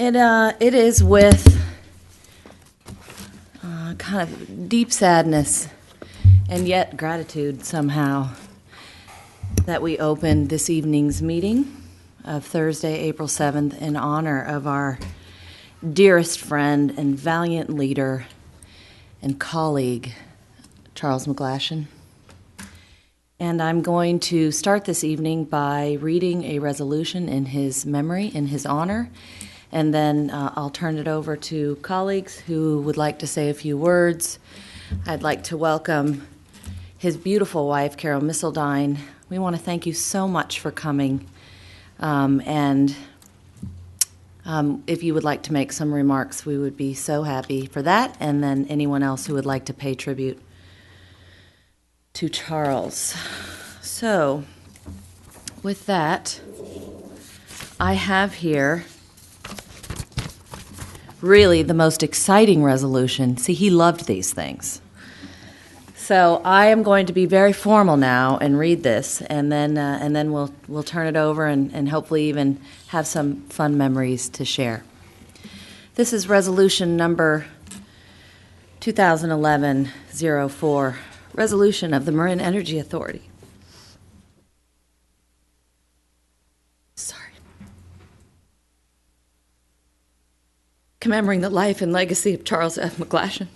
It is with kind of deep sadness and yet gratitude somehow that we open this evening's meeting of Thursday, April 7th, in honor of our dearest friend and valiant leader and colleague, Charles McGlashan. And I'm going to start this evening by reading a resolution in his memory, in his honor, and then I'll turn it over to colleagues who would like to say a few words. I'd like to welcome his beautiful wife, Carol Misseldine. We want to thank you so much for coming, and if you would like to make some remarks, we would be so happy for that, and then anyone else who would like to pay tribute to Charles. So, with that, I have here really the most exciting resolution. See, he loved these things. So I am going to be very formal now and read this, and then we'll turn it over and hopefully even have some fun memories to share. This is resolution number 2011-04, resolution of the Marin Energy Authority. Commemorating the life and legacy of Charles F. McGlashan.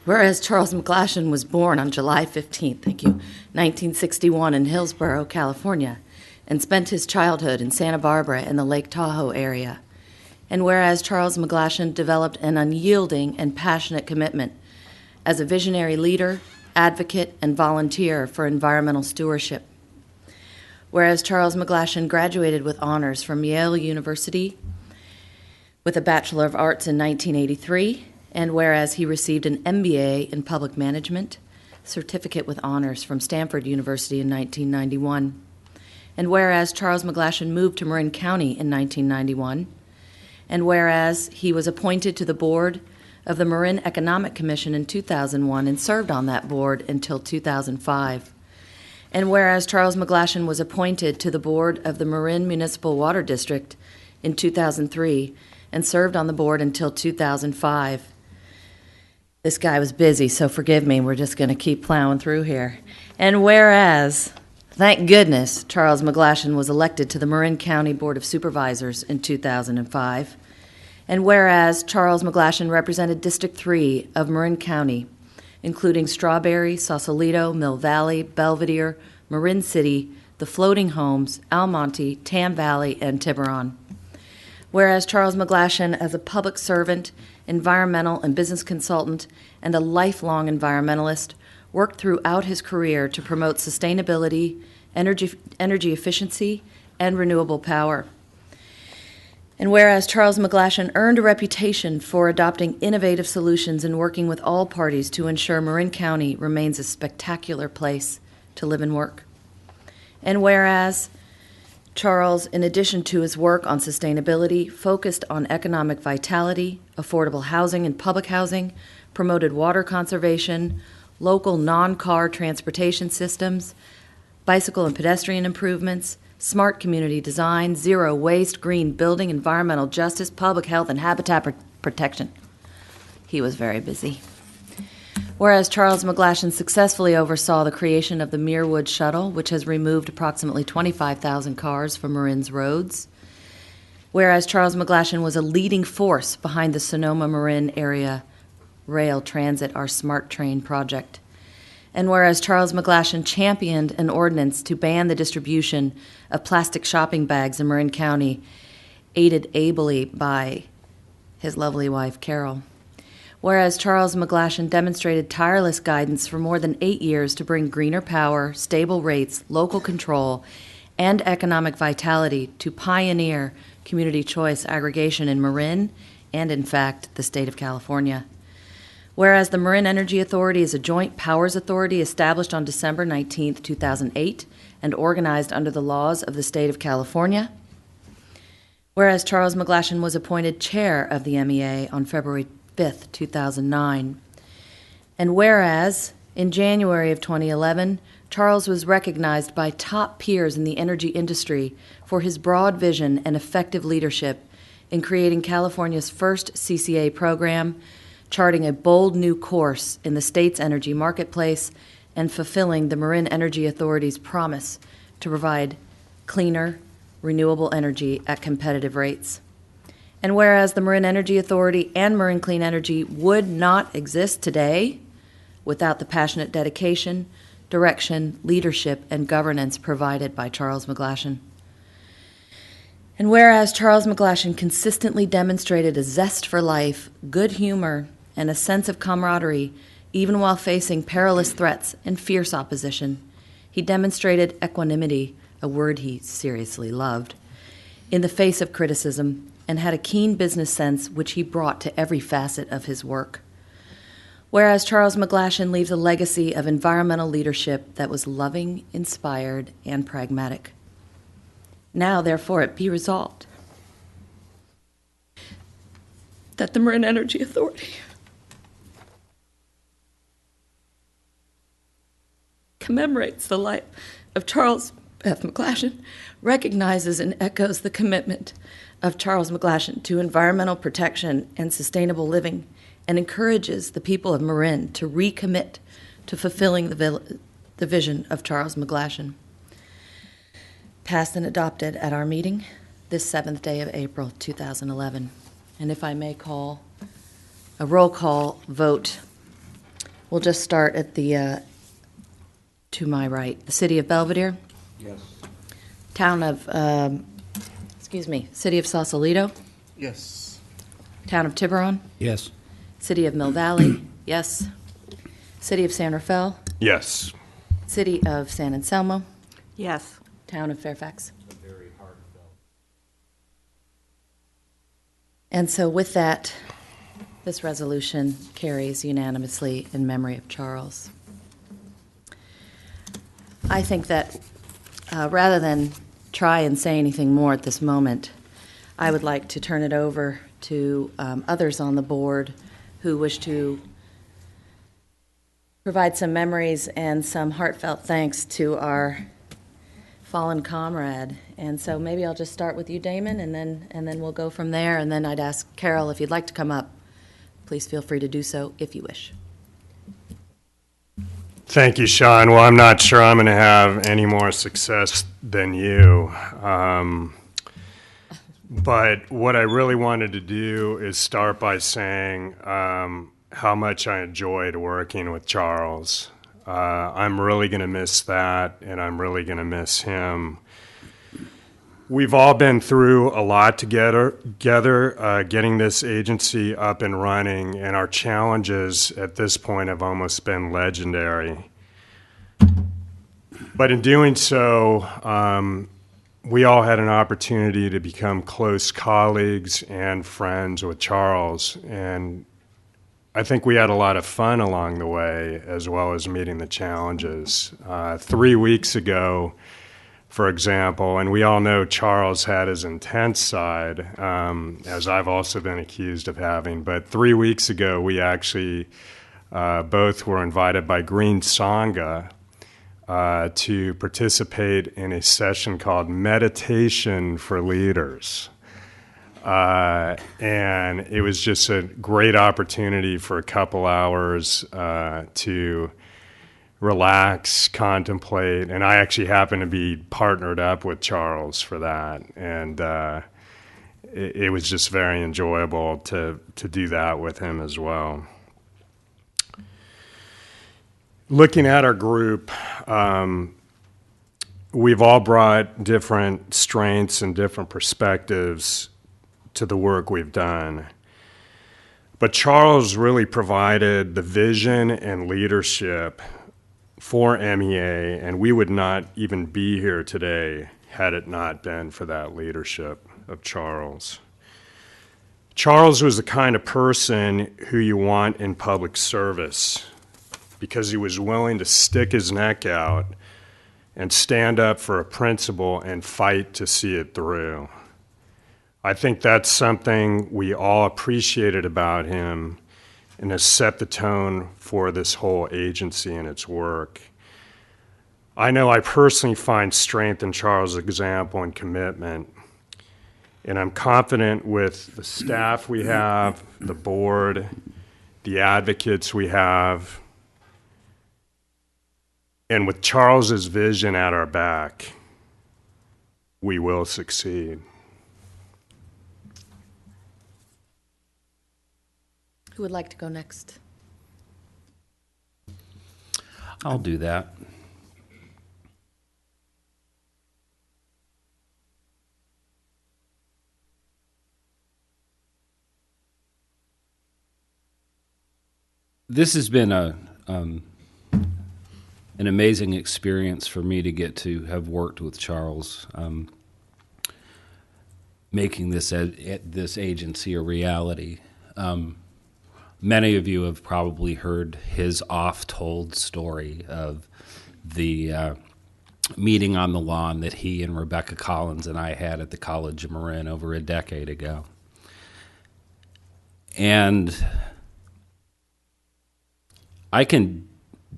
Whereas Charles McGlashan was born on July 15th, 1961 in Hillsborough, California, and spent his childhood in Santa Barbara in the Lake Tahoe area. And whereas Charles McGlashan developed an unyielding and passionate commitment as a visionary leader, advocate, and volunteer for environmental stewardship. Whereas Charles McGlashan graduated with honors from Yale University with a Bachelor of Arts in 1983, and whereas he received an MBA in Public Management, certificate with honors from Stanford University in 1991, and whereas Charles McGlashan moved to Marin County in 1991, and whereas he was appointed to the board of the Marin Economic Commission in 2001 and served on that board until 2005, and whereas Charles McGlashan was appointed to the board of the Marin Municipal Water District in 2003 and served on the board until 2005. This guy was busy, so forgive me, we're just going to keep plowing through here. And whereas, thank goodness, Charles McGlashan was elected to the Marin County Board of Supervisors in 2005, and whereas Charles McGlashan represented District 3 of Marin County, including Strawberry, Sausalito, Mill Valley, Belvedere, Marin City, the Floating Homes, Almonte, Tam Valley, and Tiburon. Whereas Charles McGlashan, as a public servant, environmental and business consultant, and a lifelong environmentalist, worked throughout his career to promote sustainability, energy efficiency, and renewable power. And whereas Charles McGlashan earned a reputation for adopting innovative solutions and working with all parties to ensure Marin County remains a spectacular place to live and work. And whereas Charles, in addition to his work on sustainability, focused on economic vitality, affordable housing and public housing, promoted water conservation, local non-car transportation systems, bicycle and pedestrian improvements, smart community design, zero waste, green building, environmental justice, public health, and habitat protection. He was very busy. Whereas Charles McGlashan successfully oversaw the creation of the Muirwood Shuttle, which has removed approximately 25,000 cars from Marin's roads. Whereas Charles McGlashan was a leading force behind the Sonoma-Marin area rail transit, our SMART Train project. And whereas Charles McGlashan championed an ordinance to ban the distribution of plastic shopping bags in Marin County, aided ably by his lovely wife, Carol. Whereas Charles McGlashan demonstrated tireless guidance for more than 8 years to bring greener power, stable rates, local control, and economic vitality to pioneer community choice aggregation in Marin and, in fact, the state of California. Whereas the Marin Energy Authority is a joint powers authority established on December 19, 2008, and organized under the laws of the state of California. Whereas Charles McGlashan was appointed chair of the MEA on February 5th, 2009. And whereas, in January of 2011, Charles was recognized by top peers in the energy industry for his broad vision and effective leadership in creating California's first CCA program, charting a bold new course in the state's energy marketplace, and fulfilling the Marin Energy Authority's promise to provide cleaner, renewable energy at competitive rates. And whereas the Marin Energy Authority and Marin Clean Energy would not exist today without the passionate dedication, direction, leadership, and governance provided by Charles McGlashan. And whereas Charles McGlashan consistently demonstrated a zest for life, good humor, and a sense of camaraderie, even while facing perilous threats and fierce opposition, he demonstrated equanimity, a word he seriously loved, in the face of criticism, and had a keen business sense which he brought to every facet of his work. Whereas Charles McGlashan leaves a legacy of environmental leadership that was loving, inspired, and pragmatic. Now, therefore, it be resolved that the Marin Energy Authority commemorates the life of Charles F. McGlashan, recognizes and echoes the commitment of Charles McGlashan to environmental protection and sustainable living, and encourages the people of Marin to recommit to fulfilling the vision of Charles McGlashan. Passed and adopted at our meeting this 7th day of April 2011. And if I may call a roll call vote, we'll just start at the to my right. The City of Belvedere? Yes. City of Sausalito? Yes. Town of Tiburon? Yes. City of Mill Valley? Yes. City of San Rafael? Yes. City of San Anselmo? Yes. Town of Fairfax? And so with that, this resolution carries unanimously in memory of Charles. I think that rather than try and say anything more at this moment, I would like to turn it over to others on the board who wish to provide some memories and some heartfelt thanks to our fallen comrade. And so maybe I'll just start with you, Damon, and then we'll go from there. And then I'd ask Carol if you'd like to come up. Please feel free to do so if you wish. Thank you, Sean. Well, I'm not sure I'm going to have any more success than you. But what I really wanted to do is start by saying how much I enjoyed working with Charles. I'm really going to miss that, and I'm really going to miss him. We've all been through a lot together, getting this agency up and running, and our challenges at this point have almost been legendary. But in doing so, we all had an opportunity to become close colleagues and friends with Charles, and I think we had a lot of fun along the way, as well as meeting the challenges. 3 weeks ago, for example, and we all know Charles had his intense side, as I've also been accused of having, but 3 weeks ago we actually both were invited by Green Sangha to participate in a session called Meditation for Leaders. And it was just a great opportunity for a couple hours to relax, contemplate, and I actually happened to be partnered up with Charles for that, and it was just very enjoyable to do that with him as well. Looking at our group, we've all brought different strengths and different perspectives to the work we've done. But Charles really provided the vision and leadership for MEA, and we would not even be here today had it not been for that leadership of Charles. Charles was the kind of person who you want in public service because he was willing to stick his neck out and stand up for a principle and fight to see it through. I think that's something we all appreciated about him and has set the tone for this whole agency and its work. I know I personally find strength in Charles' example and commitment, and I'm confident with the staff we have, the board, the advocates we have, and with Charles's vision at our back, we will succeed. Who would like to go next? I'll do that. This has been an amazing experience for me to get to have worked with Charles, making this agency a reality. Many of you have probably heard his oft-told story of the meeting on the lawn that he and Rebecca Collins and I had at the College of Marin over a decade ago. And I can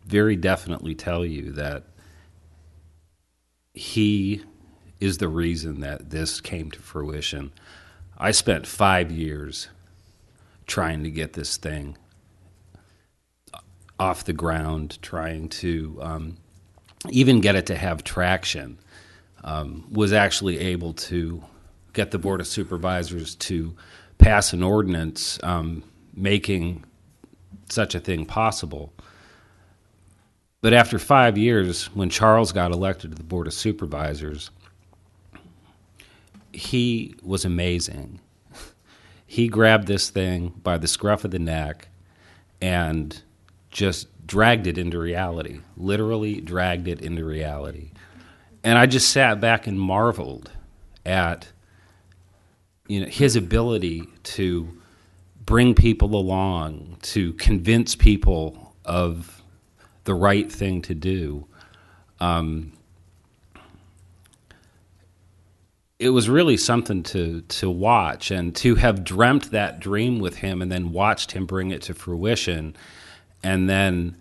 very definitely tell you that he is the reason that this came to fruition. I spent 5 years trying to get this thing off the ground, trying to even get it to have traction. Was actually able to get the Board of Supervisors to pass an ordinance making such a thing possible. But after 5 years, when Charles got elected to the Board of Supervisors, he was amazing. He grabbed this thing by the scruff of the neck and just dragged it into reality, literally dragged it into reality. And I just sat back and marveled at his ability to bring people along, to convince people of the right thing to do. It was really something to watch, and to have dreamt that dream with him and then watched him bring it to fruition, and then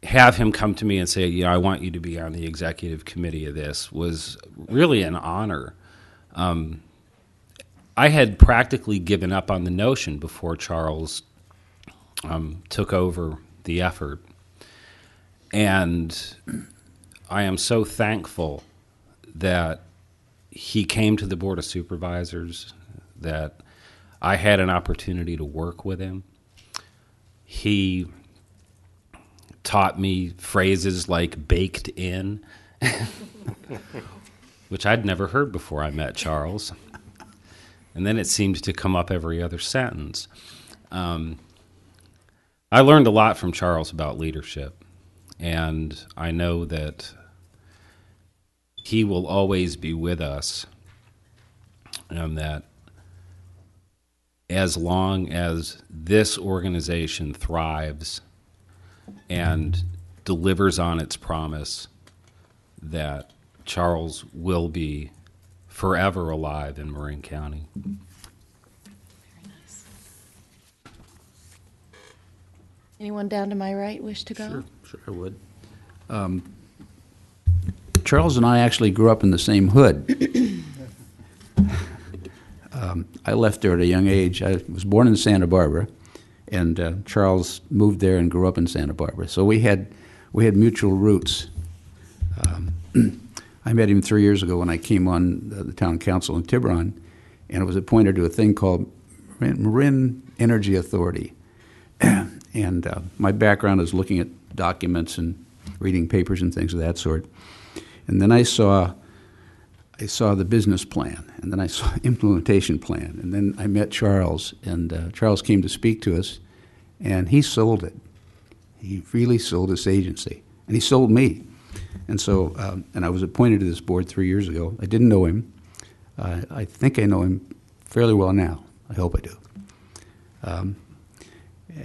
have him come to me and say, I want you to be on the executive committee of this, was really an honor. I had practically given up on the notion before Charles took over the effort. And I am so thankful that he came to the Board of Supervisors, that I had an opportunity to work with him. He taught me phrases like baked in, which I'd never heard before I met Charles. And then it seemed to come up every other sentence. I learned a lot from Charles about leadership, and I know that he will always be with us, and that as long as this organization thrives and delivers on its promise, that Charles will be forever alive in Marin County. Very nice. Anyone down to my right wish to go? Sure I would. Charles and I actually grew up in the same hood. I left there at a young age. I was born in Santa Barbara, and Charles moved there and grew up in Santa Barbara. So we had mutual roots. I met him 3 years ago when I came on the town council in Tiburon, and was appointed to a thing called Marin Energy Authority. And my background is looking at documents and reading papers and things of that sort. And then I saw the business plan, and then I saw implementation plan, and then I met Charles, and Charles came to speak to us, and he sold it. He really sold this agency, and he sold me. And so, and I was appointed to this board 3 years ago. I didn't know him. I think I know him fairly well now. I hope I do.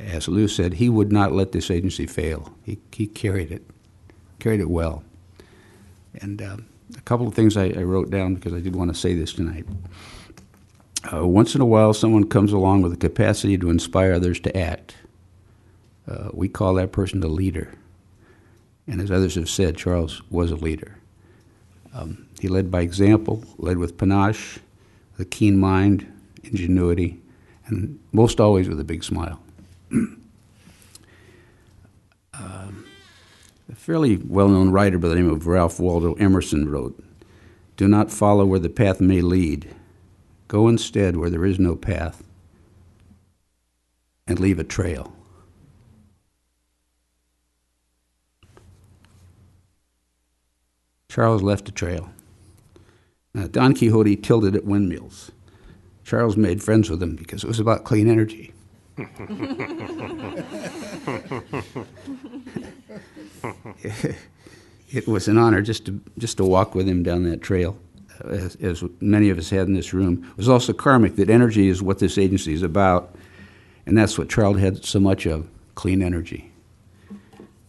As Lou said, he would not let this agency fail. He carried it well. And a couple of things I wrote down because I did want to say this tonight. Once in a while, someone comes along with the capacity to inspire others to act. We call that person the leader. And as others have said, Charles was a leader. He led by example, led with panache, a keen mind, ingenuity, and most always with a big smile. A fairly well-known writer by the name of Ralph Waldo Emerson wrote, "Do not follow where the path may lead. Go instead where there is no path and leave a trail." Charles left a trail. Don Quixote tilted at windmills. Charles made friends with him because it was about clean energy. It was an honor just to walk with him down that trail, as many of us had in this room. It was also karmic that energy is what this agency is about, and that's what Charles had so much of, clean energy.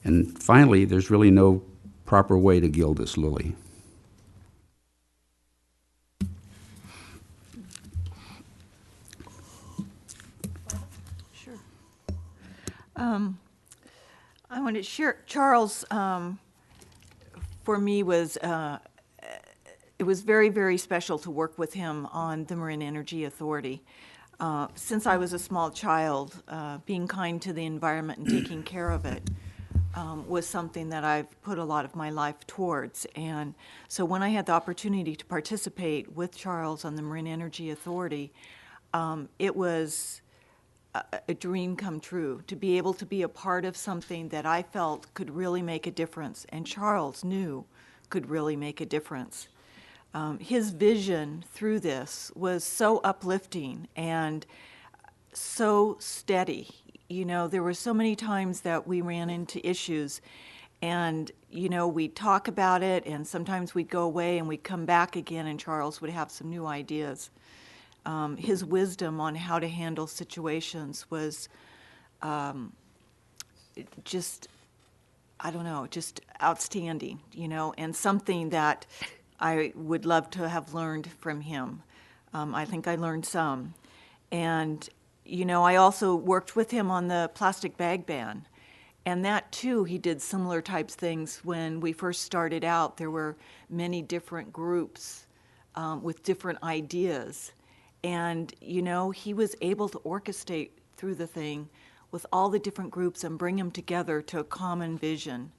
And finally, there's really no proper way to gild this lily. Sure. I want to share, Charles, for me it was very, very special to work with him on the Marin Energy Authority. Since I was a small child, being kind to the environment and taking care of it was something that I've put a lot of my life towards. And so when I had the opportunity to participate with Charles on the Marin Energy Authority, it was a dream come true to be able to be a part of something that I felt could really make a difference, and Charles knew could really make a difference. His vision through this was so uplifting and so steady. You know, there were so many times that we ran into issues and, you know, we'd talk about it and sometimes we'd go away and we'd come back again and Charles would have some new ideas. His wisdom on how to handle situations was just, I don't know, just outstanding, you know, and something that I would love to have learned from him. I think I learned some. And, you know, I also worked with him on the plastic bag ban. And that, too, he did similar types things when we first started out. There were many different groups with different ideas. And, you know, he was able to orchestrate through the thing with all the different groups and bring them together to a common vision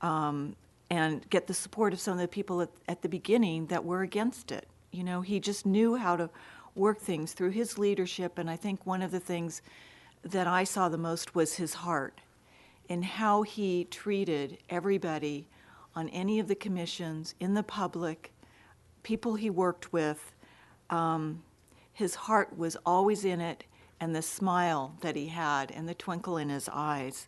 and get the support of some of the people at the beginning that were against it. You know, he just knew how to work things through his leadership. And I think one of the things that I saw the most was his heart and how he treated everybody on any of the commissions, in the public, people he worked with. His heart was always in it, and the smile that he had and the twinkle in his eyes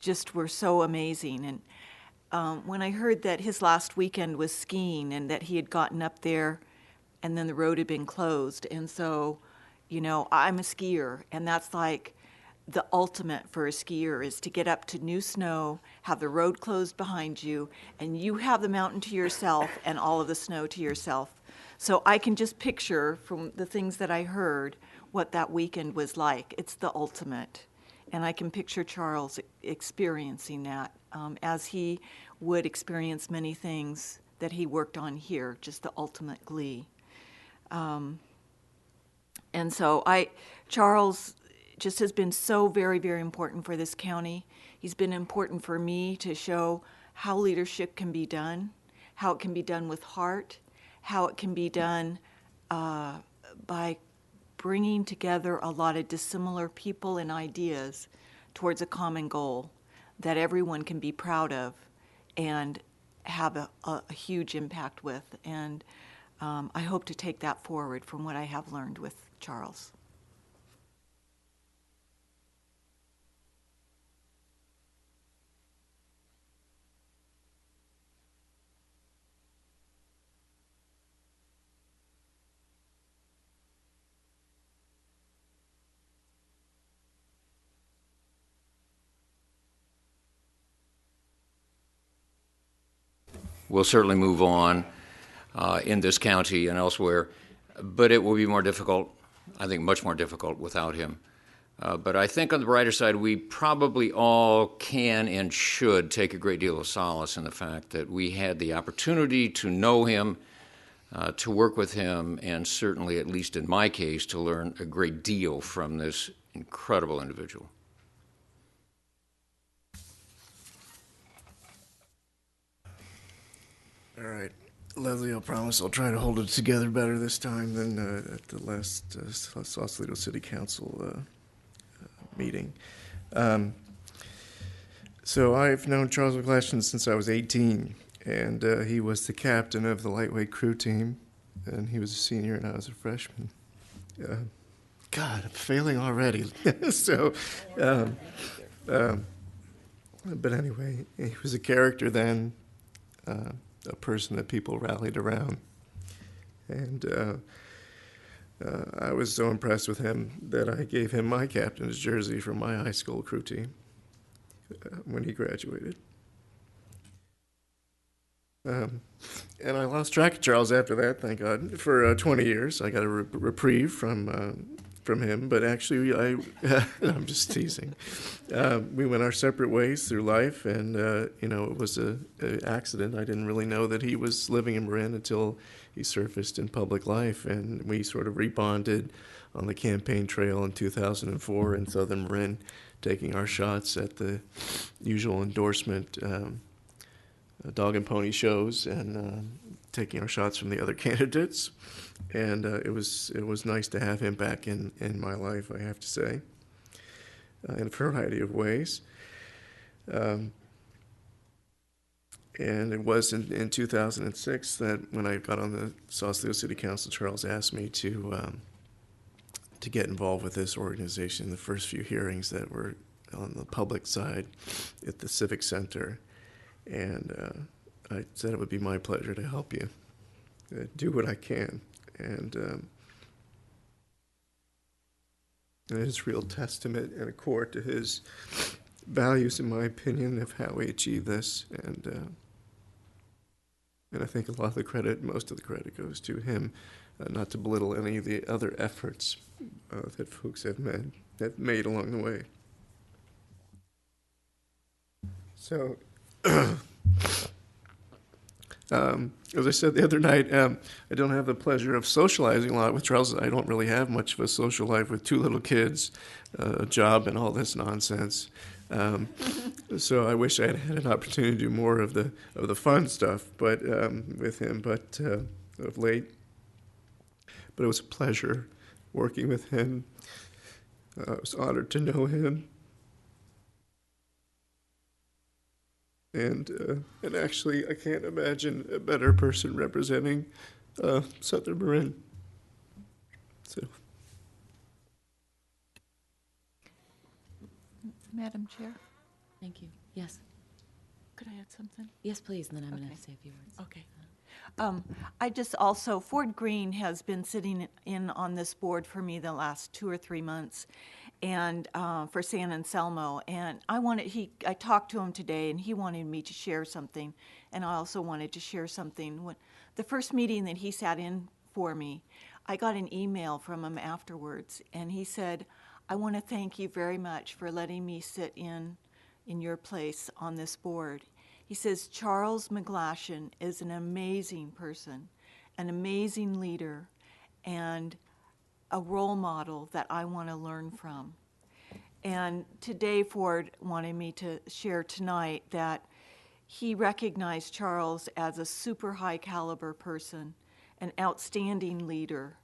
just were so amazing. And when I heard that his last weekend was skiing and that he had gotten up there and then the road had been closed, and so, you know, I'm a skier, and that's like the ultimate for a skier is to get up to new snow, have the road closed behind you, and you have the mountain to yourself and all of the snow to yourself. So I can just picture from the things that I heard what that weekend was like. It's the ultimate. And I can picture Charles experiencing that as he would experience many things that he worked on here, just the ultimate glee. And so Charles just has been so very, very important for this county. He's been important for me to show how leadership can be done, how it can be done with heart, how it can be done by bringing together a lot of dissimilar people and ideas towards a common goal that everyone can be proud of and have a huge impact with. And I hope to take that forward from what I have learned with Charles. We'll certainly move on in this county and elsewhere, but it will be more difficult, I think much more difficult without him. But I think on the brighter side, we probably all can and should take a great deal of solace in the fact that we had the opportunity to know him, to work with him, and certainly, at least in my case, to learn a great deal from this incredible individual. All right. Leslie, I'll promise I'll try to hold it together better this time than at the last Sausalito City Council meeting. So I've known Charles McGlashan since I was 18, and he was the captain of the lightweight crew team, and he was a senior and I was a freshman. God, I'm failing already. So, but anyway, he was a character then, a person that people rallied around. And I was so impressed with him that I gave him my captain's jersey from my high school crew team when he graduated. And I lost track of Charles after that, thank God. For 20 years, I got a reprieve from him, but actually, I'm just teasing. We went our separate ways through life, and it was an accident. I didn't really know that he was living in Marin until he surfaced in public life, and we sort of rebonded on the campaign trail in 2004 in Southern Marin, taking our shots at the usual endorsement dog and pony shows and taking our shots from the other candidates. And it was nice to have him back in my life, I have to say, in a variety of ways. And it was in 2006 that when I got on the Sausalito City Council, Charles asked me to get involved with this organization. The first few hearings that were on the public side at the Civic Center. And I said it would be my pleasure to help you do what I can. And it's a real testament and a core to his values, in my opinion, of how we achieve this. And I think a lot of the credit, most of the credit, goes to him, not to belittle any of the other efforts that folks have made along the way. So, as I said the other night, I don't have the pleasure of socializing a lot with Charles. I don't really have much of a social life with two little kids, a job, and all this nonsense. So I wish I had had an opportunity to do more of the fun stuff, but with him. But of late, but it was a pleasure working with him. I was honored to know him. And actually, I can't imagine a better person representing Southern Marin. So, Madam Chair, Thank you. Yes. could I add something? Yes, please, and then I'm going Okay. to say a few words. Okay. I just also, Ford Green has been sitting in on this board for me the last 2 or 3 months, and for San Anselmo. And I talked to him today, and he wanted me to share something, and I also wanted to share something. When the first meeting that he sat in for me, I got an email from him afterwards, and he said, "I want to thank you very much for letting me sit in your place on this board." He says, "Charles McGlashan is an amazing person, an amazing leader, and a role model that I want to learn from." And today Ford wanted me to share tonight that he recognized Charles as a super high caliber person, an outstanding leader.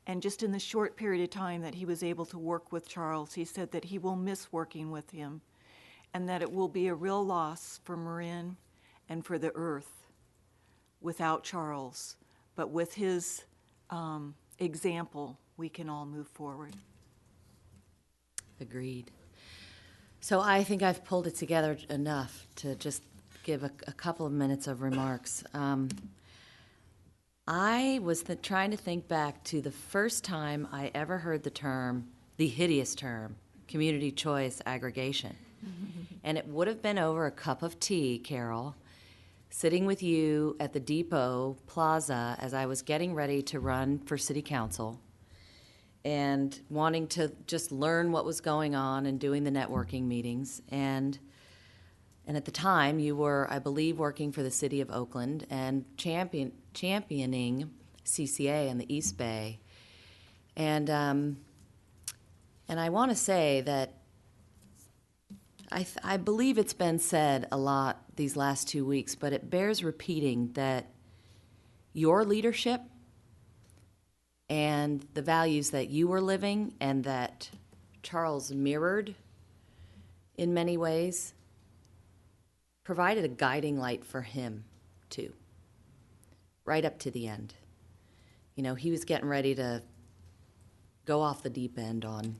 And just in the short period of time that he was able to work with Charles, he said that he will miss working with him, and that it will be a real loss for Marin and for the earth without Charles. But with his example, we can all move forward. Agreed. So I think I've pulled it together enough to just give a couple of minutes of remarks. I was trying to think back to the first time I ever heard the hideous term, community choice aggregation. And it would have been over a cup of tea, Carol, sitting with you at the Depot Plaza as I was getting ready to run for city council. and wanting to just learn what was going on and doing the networking meetings. And at the time, you were, I believe, working for the city of Oakland and championing CCA in the East Bay. And I want to say that I believe it's been said a lot these last 2 weeks, but it bears repeating that your leadership and the values that you were living and that Charles mirrored in many ways provided a guiding light for him, too, right up to the end. You know, he was getting ready to go off the deep end on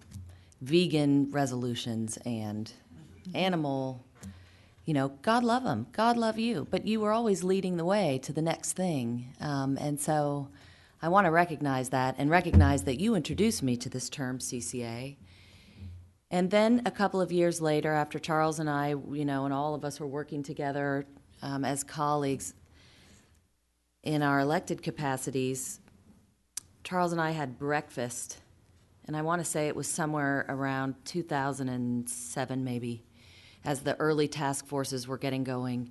vegan resolutions and animal, you know, God love him, God love you, but you were always leading the way to the next thing. And so I want to recognize that and recognize that you introduced me to this term CCA. And then a couple of years later, after Charles and I, you know, and all of us were working together as colleagues in our elected capacities, Charles and I had breakfast, and I want to say it was somewhere around 2007 maybe, as the early task forces were getting going.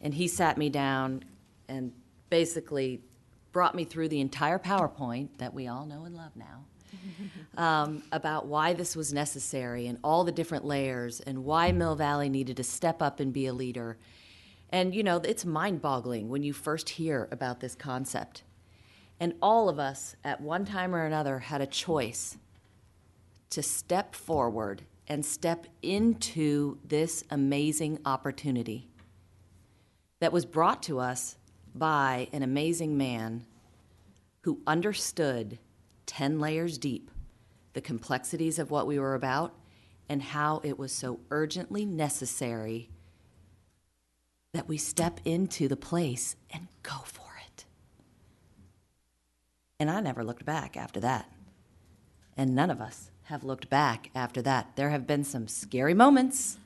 And he sat me down and basically brought me through the entire PowerPoint that we all know and love now, about why this was necessary and all the different layers and why Mill Valley needed to step up and be a leader. And, you know, it's mind-boggling when you first hear about this concept. And all of us, at one time or another, had a choice to step forward and step into this amazing opportunity that was brought to us by an amazing man who understood 10 layers deep the complexities of what we were about and how it was so urgently necessary that we step into the place and go for it. And I never looked back after that. And none of us have looked back after that. There have been some scary moments,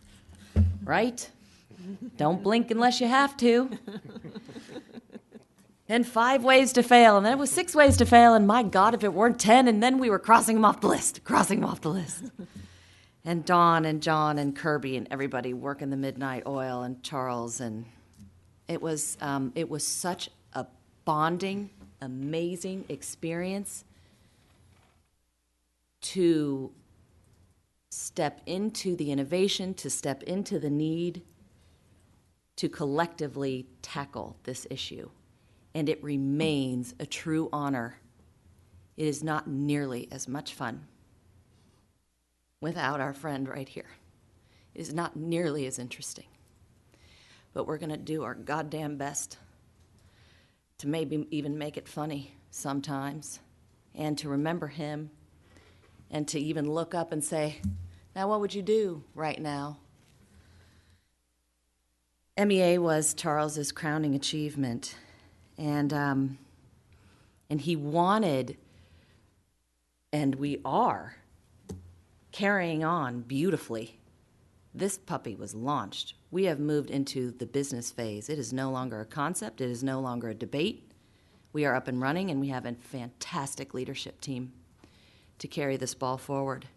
right? Don't blink unless you have to. And 5 ways to fail, and then it was 6 ways to fail, and my God, if it weren't 10, and then we were crossing them off the list. And Dawn and John and Kirby and everybody working the midnight oil and Charles, and it was such a bonding, amazing experience to step into the innovation, to step into the need, to collectively tackle this issue. And it remains a true honor. It is not nearly as much fun without our friend right here. It is not nearly as interesting. But we're going to do our goddamn best to maybe even make it funny sometimes, and to remember him, and to even look up and say, now what would you do right now? MEA was Charles's crowning achievement, and he wanted, and we are, carrying on beautifully. This puppy was launched. We have moved into the business phase. It is no longer a concept. It is no longer a debate. We are up and running, and we have a fantastic leadership team to carry this ball forward.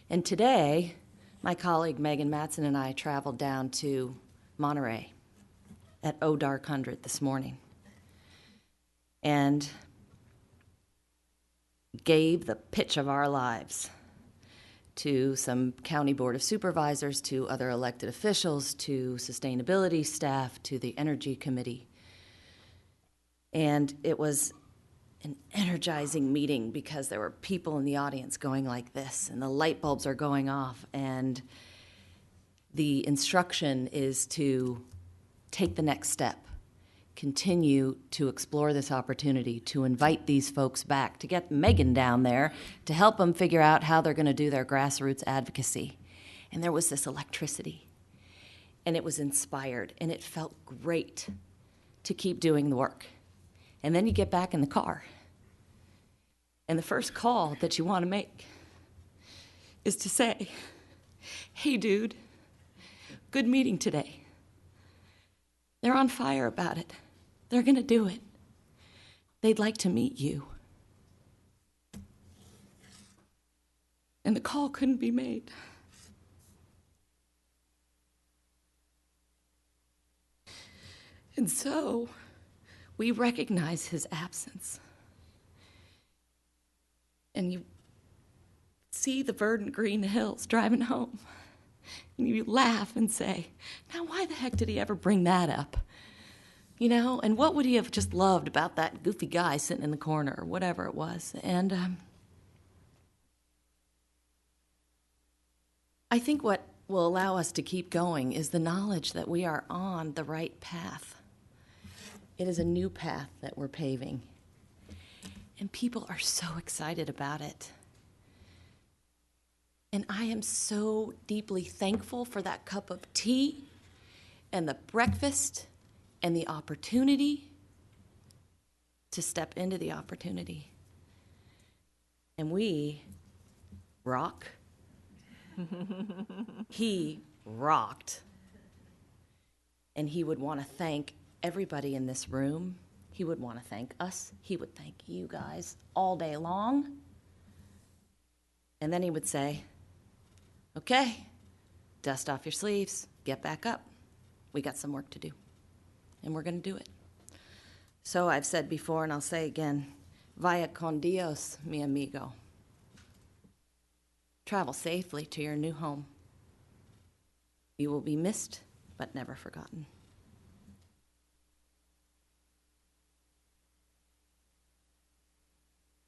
And today, my colleague Megan Matson and I traveled down to Monterey at O Dark 100 this morning and gave the pitch of our lives to some county board of supervisors, to other elected officials, to sustainability staff, to the energy committee. And it was an energizing meeting because there were people in the audience going like this, and the light bulbs are going off, and the instruction is to take the next step, continue to explore this opportunity, to invite these folks back, to get Megan down there to help them figure out how they're going to do their grassroots advocacy. And there was this electricity, and it was inspired, and it felt great to keep doing the work. And then you get back in the car, and the first call that you want to make is to say, hey, dude, good meeting today. They're on fire about it. They're going to do it. They'd like to meet you. and the call couldn't be made. And so we recognize his absence. And you see the verdant green hills driving home. And you laugh and say, now why the heck did he ever bring that up? You know, and what would he have just loved about that goofy guy sitting in the corner or whatever it was? And I think what will allow us to keep going is the knowledge that we are on the right path. It is a new path that we're paving. And people are so excited about it. And I am so deeply thankful for that cup of tea and the breakfast and the opportunity to step into the opportunity. And we rock. He rocked. And he would want to thank everybody in this room. He would want to thank us. He would thank you guys all day long. And then he would say, okay, dust off your sleeves, get back up. We got some work to do, and we're going to do it. So I've said before, and I'll say again, vaya con Dios, mi amigo. Travel safely to your new home. You will be missed, but never forgotten.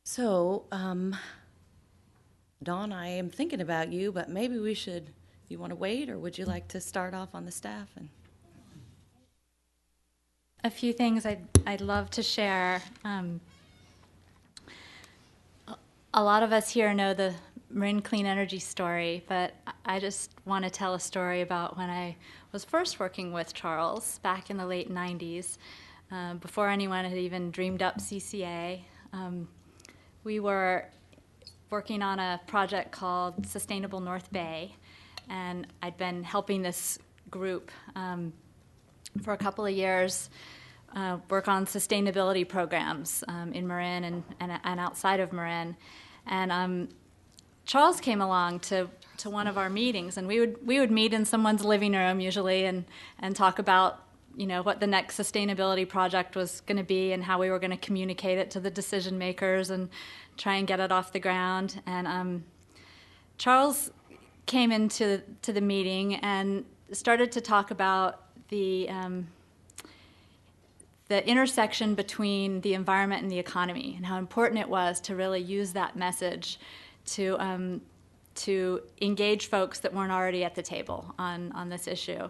So, Dawn, I am thinking about you, but maybe we should, you want to wait, or would you like to start off on the staff? And a few things I'd love to share. A lot of us here know the Marin Clean Energy story, but I just want to tell a story about when I was first working with Charles back in the late 90s, before anyone had even dreamed up CCA. We were working on a project called Sustainable North Bay, and I'd been helping this group for a couple of years work on sustainability programs in Marin and outside of Marin. And Charles came along to one of our meetings, and we would meet in someone's living room usually and talk about, you know, what the next sustainability project was going to be and how we were going to communicate it to the decision makers and try and get it off the ground. And Charles came into the meeting and started to talk about the intersection between the environment and the economy, and how important it was to really use that message to engage folks that weren't already at the table on this issue.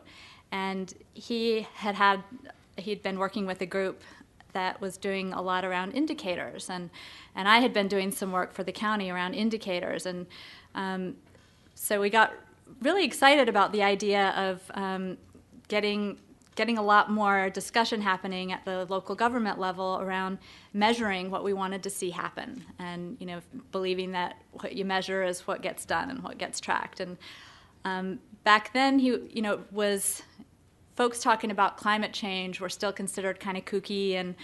And he'd been working with a group that was doing a lot around indicators, and I had been doing some work for the county around indicators, and so we got really excited about the idea of getting a lot more discussion happening at the local government level around measuring what we wanted to see happen, and, you know, believing that what you measure is what gets done and what gets tracked. And back then, was folks talking about climate change were still considered kind of kooky, and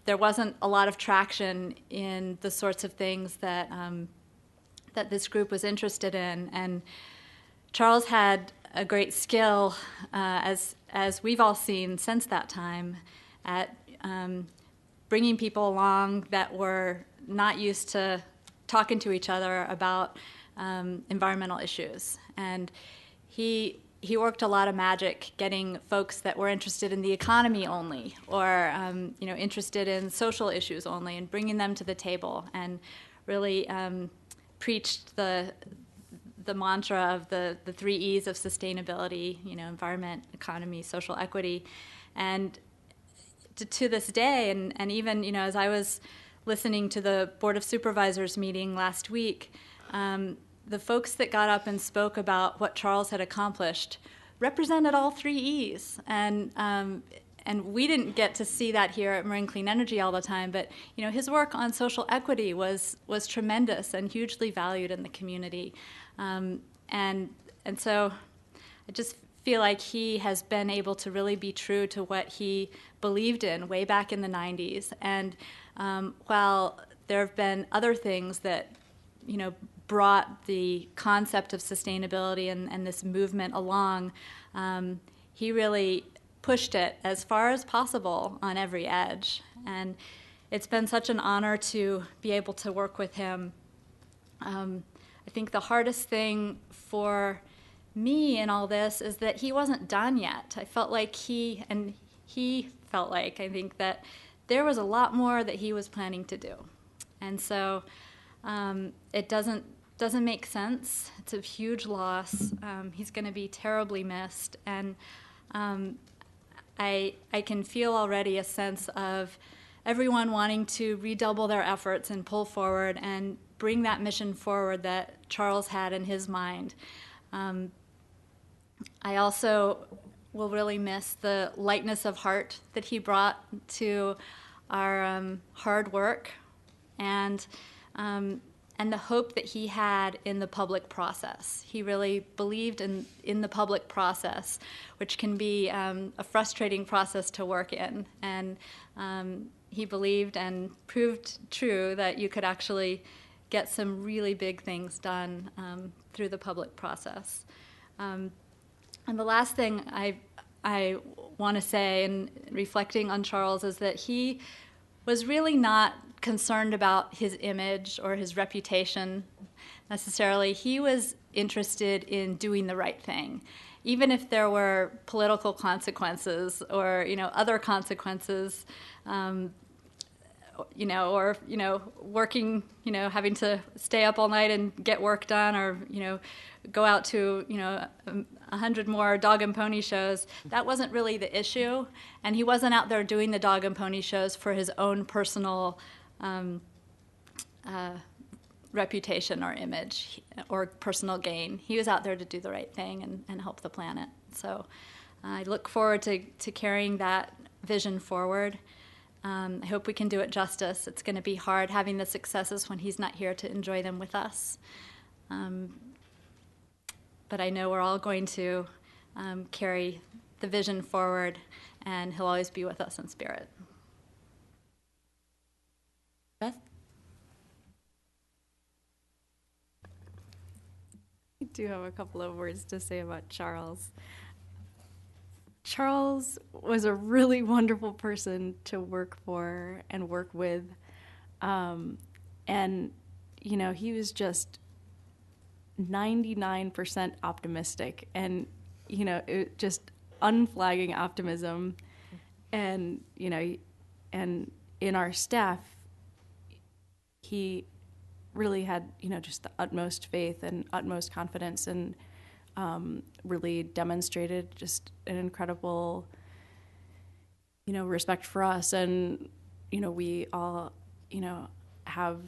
there wasn't a lot of traction in the sorts of things that that this group was interested in. And Charles had a great skill, as we've all seen since that time, at bringing people along that were not used to talking to each other about environmental issues. And he worked a lot of magic getting folks that were interested in the economy only, or interested in social issues only, and bringing them to the table, and really preached the mantra of the 3 E's of sustainability, environment, economy, social equity. And to this day, and even, as I was listening to the Board of Supervisors meeting last week, the folks that got up and spoke about what Charles had accomplished represented all 3 E's. And we didn't get to see that here at Marin Clean Energy all the time, but his work on social equity was tremendous and hugely valued in the community. And so I just feel like he has been able to really be true to what he believed in way back in the 90s. And while there have been other things that brought the concept of sustainability and this movement along, he really pushed it as far as possible on every edge. And it's been such an honor to be able to work with him. I think the hardest thing for me in all this is that he wasn't done yet. I felt like he felt like, I think, that there was a lot more that he was planning to do. And so it doesn't make sense. It's a huge loss. He's going to be terribly missed. And I can feel already a sense of everyone wanting to redouble their efforts and pull forward and bring that mission forward that Charles had in his mind. I also will really miss the lightness of heart that he brought to our hard work, and the hope that he had in the public process. He really believed in the public process, which can be a frustrating process to work in. And he believed and proved true that you could actually get some really big things done through the public process. And the last thing I want to say, in reflecting on Charles, is that he was really not concerned about his image or his reputation necessarily. He was interested in doing the right thing, even if there were political consequences or other consequences, or working, having to stay up all night and get work done, or go out to 100 more dog and pony shows. That wasn't really the issue, and he wasn't out there doing the dog and pony shows for his own personal reputation or image or personal gain. He was out there to do the right thing and help the planet. So I look forward to carrying that vision forward. I hope we can do it justice. It's going to be hard having the successes when he's not here to enjoy them with us. But I know we're all going to carry the vision forward, and he'll always be with us in spirit. Beth? I do have a couple of words to say about Charles. Charles was a really wonderful person to work for and work with. And, he was just 99% optimistic and, just unflagging optimism. And, and in our staff, he really had, just the utmost faith and utmost confidence, and really demonstrated just an incredible, respect for us. And, we all, have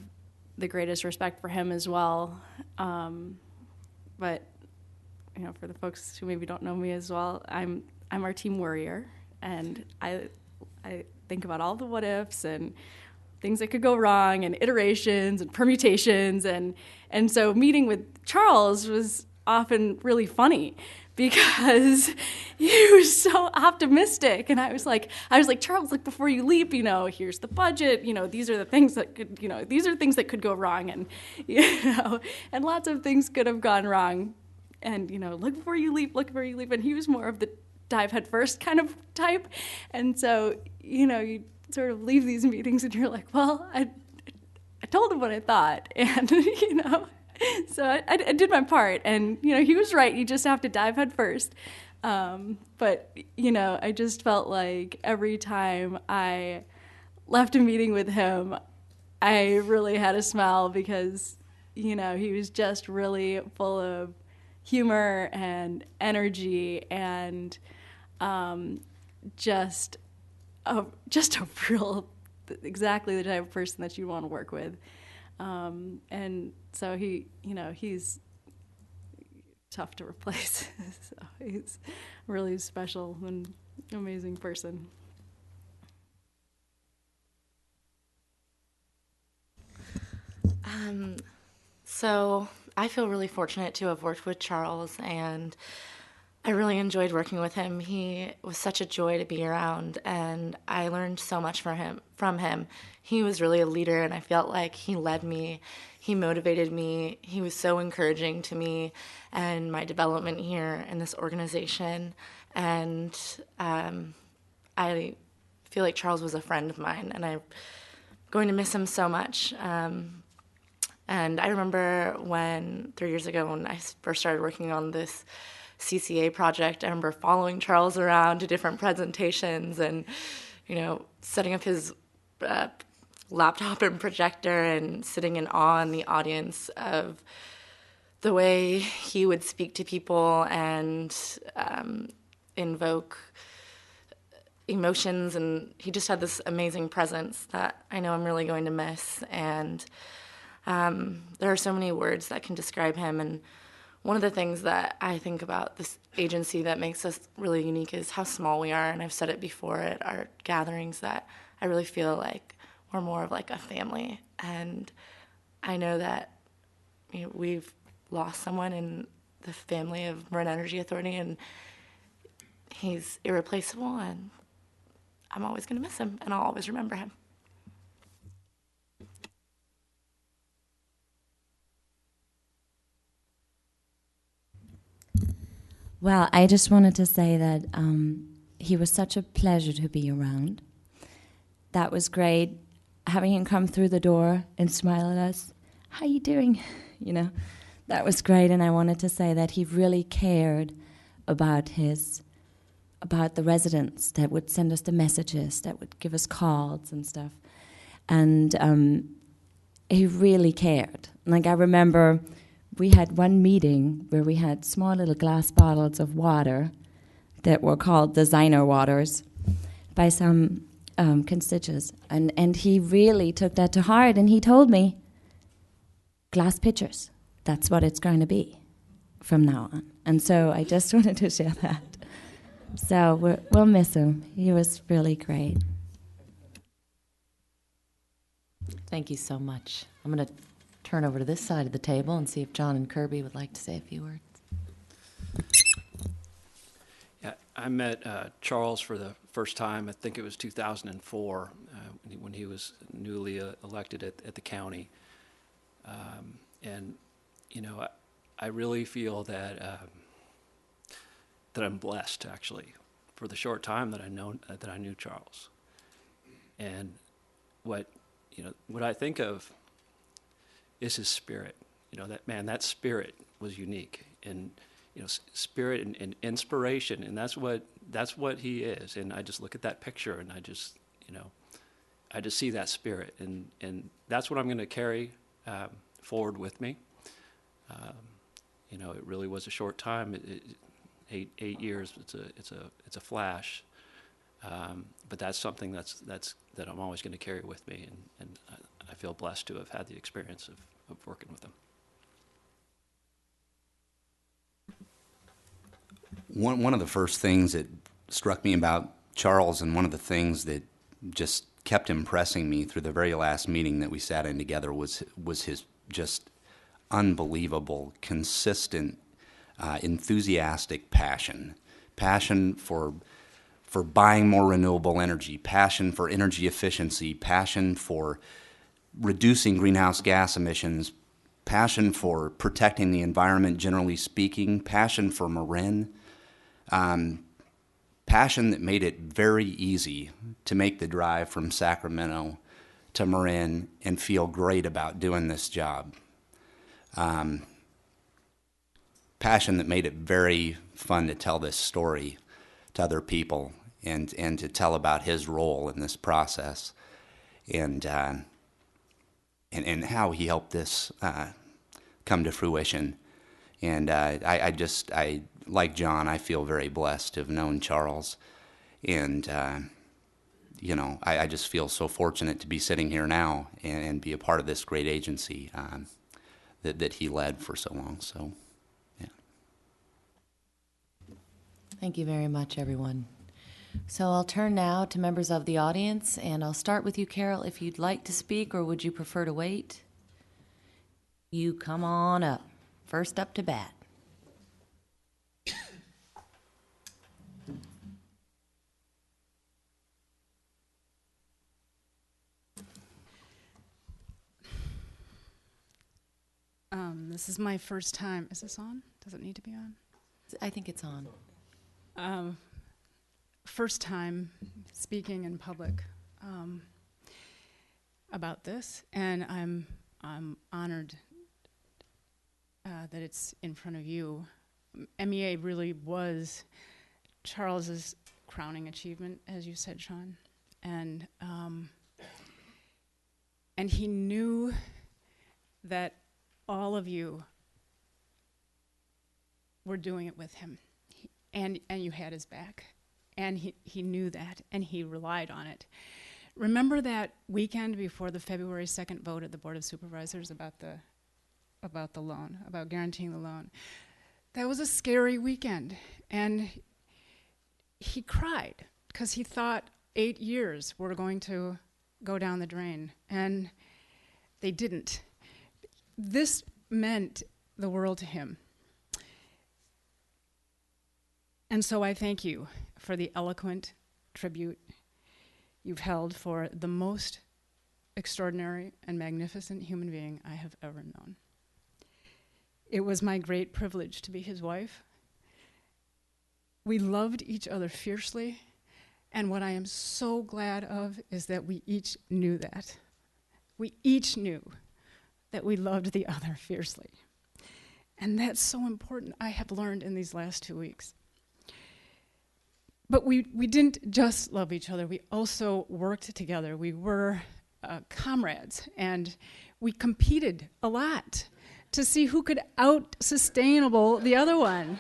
the greatest respect for him as well. But, for the folks who maybe don't know me as well, I'm our team warrior, and I think about all the what ifs and things that could go wrong and iterations and permutations. And so meeting with Charles was often really funny because he was so optimistic. And I was like, Charles, before you leap, here's the budget, these are the things that could, these are things that could go wrong. And, and lots of things could have gone wrong. And, look before you leap. And he was more of the dive head first kind of type. And so, you sort of leave these meetings and you're like, well, I told him what I thought. And, so I did my part. And, he was right. You just have to dive head first. But, I just felt like every time I left a meeting with him, I really had a smile because, he was just really full of humor and energy and just a real, exactly the type of person that you want to work with. And so he's tough to replace. So he's a really special and amazing person. So I feel really fortunate to have worked with Charles, and I really enjoyed working with him. He was such a joy to be around, and I learned so much from him. He was really a leader, and I felt like he led me. He motivated me. He was so encouraging to me and my development here in this organization. And I feel like Charles was a friend of mine, and I'm going to miss him so much. And I remember 3 years ago when I first started working on this CCA project, I remember following Charles around to different presentations and, setting up his laptop and projector and sitting in awe in the audience of the way he would speak to people and invoke emotions. And he just had this amazing presence that I know I'm really going to miss. And there are so many words that can describe him. And one of the things that I think about this agency that makes us really unique is how small we are. And I've said it before at our gatherings that I really feel like we're more of like a family. And I know that we've lost someone in the family of Marin Energy Authority, and he's irreplaceable, and I'm always going to miss him, and I'll always remember him. Well, I just wanted to say that he was such a pleasure to be around. That was great, having him come through the door and smile at us. How you doing? That was great, and I wanted to say that he really cared about the residents that would send us the messages, that would give us calls and stuff. And he really cared. Like, I remember we had one meeting where we had small little glass bottles of water that were called designer waters by some constituents. And he really took that to heart, and he told me, glass pitchers, that's what it's going to be from now on. And so I just wanted to share that. So we'll miss him. He was really great. Thank you so much. I'm going to turn over to this side of the table and see if John and Kirby would like to say a few words. Yeah, I met Charles for the first time, I think it was 2004, when he was newly elected at the county. And, I really feel that I'm blessed, actually, for the short time that I knew Charles. And what I think of is his spirit. That spirit was unique, and spirit and inspiration, and that's what he is. And I just look at that picture, and I just see that spirit, and that's what I'm going to carry forward with me. It really was a short time. 8 years. It's a flash, but that's something that I'm always going to carry with me, and I feel blessed to have had the experience of working with him. One of the first things that struck me about Charles, and one of the things that just kept impressing me through the very last meeting that we sat in together, was his just unbelievable, consistent, enthusiastic passion for buying more renewable energy, passion for energy efficiency, passion for reducing greenhouse gas emissions, passion for protecting the environment generally speaking, passion for Marin, passion that made it very easy to make the drive from Sacramento to Marin and feel great about doing this job. Passion that made it very fun to tell this story to other people and to tell about his role in this process, and how he helped this come to fruition. And I like John, I feel very blessed to have known Charles, and I just feel so fortunate to be sitting here now and be a part of this great agency that he led for so long. So, yeah. Thank you very much, everyone. So I'll turn now to members of the audience, and I'll start with you, Carol, if you'd like to speak, or would you prefer to wait? You come on up. First up to bat. This is my first time. Is this on? Does it need to be on? I think it's on. First time speaking in public about this, and I'm honored that it's in front of you. MEA really was Charles's crowning achievement, as you said, Sean, and he knew that all of you were doing it with him, and you had his back, and he knew that, and he relied on it. Remember that weekend before the February 2nd vote at the Board of Supervisors about the loan, about guaranteeing the loan? That was a scary weekend, and he cried because he thought 8 years were going to go down the drain, and they didn't. This meant the world to him. And so I thank you for the eloquent tribute you've held for the most extraordinary and magnificent human being I have ever known. It was my great privilege to be his wife. We loved each other fiercely, and what I am so glad of is that we each knew that. We each knew that we loved the other fiercely. And that's so important, I have learned in these last 2 weeks. But we didn't just love each other, we also worked together. We were comrades, and we competed a lot to see who could out-sustainable the other one.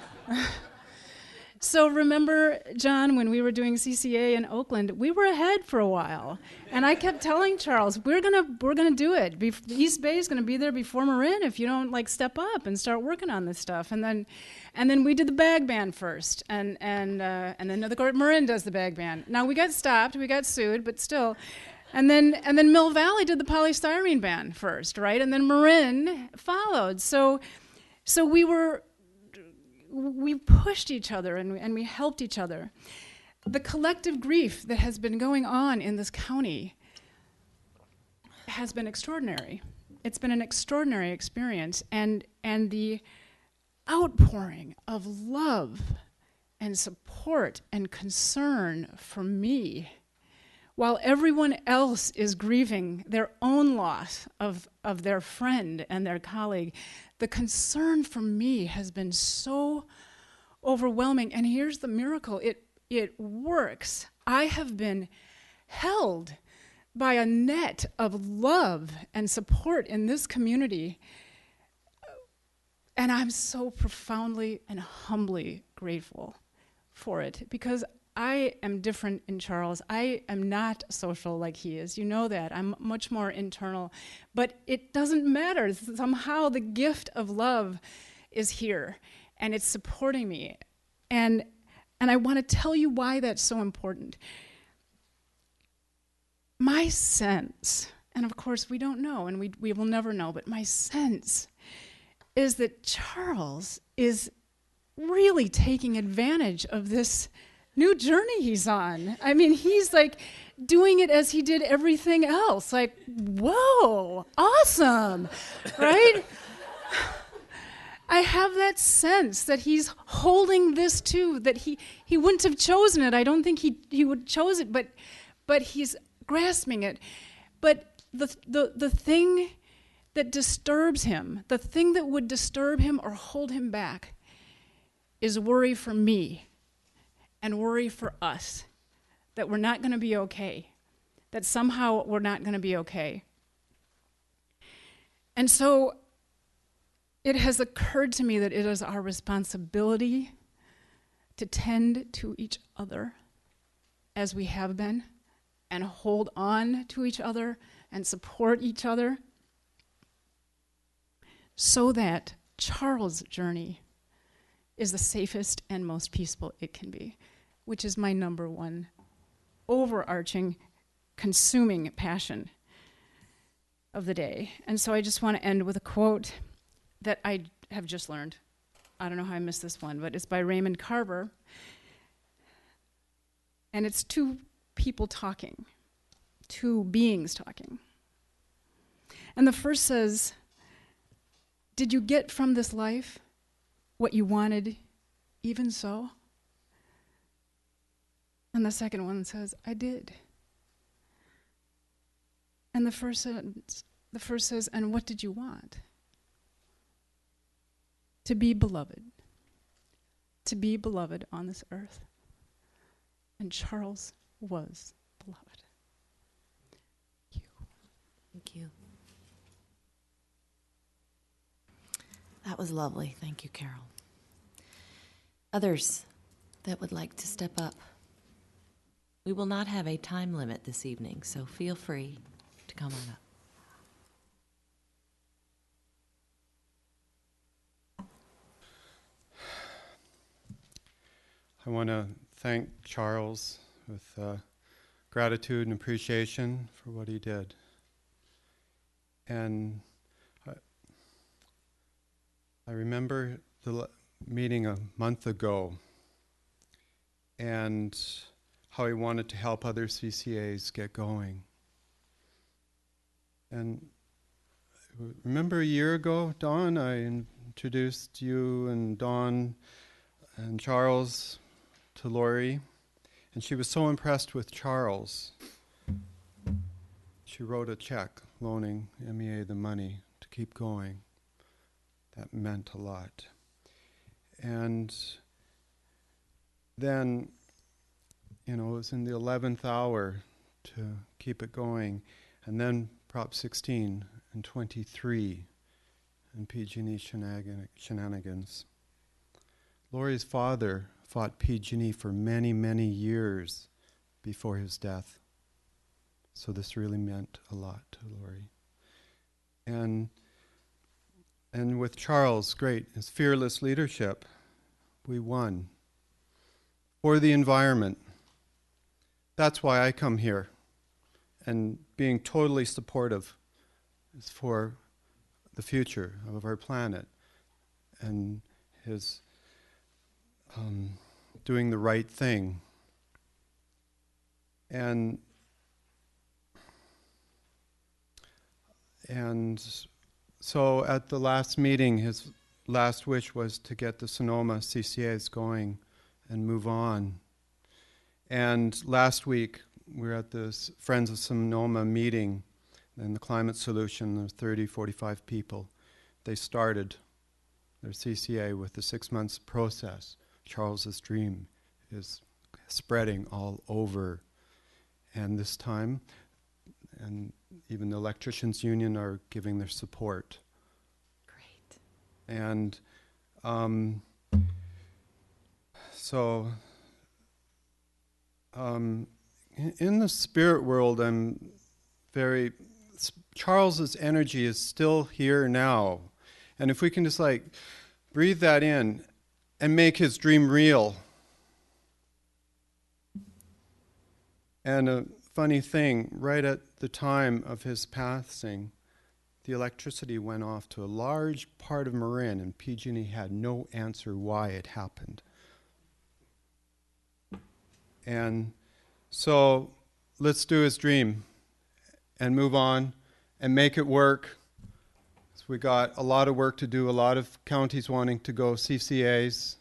So remember, John, when we were doing CCA in Oakland, we were ahead for a while. And I kept telling Charles, we're gonna do it. East Bay is gonna be there before Marin if you don't step up and start working on this stuff. And then we did the bag ban first, and then of course Marin does the bag ban. Now we got stopped, we got sued, but still. And then Mill Valley did the polystyrene ban first, right? And then Marin followed. So we pushed each other and we helped each other. The collective grief that has been going on in this county has been extraordinary. It's been an extraordinary experience, and the outpouring of love and support and concern for me, while everyone else is grieving their own loss of their friend and their colleague, the concern for me has been so overwhelming. And here's the miracle, it works. I have been held by a net of love and support in this community, and I'm so profoundly and humbly grateful for it, because I am different in Charles. I am not social like he is. You know that. I'm much more internal. But it doesn't matter. Somehow the gift of love is here, and it's supporting me. And I want to tell you why that's so important. My sense, and of course we don't know, and we will never know, but my sense is that Charles is really taking advantage of this new journey he's on. I mean, he's doing it as he did everything else. Whoa, awesome, right? I have that sense that he's holding this too, that he wouldn't have chosen it. I don't think he would chose it, but he's grasping it. But the thing that disturbs him, the thing that would disturb him or hold him back, is worry for me. And worry for us, that we're not going to be okay, that somehow we're not going to be okay. And so it has occurred to me that it is our responsibility to tend to each other as we have been, and hold on to each other and support each other, so that Charles' journey is the safest and most peaceful it can be, which is my number one overarching, consuming passion of the day. And so I just want to end with a quote that I have just learned. I don't know how I missed this one, but it's by Raymond Carver. And it's two people talking, two beings talking. And the first says, Did you get from this life what you wanted, even so? And the second one says, I did. And the first says, and what did you want? To be beloved. To be beloved on this earth. And Charles was beloved. Thank you. Thank you. That was lovely. Thank you, Carol. Others that would like to step up. We will not have a time limit this evening, so feel free to come on up. I want to thank Charles with gratitude and appreciation for what he did. And I remember the meeting a month ago and how he wanted to help other CCAs get going. And remember a year ago, Dawn, I introduced you and Dawn and Charles to Lori, and she was so impressed with Charles. She wrote a check loaning MEA the money to keep going. That meant a lot. And then, it was in the 11th hour to keep it going. And then Prop 16 and 23 and PG&E shenanigans. Lori's father fought PG&E for many, many years before his death. So this really meant a lot to Lori. And with Charles, great, his fearless leadership, we won. For the environment. That's why I come here. And being totally supportive is for the future of our planet and his doing the right thing. And so at the last meeting, his last wish was to get the Sonoma CCAs going and move on. And last week, we were at this Friends of Sonoma meeting, and the climate solution, there were 30, 45 people. They started their CCA with the 6 months process. Charles's dream is spreading all over. And this time, and even the electricians union are giving their support. Great. And in the spirit world, Charles's energy is still here now. And if we can just breathe that in and make his dream real. And a funny thing, right at the time of his passing, the electricity went off to a large part of Marin, and PG&E had no answer why it happened. And so let's do his dream and move on and make it work. So we got a lot of work to do, a lot of counties wanting to go CCAs.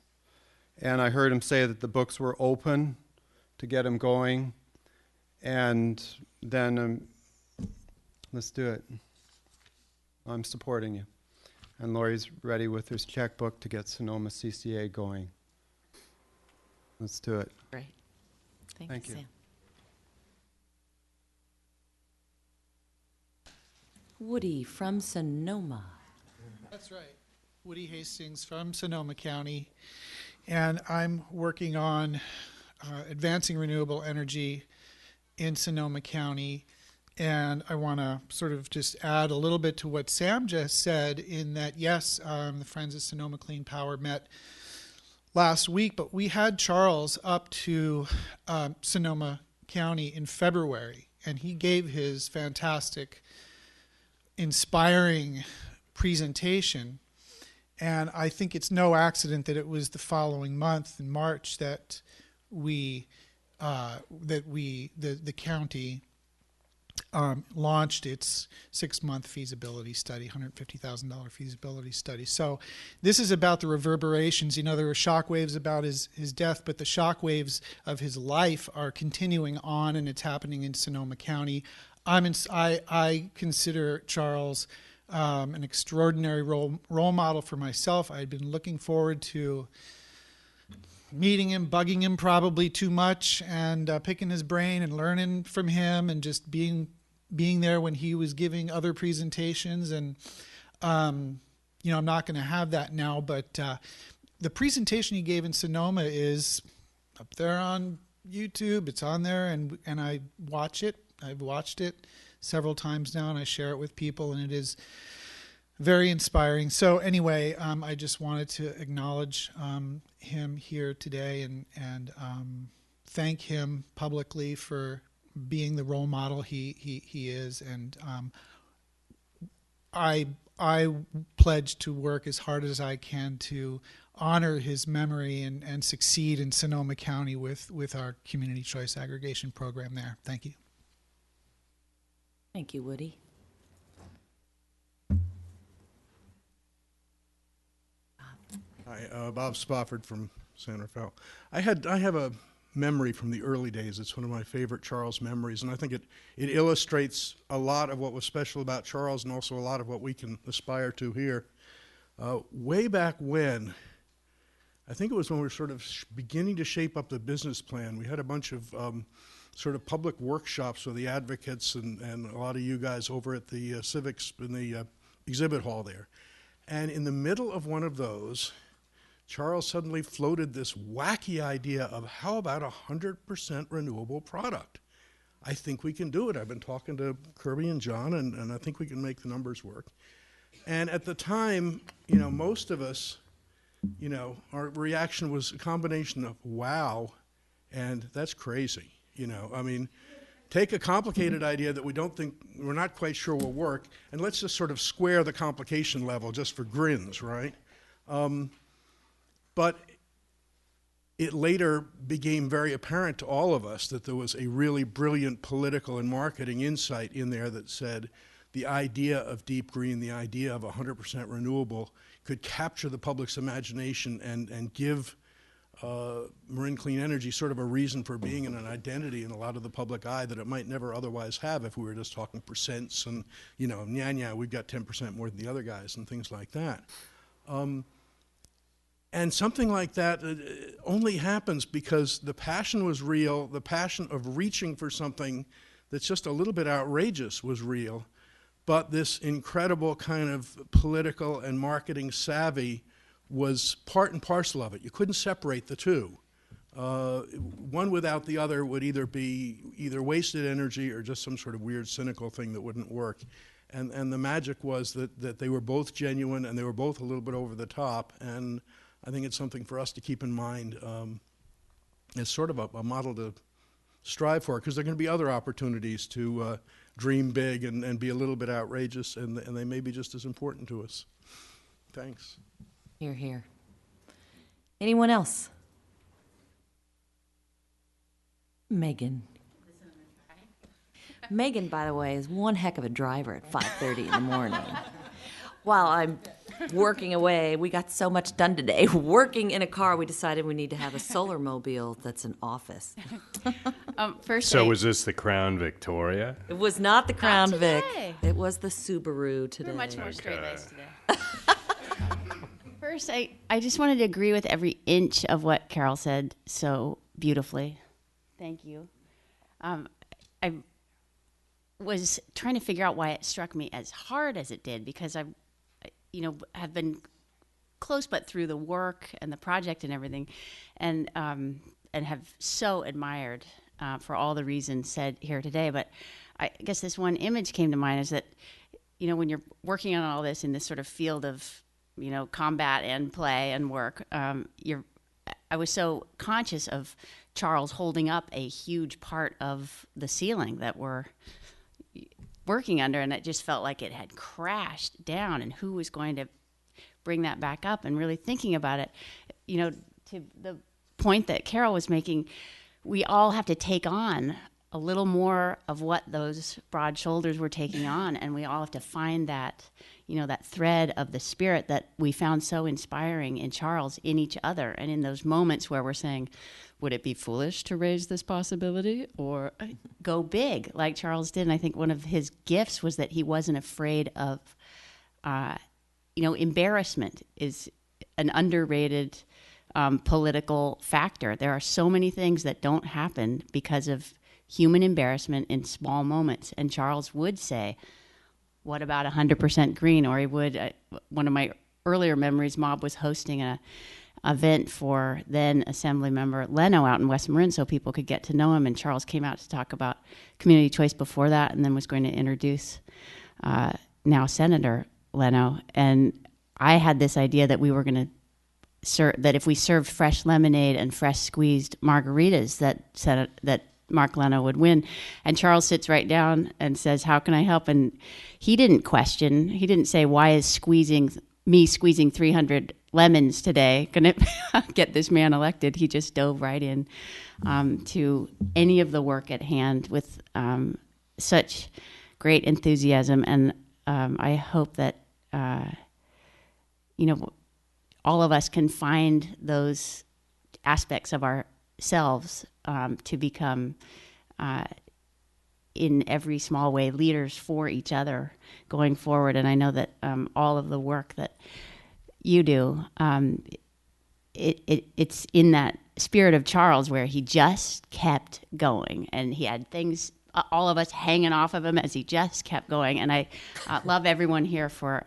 And I heard him say that the books were open to get him going. And then let's do it. I'm supporting you. And Lori's ready with his checkbook to get Sonoma CCA going. Let's do it. Great. Thank you, Sam. Woody from Sonoma. That's right. Woody Hastings from Sonoma County. And I'm working on advancing renewable energy in Sonoma County. And I want to sort of just add a little bit to what Sam just said in that, yes, the Friends of Sonoma Clean Power met last week, but we had Charles up to Sonoma County in February, and he gave his fantastic, inspiring presentation. And I think it's no accident that it was the following month in March that the county launched its 6-month feasibility study, $150,000 feasibility study. So this is about the reverberations. You know, there were shockwaves about his death, but the shockwaves of his life are continuing on, and it's happening in Sonoma County. I consider Charles an extraordinary role model for myself. I had been looking forward to meeting him, bugging him probably too much, and picking his brain and learning from him, and just being there when he was giving other presentations. And I'm not going to have that now, but the presentation he gave in Sonoma is up there on YouTube. It's on there, and I watch it. I've watched it several times now, and I share it with people, and it is very inspiring. So anyway, I just wanted to acknowledge him here today and thank him publicly for being the role model he is. And I pledge to work as hard as I can to honor his memory and succeed in Sonoma County with our community choice aggregation program there. Thank you. Thank you, Woody. Hi, Bob Spofford from San Rafael. I have a memory from the early days. It's one of my favorite Charles memories, and I think it illustrates a lot of what was special about Charles, and also a lot of what we can aspire to here. Way back when, I think it was when we were sort of beginning to shape up the business plan, we had a bunch of sort of public workshops with the advocates and a lot of you guys over at the civics in the exhibit hall there. And in the middle of one of those, Charles suddenly floated this wacky idea of how about 100% renewable product? I think we can do it. I've been talking to Kirby and John, and I think we can make the numbers work. And at the time, most of us, our reaction was a combination of wow and that's crazy. Take a complicated idea that we're not quite sure will work, and let's just sort of square the complication level just for grins, right? But it later became very apparent to all of us that there was a really brilliant political and marketing insight in there that said the idea of deep green, the idea of 100% renewable could capture the public's imagination and give Marin Clean Energy sort of a reason for being and an identity in a lot of the public eye that it might never otherwise have if we were just talking percents and, we've got 10% more than the other guys and things like that. And something like that only happens because the passion was real, the passion of reaching for something that's just a little bit outrageous was real, but this incredible kind of political and marketing savvy was part and parcel of it. You couldn't separate the two. One without the other would either be wasted energy or just some sort of weird cynical thing that wouldn't work. And the magic was that they were both genuine and they were both a little bit over the top. And I think it's something for us to keep in mind as sort of a model to strive for, because there are going to be other opportunities to dream big and be a little bit outrageous, and they may be just as important to us. Thanks. Hear, hear. Anyone else? Megan. Megan, by the way, is one heck of a driver at 5:30 in the morning. While I'm working away, we got so much done today. Working in a car, we decided we need to have a solar mobile that's an office. Was this the Crown Victoria? It was not the Crown Not Vic. today. It was the Subaru today. We're much more straight-laced today. First, I just wanted to agree with every inch of what Carol said so beautifully. Thank you. I was trying to figure out why it struck me as hard as it did, because I have been close but through the work and the project and everything, and have so admired for all the reasons said here today. But I guess this one image came to mind is that, when you're working on all this in this sort of field of combat and play and work, I was so conscious of Charles holding up a huge part of the ceiling that we're working under, and it just felt like it had crashed down, and who was going to bring that back up? And really thinking about it, to the point that Carol was making, we all have to take on a little more of what those broad shoulders were taking on, and we all have to find that, you know, that thread of the spirit that we found so inspiring in Charles, in each other, and in those moments where we're saying, would it be foolish to raise this possibility or go big like Charles did? And I think one of his gifts was that he wasn't afraid of, embarrassment is an underrated political factor. There are so many things that don't happen because of human embarrassment in small moments. And Charles would say, what about 100% green? Or he would, one of my earlier memories, Mob was hosting a event for then Assembly Member Leno out in West Marin so people could get to know him. And Charles came out to talk about community choice before that, and then was going to introduce now Senator Leno. And I had this idea that we were going to that if we served fresh lemonade and fresh squeezed margaritas, that Mark Leno would win. And Charles sits right down and says, how can I help? And he didn't question. He didn't say, why is squeezing 300 lemons today going to get this man elected? He just dove right in to any of the work at hand with such great enthusiasm. And I hope that, all of us can find those aspects of ourselves to become, in every small way, leaders for each other going forward. And I know that all of the work that you do, it's in that spirit of Charles where he just kept going, and he had things, all of us hanging off of him as he just kept going. And I love everyone here for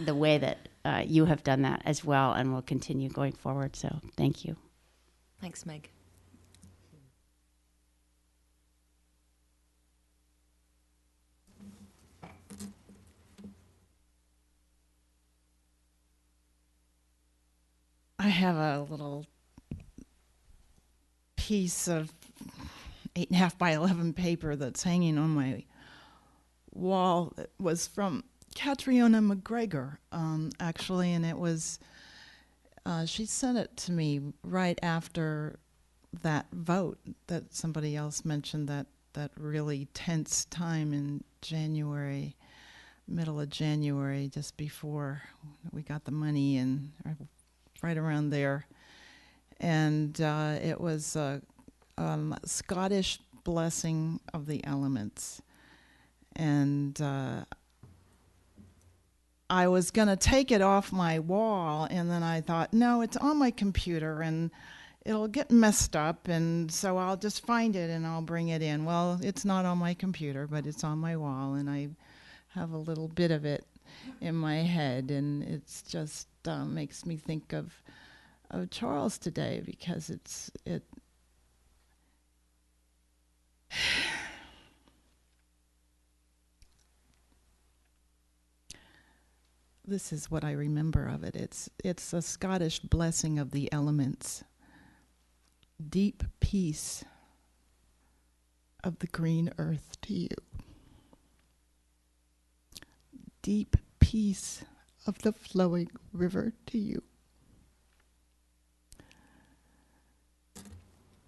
the way that you have done that as well, and will continue going forward. So thank you. Thanks, Meg. I have a little piece of 8.5 by 11 paper that's hanging on my wall. It was from Catriona McGregor, actually, and it was, she sent it to me right after that vote that somebody else mentioned, that really tense time in January, middle of January, just before we got the money, and right around there. And it was a Scottish blessing of the elements. And I was going to take it off my wall, and then I thought, no, it's on my computer, and it'll get messed up, and so I'll just find it and I'll bring it in. Well, it's not on my computer, but it's on my wall, and I have a little bit of it in my head, and it's just makes me think of Charles today, because it this is what I remember of it. It's a Scottish blessing of the elements. Deep peace of the green earth to you. Deep peace of the flowing river to you.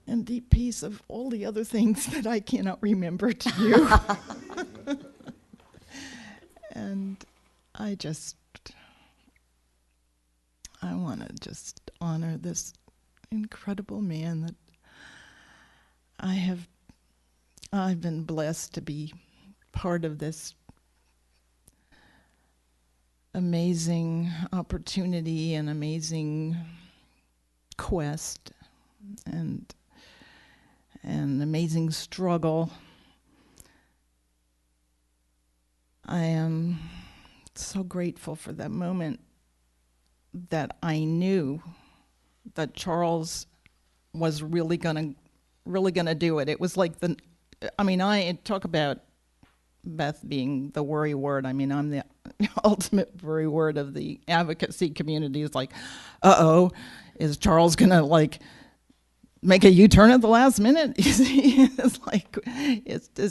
And deep peace of all the other things that I cannot remember to you. And I want to just honor this incredible man that I've been blessed to be part of this amazing opportunity and amazing quest and amazing struggle. I am so grateful for that moment that I knew that Charles was really gonna do it. It was like I talk about Beth being the worry word. I mean, I'm the ultimate worry word of the advocacy community. It's like, uh-oh, is Charles gonna make a U-turn at the last minute? Is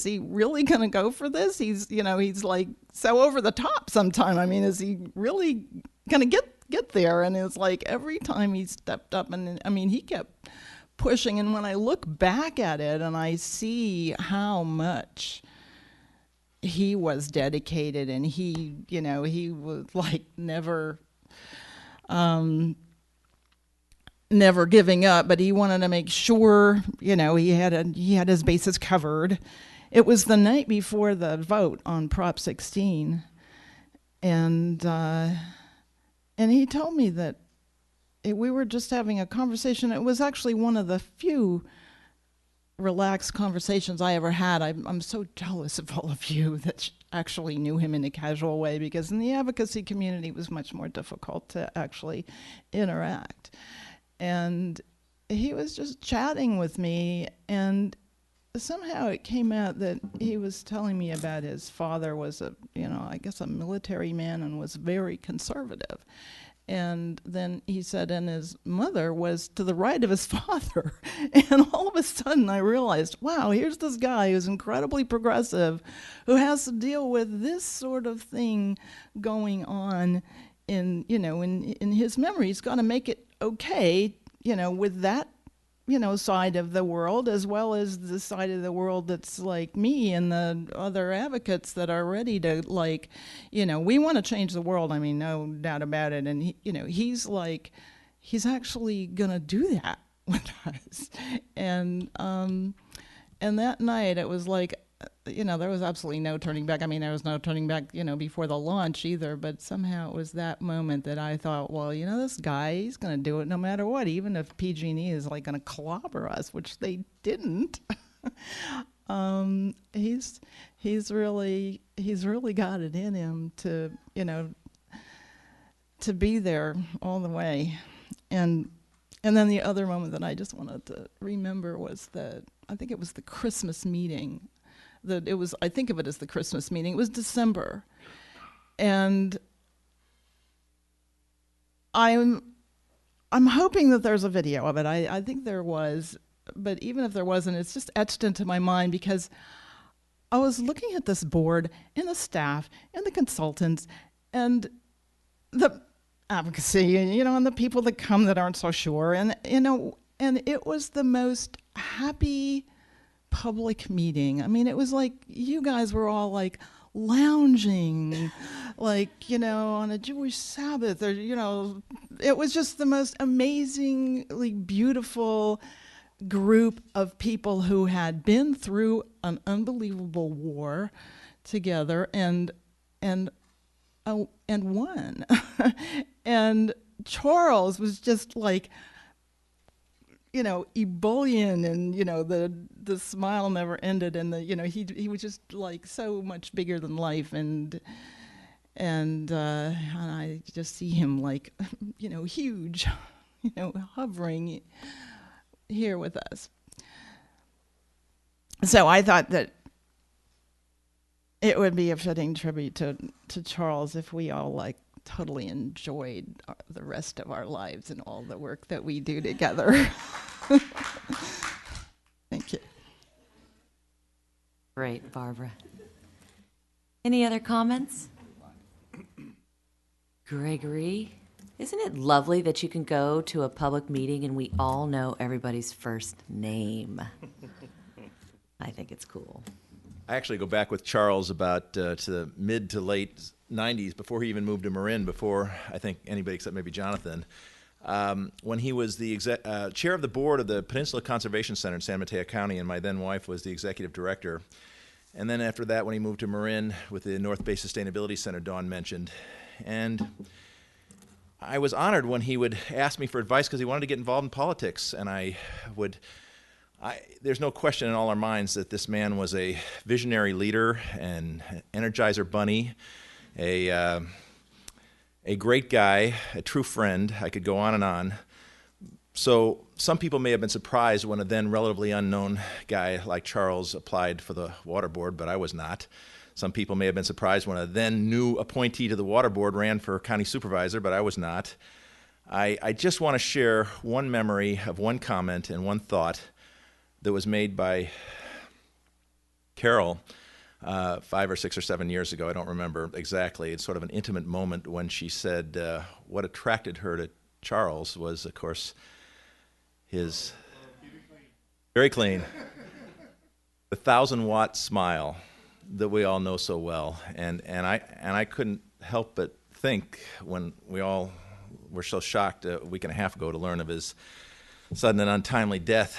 he really gonna go for this? He's like so over the top sometime. I mean, is he really gonna get there? And it's like every time he stepped up, and I mean, he kept pushing. And when I look back at it and I see how much he was dedicated, and he, you know, he was like never giving up, but he wanted to make sure, you know, he had his bases covered. It was the night before the vote on Prop 16, and he told me that we were just having a conversation. It was actually one of the few relaxed conversations I ever had. I'm so jealous of all of you that actually knew him in a casual way, because in the advocacy community it was much more difficult to actually interact. And he was just chatting with me, and somehow it came out that he was telling me about his father was a military man and was very conservative. And then he said, and his mother was to the right of his father. And all of a sudden I realized, wow, here's this guy who's incredibly progressive, who has to deal with this sort of thing going on in his memory. He's got to make it okay, with that, side of the world, as well as the side of the world that's like me and the other advocates that are ready to, like, we want to change the world. I mean, no doubt about it. And he's actually gonna do that with us. And that night it was like, there was absolutely no turning back. I mean, there was no turning back, before the launch either, but somehow it was that moment that I thought, well, this guy, he's going to do it no matter what, even if PG&E is like going to clobber us, which they didn't. He's really got it in him to, to be there all the way. And then the other moment that I just wanted to remember was I think it was the Christmas meeting. I think of it as the Christmas meeting. It was December, and I'm hoping that there's a video of it. I think there was, but even if there wasn't, it's just etched into my mind, because I was looking at this board and the staff and the consultants and the advocacy, and the people that come that aren't so sure, and it was the most happy public meeting. I mean, it was like you guys were all like lounging, like, on a Jewish Sabbath, or, it was just the most amazingly beautiful group of people who had been through an unbelievable war together and won. And Charles was just like, ebullient, and the smile never ended, and he was just like so much bigger than life, and I just see him like huge, hovering here with us. So I thought that it would be a fitting tribute to Charles if we all like totally enjoyed the rest of our lives and all the work that we do together. Thank you. Great, Barbara. Any other comments? Gregory, isn't it lovely that you can go to a public meeting and we all know everybody's first name? I think it's cool. I actually go back with Charles about to the mid to late 90s, before he even moved to Marin, before I think anybody except maybe Jonathan, when he was the chair of the board of the Peninsula Conservation Center in San Mateo County, and my then wife was the executive director. And then after that, when he moved to Marin with the North Bay Sustainability Center, Dawn mentioned. And I was honored when he would ask me for advice, because he wanted to get involved in politics, and there's no question in all our minds that this man was a visionary leader, an Energizer bunny, a great guy, a true friend. I could go on and on. So some people may have been surprised when a then relatively unknown guy like Charles applied for the water board, but I was not. Some people may have been surprised when a then new appointee to the water board ran for county supervisor, but I was not. I just want to share one memory of one comment and one thought that was made by Carol 5 or 6 or 7 years ago. I don't remember exactly. It's sort of an intimate moment when she said what attracted her to Charles was, of course, his Very clean. The 1,000-watt smile that we all know so well, and I couldn't help but think when we all were so shocked a week and a half ago to learn of his sudden and untimely death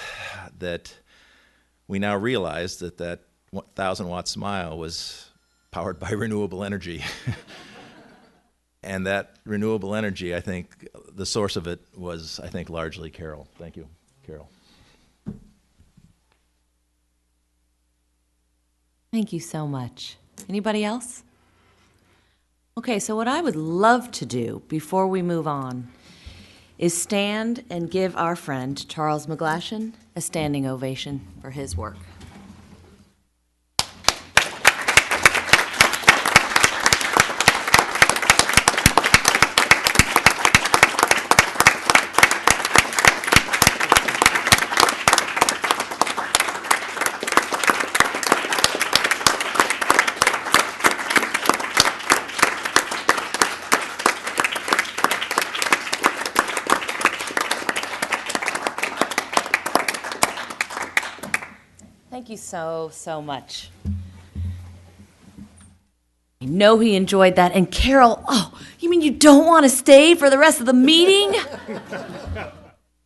that we now realize that 1,000-watt smile was powered by renewable energy. And that renewable energy, I think, the source of it was, I think, largely Carol. Thank you, Carol. Thank you so much. Anybody else? Okay, so what I would love to do before we move on is stand and give our friend Charles McGlashan a standing ovation for his work. Thank you so much. I know he enjoyed that. And Carol, oh, you mean you don't want to stay for the rest of the meeting?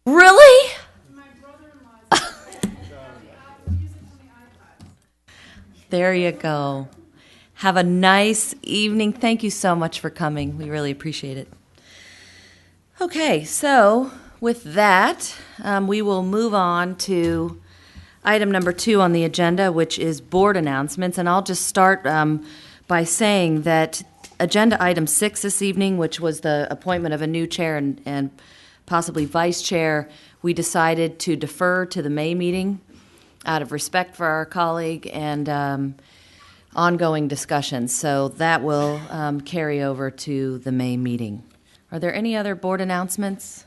Really? There you go. Have a nice evening. Thank you so much for coming. We really appreciate it. Okay, so with that, we will move on to item number 2 on the agenda, which is board announcements. And I'll just start by saying that agenda item 6 this evening, which was the appointment of a new chair and possibly vice chair, we decided to defer to the May meeting out of respect for our colleague and ongoing discussions. So that will carry over to the May meeting. Are there any other board announcements?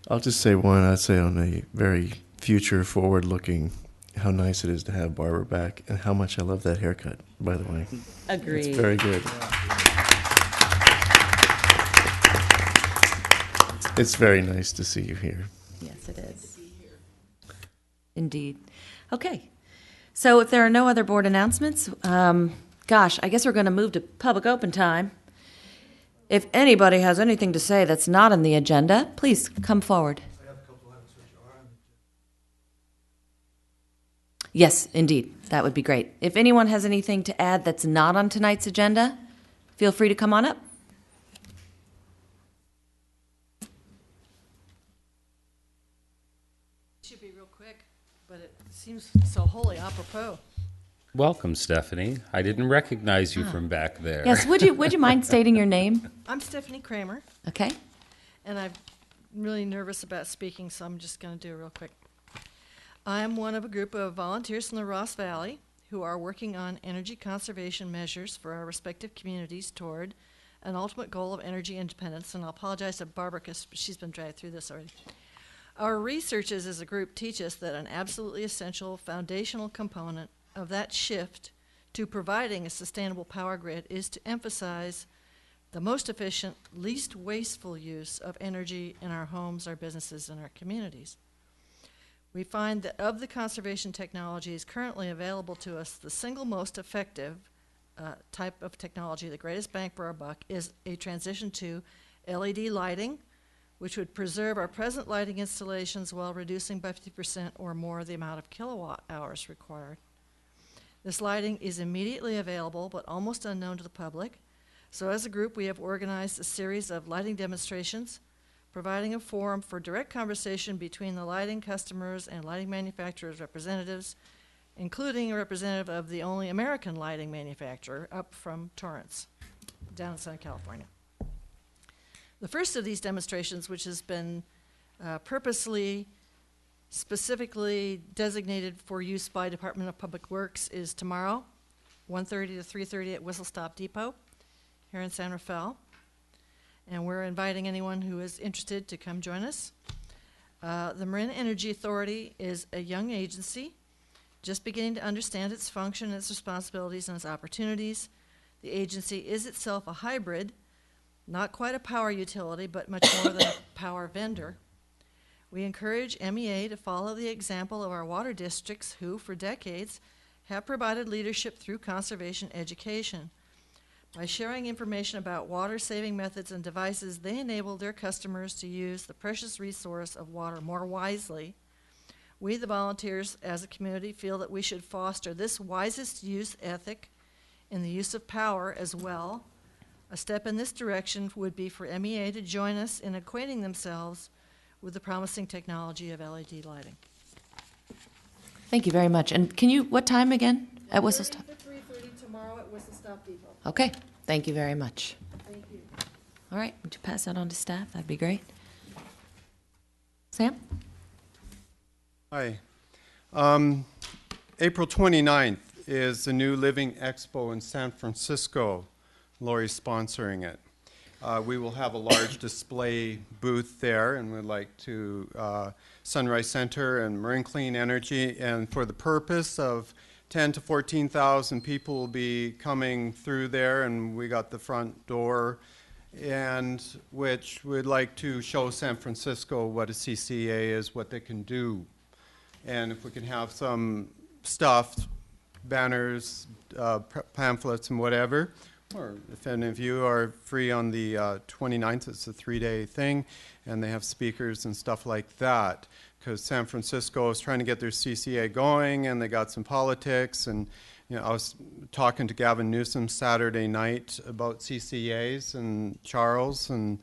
I'll just say one. I'd say on a very future forward-looking, how nice it is to have Barbara back, and how much I love that haircut, by the way. Agreed. It's very good. It's very nice to see you here. Yes, it is. Indeed. Okay. So if there are no other board announcements, gosh, I guess we're going to move to public open time. If anybody has anything to say that's not on the agenda, please come forward. Yes, indeed. That would be great. If anyone has anything to add that's not on tonight's agenda, feel free to come on up. Should be real quick, but it seems so wholly apropos. Welcome, Stephanie. I didn't recognize you from back there. Yes, would you mind stating your name? I'm Stephanie Kramer. Okay. And I'm really nervous about speaking, so I'm just going to do it real quick. I'm one of a group of volunteers from the Ross Valley who are working on energy conservation measures for our respective communities toward an ultimate goal of energy independence. And I'll apologize to Barbara because she's been dragged through this already. Our researchers as a group teach us that an absolutely essential foundational component of that shift to providing a sustainable power grid is to emphasize the most efficient, least wasteful use of energy in our homes, our businesses, and our communities. We find that of the conservation technologies currently available to us, the single most effective type of technology, the greatest bang for our buck, is a transition to LED lighting, which would preserve our present lighting installations while reducing by 50% or more the amount of kilowatt hours required. This lighting is immediately available but almost unknown to the public. So as a group, we have organized a series of lighting demonstrations, providing a forum for direct conversation between the lighting customers and lighting manufacturers' representatives, including a representative of the only American lighting manufacturer up from Torrance, down in Southern California. The first of these demonstrations, which has been purposely, specifically designated for use by Department of Public Works, is tomorrow, 1:30 to 3:30 at Whistle Stop Depot here in San Rafael. And we're inviting anyone who is interested to come join us. The Marin Energy Authority is a young agency, just beginning to understand its function, its responsibilities, and its opportunities. The agency is itself a hybrid, not quite a power utility, but much more than a power vendor. We encourage MEA to follow the example of our water districts who, for decades, have provided leadership through conservation education. By sharing information about water-saving methods and devices, they enable their customers to use the precious resource of water more wisely. We, the volunteers, as a community, feel that we should foster this wisest use ethic in the use of power as well. A step in this direction would be for MEA to join us in acquainting themselves with the promising technology of LED lighting. Thank you very much. And can you, what time again at Whistle Stop? 3:30 tomorrow at Whistle Stop Depot. Okay, thank you very much. Thank you. All right, would you pass that on to staff? That'd be great. Sam? Hi. April 29th is the New Living Expo in San Francisco. Lori's sponsoring it. We will have a large display booth there, and we'd like to Sunrise Center and Marine Clean Energy, and for the purpose of 10 to 14,000 people will be coming through there, and we got the front door, and which we'd like to show San Francisco what a CCA is, what they can do. And if we can have some stuff, banners, pamphlets and whatever, or if any of you are free on the 29th, it's a 3-day thing, and they have speakers and stuff like that, because San Francisco is trying to get their CCA going, and they got some politics, and you know, I was talking to Gavin Newsom Saturday night about CCAs and Charles, and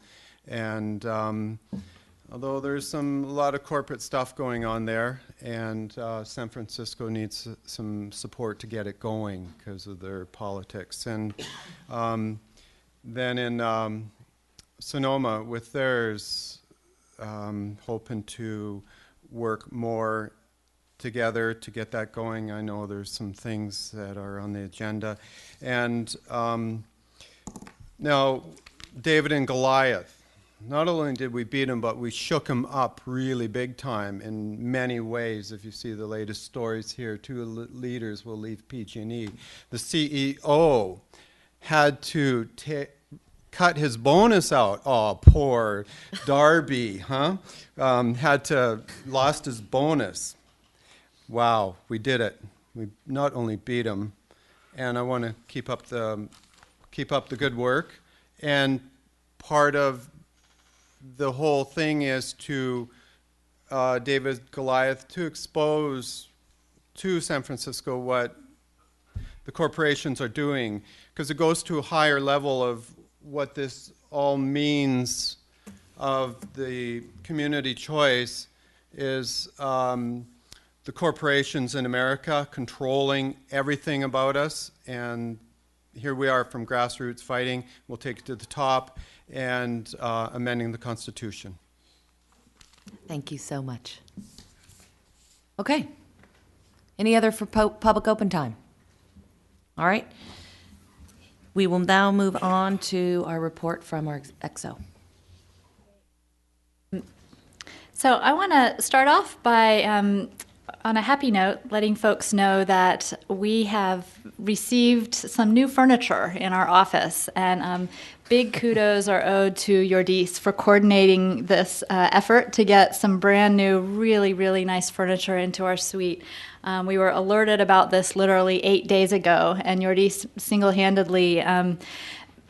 although there's a lot of corporate stuff going on there, and San Francisco needs some support to get it going because of their politics. And then in Sonoma, with theirs, hoping to work more together to get that going. I know there's some things that are on the agenda. And now, David and Goliath. Not only did we beat him, but we shook him up really big time in many ways. If you see the latest stories here, 2 leaders will leave PG&E. The CEO had to cut his bonus out. Oh, poor Darby, huh? Lost his bonus. Wow, we did it. We not only beat him, and I want to keep up the good work. And part of the whole thing is to David Goliath to expose to San Francisco what the corporations are doing, because it goes to a higher level of what this all means of the community choice is the corporations in America controlling everything about us, and here we are from grassroots fighting. We'll take it to the top and amending the Constitution. Thank you so much. Okay. Any other for public open time? All right. We will now move on to our report from our EXO. So I want to start off by, on a happy note, letting folks know that we have received some new furniture in our office, and big kudos are owed to Jordice for coordinating this effort to get some brand new, really, really nice furniture into our suite. We were alerted about this literally 8 days ago, and Jordice single-handedly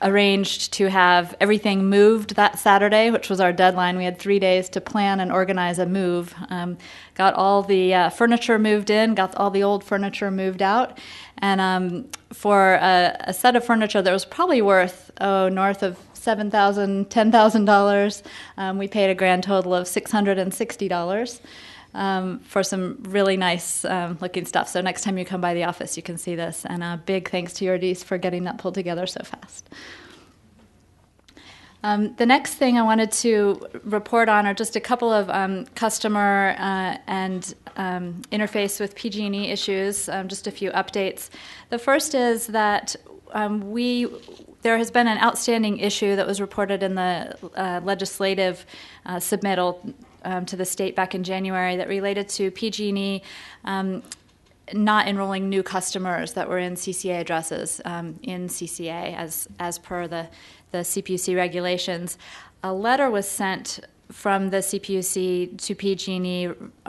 arranged to have everything moved that Saturday, which was our deadline. We had 3 days to plan and organize a move. Got all the furniture moved in, got all the old furniture moved out, and for a set of furniture that was probably worth north of $7,000, $10,000, we paid a grand total of $660. For some really nice looking stuff. So next time you come by the office, you can see this. And a big thanks to Jordice for getting that pulled together so fast. The next thing I wanted to report on are just a couple of customer and interface with PG&E issues, just a few updates. The first is that there has been an outstanding issue that was reported in the legislative submittal to the state back in January that related to PG&E not enrolling new customers that were in CCA addresses in CCA as per the CPUC regulations. A letter was sent from the CPUC to PG&E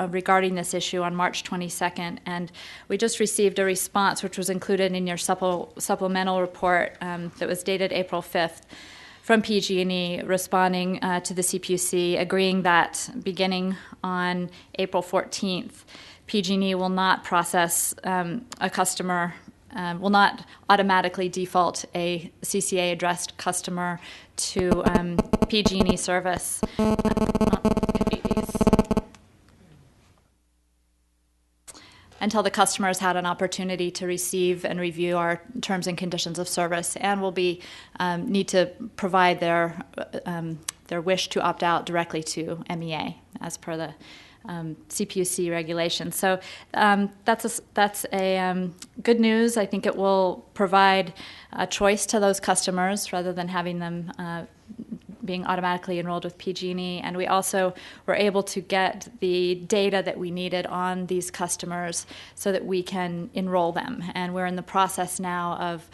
regarding this issue on March 22nd, and we just received a response which was included in your supplemental report that was dated April 5th from PG&E responding to the CPUC, agreeing that beginning on April 14th, PG&E will not process a customer, will not automatically default a CCA-addressed customer to PG&E service. Until the customer has had an opportunity to receive and review our terms and conditions of service, and will be need to provide their wish to opt out directly to MEA as per the CPUC regulations. So that's a good news. I think it will provide a choice to those customers rather than having them being automatically enrolled with PG&E, and we also were able to get the data that we needed on these customers so that we can enroll them. And we're in the process now of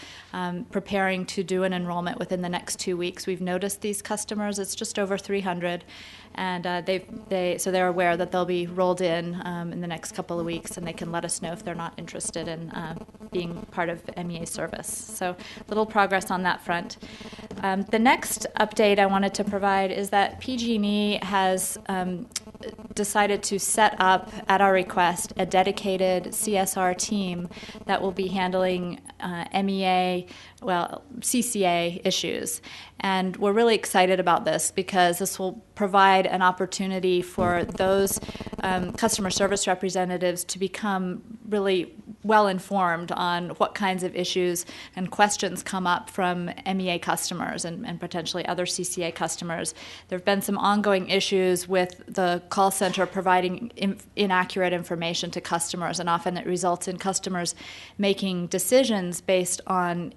preparing to do an enrollment within the next 2 weeks. We've noticed these customers; it's just over 300, and so they're aware that they'll be rolled in the next couple of weeks, and they can let us know if they're not interested in being part of MEA service. So little progress on that front. The next update I wanted to provide is that PG&E has decided to set up, at our request, a dedicated CSR team that will be handling MEA, CCA issues. And we're really excited about this because this will provide an opportunity for those customer service representatives to become really well informed on what kinds of issues and questions come up from MEA customers and potentially other CCA customers. There have been some ongoing issues with the call center providing inaccurate information to customers, and often it results in customers making decisions based on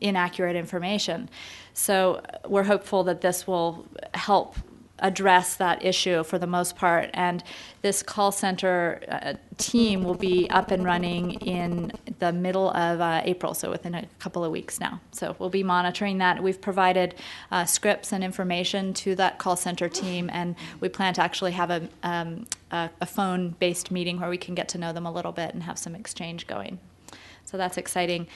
inaccurate information. So we're hopeful that this will help address that issue for the most part, and this call center team will be up and running in the middle of April, so within a couple of weeks now. So we'll be monitoring that. We've provided scripts and information to that call center team, and we plan to actually have a phone-based meeting where we can get to know them a little bit and have some exchange going. So that's exciting.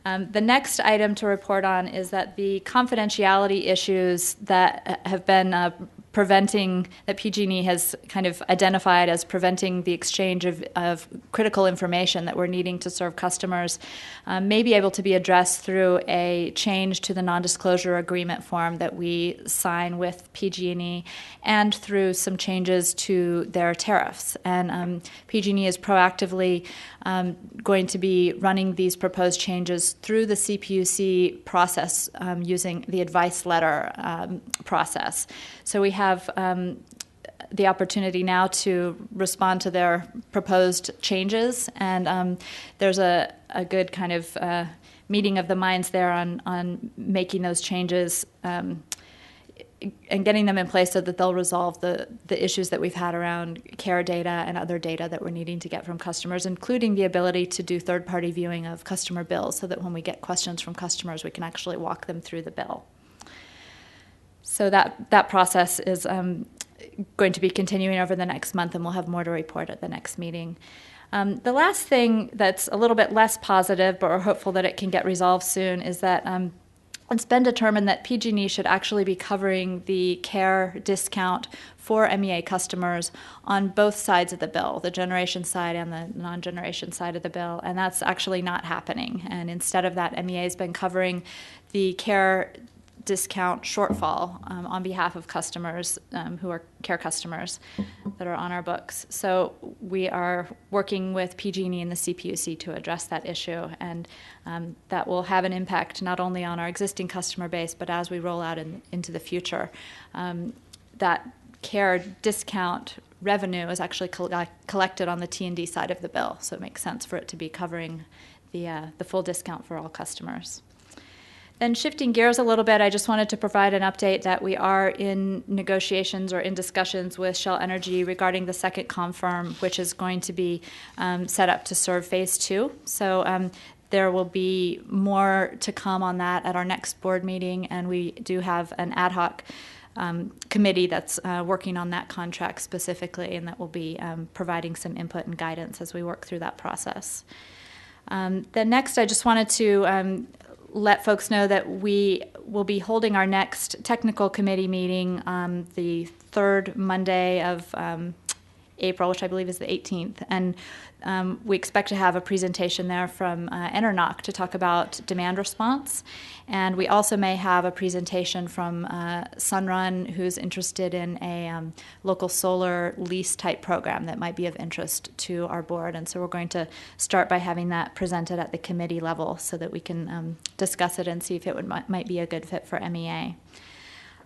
The next item to report on is that the confidentiality issues that have been preventing, that PG&E has kind of identified as preventing the exchange of critical information that we're needing to serve customers, may be able to be addressed through a change to the non-disclosure agreement form that we sign with PG&E, and through some changes to their tariffs. And PG&E is proactively going to be running these proposed changes through the CPUC process using the advice letter process. So we have the opportunity now to respond to their proposed changes, and there's a good kind of meeting of the minds there on making those changes and getting them in place so that they'll resolve the issues that we've had around care data and other data that we're needing to get from customers, including the ability to do third-party viewing of customer bills so that when we get questions from customers, we can actually walk them through the bill. So that process is going to be continuing over the next month, and we'll have more to report at the next meeting. The last thing that's a little bit less positive, but we're hopeful that it can get resolved soon, is that it's been determined that PG&E should actually be covering the care discount for MEA customers on both sides of the bill, the generation side and the non-generation side of the bill, and that's actually not happening. And instead of that, MEA has been covering the care discount shortfall on behalf of customers who are care customers that are on our books. So we are working with PG&E and the CPUC to address that issue, and that will have an impact not only on our existing customer base, but as we roll out into the future. That care discount revenue is actually collected on the T&D side of the bill, so it makes sense for it to be covering the full discount for all customers. Then shifting gears a little bit, I just wanted to provide an update that we are in negotiations or in discussions with Shell Energy regarding the second ComFirm, which is going to be set up to serve Phase 2. So there will be more to come on that at our next board meeting, and we do have an ad hoc committee that's working on that contract specifically, and that will be providing some input and guidance as we work through that process. Then next, I just wanted to let folks know that we will be holding our next technical committee meeting the third Monday of April, which I believe is the 18th. And we expect to have a presentation there from Enernoc to talk about demand response. And we also may have a presentation from Sunrun, who's interested in a local solar lease type program that might be of interest to our board. And so we're going to start by having that presented at the committee level so that we can discuss it and see if it might be a good fit for MEA.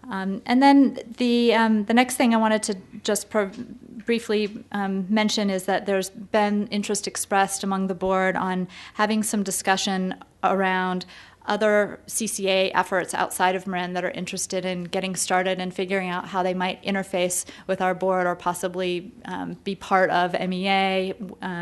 And then the next thing I wanted to just briefly mention is that there's been interest expressed among the board on having some discussion around other CCA efforts outside of Marin that are interested in getting started and figuring out how they might interface with our board or possibly be part of MEA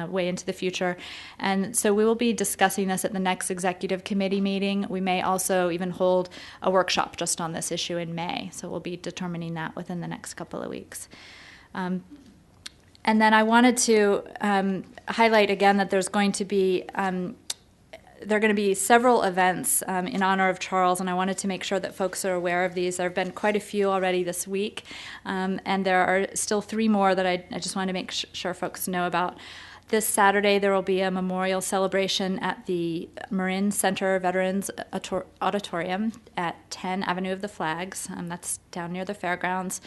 way into the future. And so we will be discussing this at the next executive committee meeting. We may also even hold a workshop just on this issue in May. So we'll be determining that within the next couple of weeks. And then I wanted to highlight again that there's going to be there are going to be several events in honor of Charles, and I wanted to make sure that folks are aware of these. There have been quite a few already this week, and there are still 3 more that I just wanted to make sure folks know about. This Saturday, there will be a memorial celebration at the Marin Center Veterans Auditorium at 10 Avenue of the Flags. That's down near the fairgrounds.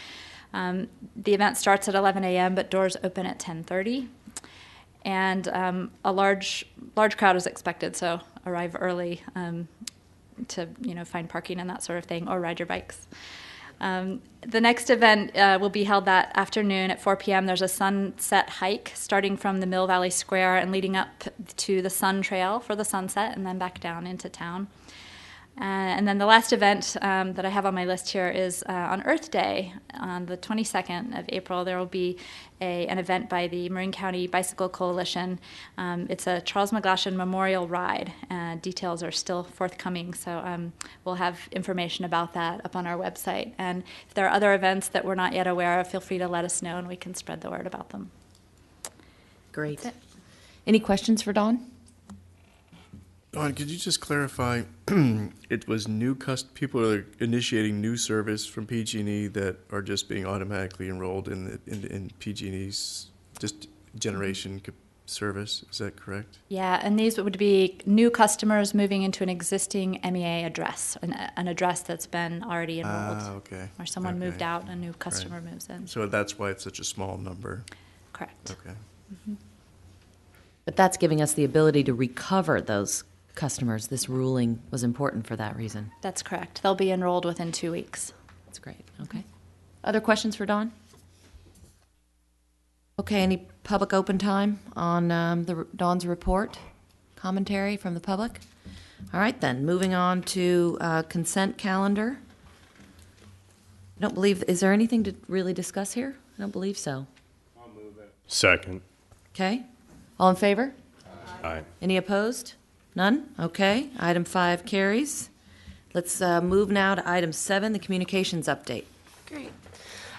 The event starts at 11 a.m., but doors open at 10:30. And a large crowd is expected, so arrive early to find parking and that sort of thing, or ride your bikes. The next event will be held that afternoon at 4 p.m. There's a sunset hike starting from the Mill Valley Square and leading up to the Sun Trail for the sunset, and then back down into town. And then the last event that I have on my list here is on Earth Day, on the 22nd of April. There will be an event by the Marin County Bicycle Coalition. It's a Charles McGlashan Memorial Ride. Details are still forthcoming, so we'll have information about that up on our website. And if there are other events that we're not yet aware of, feel free to let us know, and we can spread the word about them. Great. Any questions for Dawn? Dawn, could you just clarify, it was people are initiating new service from PG&E that are just being automatically enrolled in PG&E's just generation service, is that correct? Yeah, and these would be new customers moving into an existing MEA address, an address that's been already enrolled. Okay. Or someone moved out, a new customer moves in. So that's why it's such a small number? Correct. Okay. Mm-hmm. But that's giving us the ability to recover those customers. This ruling was important for that reason. That's correct. They'll be enrolled within 2 weeks. That's great. Okay. Other questions for Dawn? Okay, any public open time on Dawn's report? Commentary from the public? All right then, moving on to consent calendar. I don't believe, is there anything to really discuss here? I don't believe so. I'll move it. Second. Okay. All in favor? Aye. Any opposed? None? Okay. Item 5 carries. Let's move now to item 7, the communications update. Great.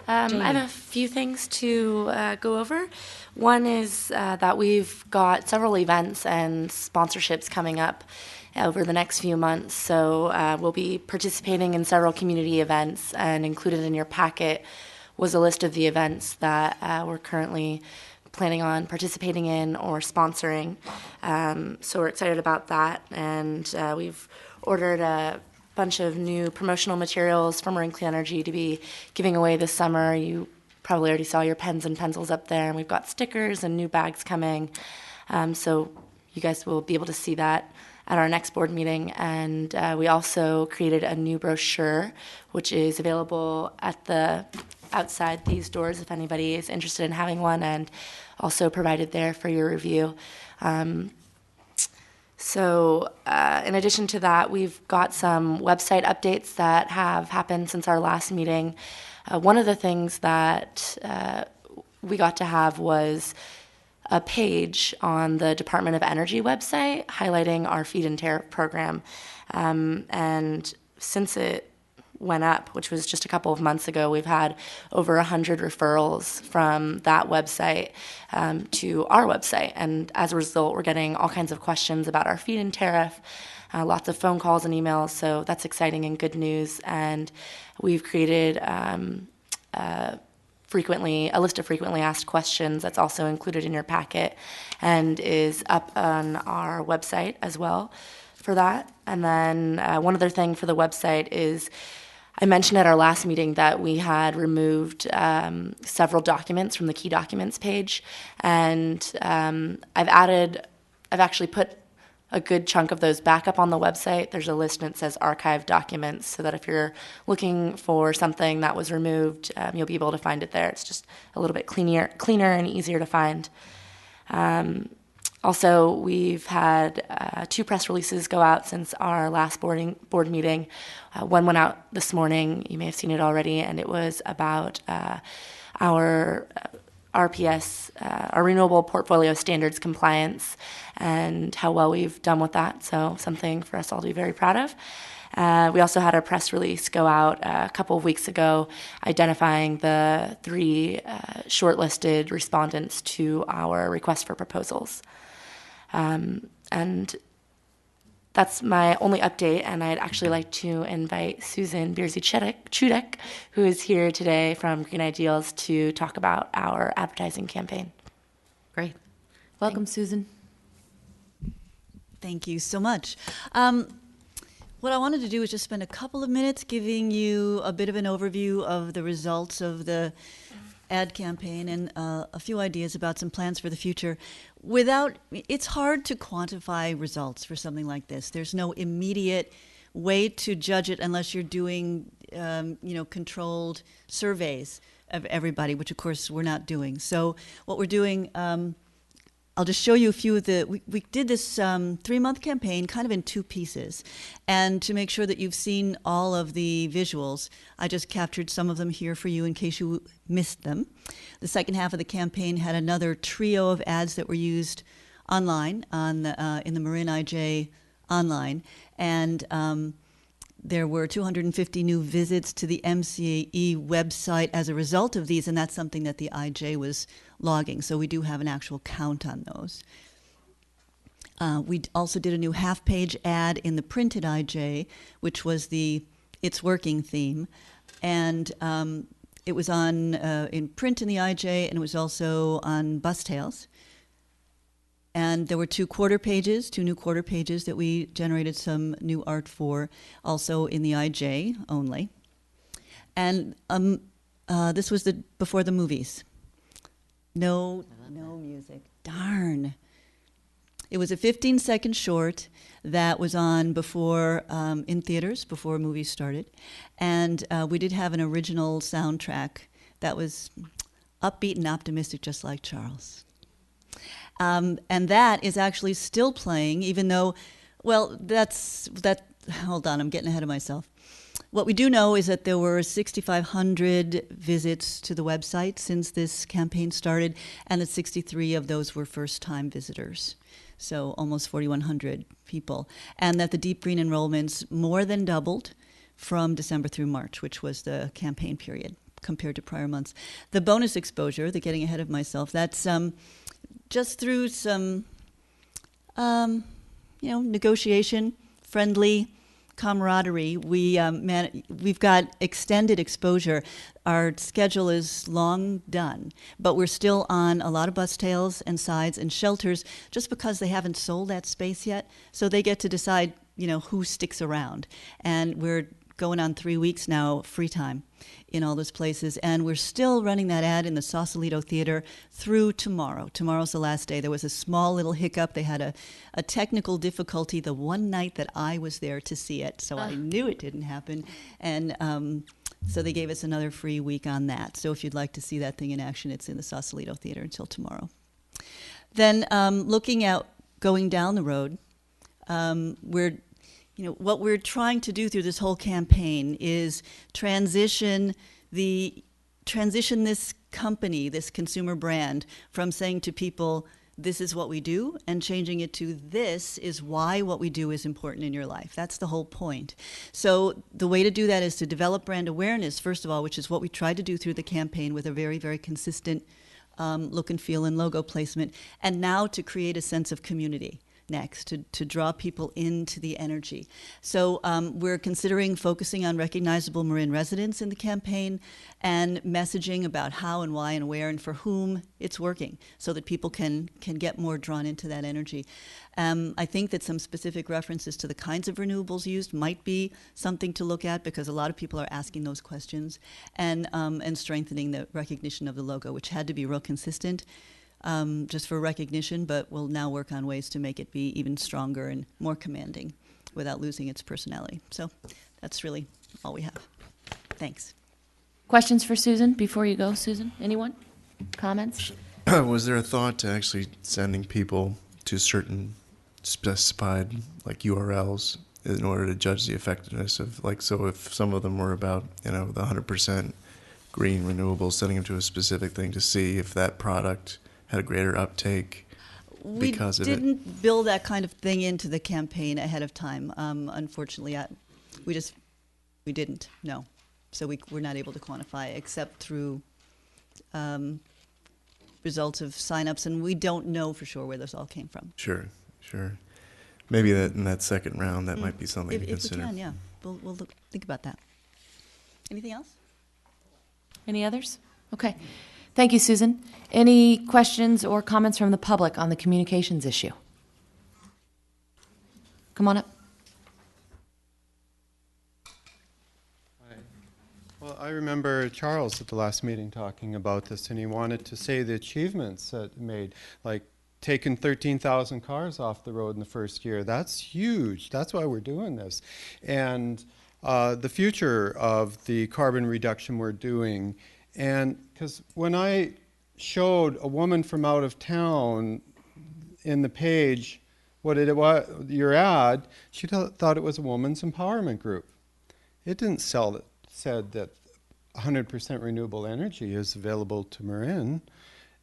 I have a few things to go over. One is that we've got several events and sponsorships coming up over the next few months. So we'll be participating in several community events, and included in your packet was a list of the events that we're currently planning on participating in or sponsoring. So we're excited about that, and we've ordered a bunch of new promotional materials from Marin Clean Energy to be giving away this summer. You probably already saw your pens and pencils up there, and we've got stickers and new bags coming. So you guys will be able to see that at our next board meeting. And we also created a new brochure, which is available at the outside these doors if anybody is interested in having one, and also provided there for your review. So in addition to that, we've got some website updates that have happened since our last meeting. One of the things that we got to have was a page on the Department of Energy website highlighting our feed-in tariff program. And since it went up, which was just a couple of months ago. We've had over 100 referrals from that website to our website. And as a result, we're getting all kinds of questions about our feed-in tariff, lots of phone calls and emails. So that's exciting and good news. And we've created a list of frequently asked questions that's also included in your packet and is up on our website as well for that. And then one other thing for the website is I mentioned at our last meeting that we had removed several documents from the key documents page, and I've actually put a good chunk of those back up on the website. There's a list and it says archive documents, so that if you're looking for something that was removed, you'll be able to find it there. It's just a little bit cleaner and easier to find. Also, we've had 2 press releases go out since our last board meeting. One went out this morning. You may have seen it already, and it was about our RPS, our Renewable Portfolio Standards compliance, and how well we've done with that. So something for us all to be very proud of. We also had a press release go out a couple of weeks ago identifying the 3 shortlisted respondents to our request for proposals. And that's my only update, and I'd actually like to invite Susan Bierzy-Chudek, who is here today from Green Ideals, to talk about our advertising campaign. Great. Welcome, Susan. Thank you so much. What I wanted to do is just spend a couple of minutes giving you a bit of an overview of the results of the ad campaign and a few ideas about some plans for the future. It's hard to quantify results for something like this. There's no immediate way to judge it unless you're doing, controlled surveys of everybody, which of course we're not doing. So what we're doing, I'll just show you a few of we did this 3-month campaign kind of in 2 pieces. And to make sure that you've seen all of the visuals, I just captured some of them here for you in case you missed them. The second half of the campaign had another trio of ads that were used online in the Marin IJ online. And there were 250 new visits to the MEA website as a result of these, and that's something that the IJ was logging. So we do have an actual count on those. We also did a new half-page ad in the printed IJ, which was the It's Working theme. And it was on in print in the IJ, and it was also on Bus Tales. And there were 2 quarter pages, 2 new quarter pages that we generated some new art for, also in the IJ only. And this was before the movies. No music. Darn. It was a 15-second short that was on before, in theaters, before movies started. And we did have an original soundtrack that was upbeat and optimistic, just like Charles. And that is actually still playing, even though, hold on, I'm getting ahead of myself. What we do know is that there were 6,500 visits to the website since this campaign started, and that 63 of those were first-time visitors, so almost 4,100 people. And that the Deep Green enrollments more than doubled from December through March, which was the campaign period, compared to prior months. The bonus exposure, the getting ahead of myself, that's just through some, negotiation, friendly camaraderie, we've got extended exposure. Our schedule is long done, but we're still on a lot of bus tails and sides and shelters just because they haven't sold that space yet. So they get to decide, who sticks around. And we're going on 3 weeks now, free time in all those places. And we're still running that ad in the Sausalito Theater through tomorrow. Tomorrow's the last day. There was a small little hiccup. They had a technical difficulty the one night that I was there to see it. So I knew it didn't happen. And so they gave us another free week on that. So if you'd like to see that thing in action, it's in the Sausalito Theater until tomorrow. Then looking out, going down the road, what we're trying to do through this whole campaign is transition this company, this consumer brand, from saying to people, this is what we do, and changing it to this is why what we do is important in your life. That's the whole point. So the way to do that is to develop brand awareness, first of all, which is what we tried to do through the campaign with a very, very consistent look and feel and logo placement, and now to create a sense of community next, to draw people into the energy. So we're considering focusing on recognizable Marin residents in the campaign and messaging about how and why and where and for whom it's working so that people can get more drawn into that energy. I think that some specific references to the kinds of renewables used might be something to look at because a lot of people are asking those questions, and strengthening the recognition of the logo, which had to be real consistent. Just for recognition, but we'll now work on ways to make it be even stronger and more commanding without losing its personality. So that's really all we have. Thanks. Questions for Susan before you go, Susan? Anyone? Comments? Was there a thought to actually sending people to certain specified like URLs in order to judge the effectiveness of, like, so if some of them were about, the 100% green renewables, sending them to a specific thing to see if that product had a greater uptake because of it? We didn't build that kind of thing into the campaign ahead of time. Unfortunately, we didn't, no. So we're not able to quantify except through results of signups, and we don't know for sure where this all came from. Sure. Maybe that in that second round, that might be something to consider. If we can, yeah. We'll think about that. Anything else? Any others? Okay. Thank you, Susan. Any questions or comments from the public on the communications issue? Come on up. Hi. Well, I remember Charles at the last meeting talking about this, and he wanted to say the achievements that made, like taking 13,000 cars off the road in the first year. That's huge. That's why we're doing this. And the future of the carbon reduction we're doing. And because when I showed a woman from out of town in the page what it was, your ad, she thought it was a woman's empowerment group. It didn't said that 100% renewable energy is available to Marin,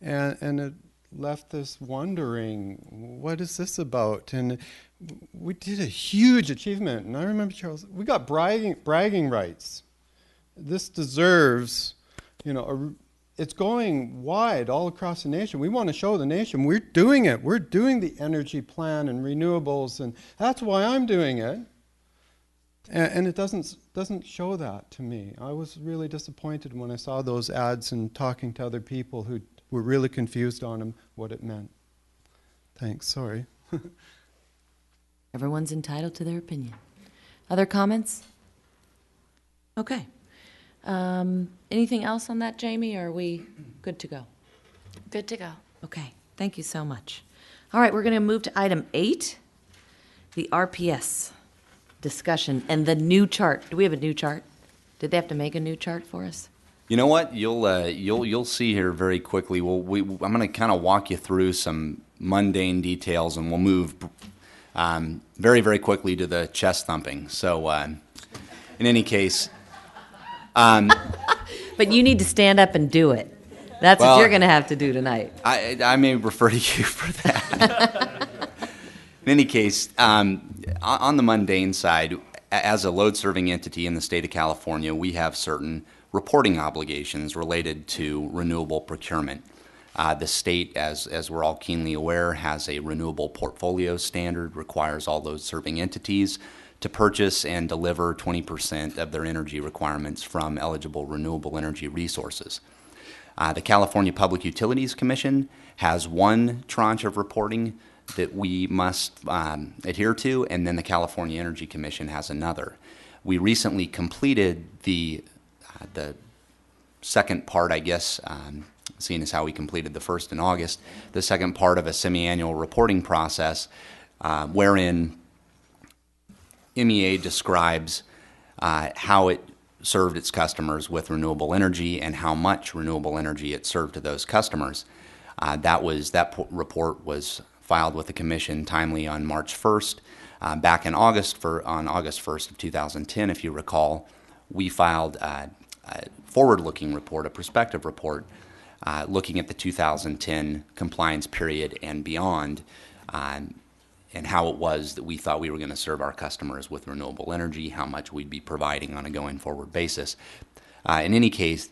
and it left us wondering, what is this about? And we did a huge achievement, and I remember, Charles, we got bragging rights. This deserves, it's going wide all across the nation. We want to show the nation we're doing it. We're doing the energy plan and renewables, and that's why I'm doing it. And it doesn't show that to me. I was really disappointed when I saw those ads and talking to other people who were really confused on them, what it meant. Thanks, sorry. Everyone's entitled to their opinion. Other comments? Okay. Anything else on that, Jamie, or are we good to go? Good to go. Okay, thank you so much. All right, we're going to move to item 8, the RPS discussion and the new chart. Do we have a new chart? Did they have to make a new chart for us? You know what? You'll see here very quickly. I'm going to kind of walk you through some mundane details, and we'll move very, very quickly to the chest thumping. So, in any case, but you need to stand up and do it. That's what you're going to have to do tonight. I may refer to you for that. In any case, on the mundane side, as a load-serving entity in the state of California, we have certain reporting obligations related to renewable procurement. The state, as we're all keenly aware, has a renewable portfolio standard, requires all load-serving entities to purchase and deliver 20% of their energy requirements from eligible renewable energy resources. The California Public Utilities Commission has one tranche of reporting that we must adhere to, and then the California Energy Commission has another. We recently completed the second part, I guess, seeing as how we completed the first in August, the second part of a semi-annual reporting process wherein MEA describes how it served its customers with renewable energy and how much renewable energy it served to those customers. That report was filed with the Commission timely on March 1st. Back in August 1st of 2010, if you recall, we filed a forward-looking report, a prospective report, looking at the 2010 compliance period and beyond, and how it was that we thought we were going to serve our customers with renewable energy, how much we'd be providing on a going forward basis. In any case,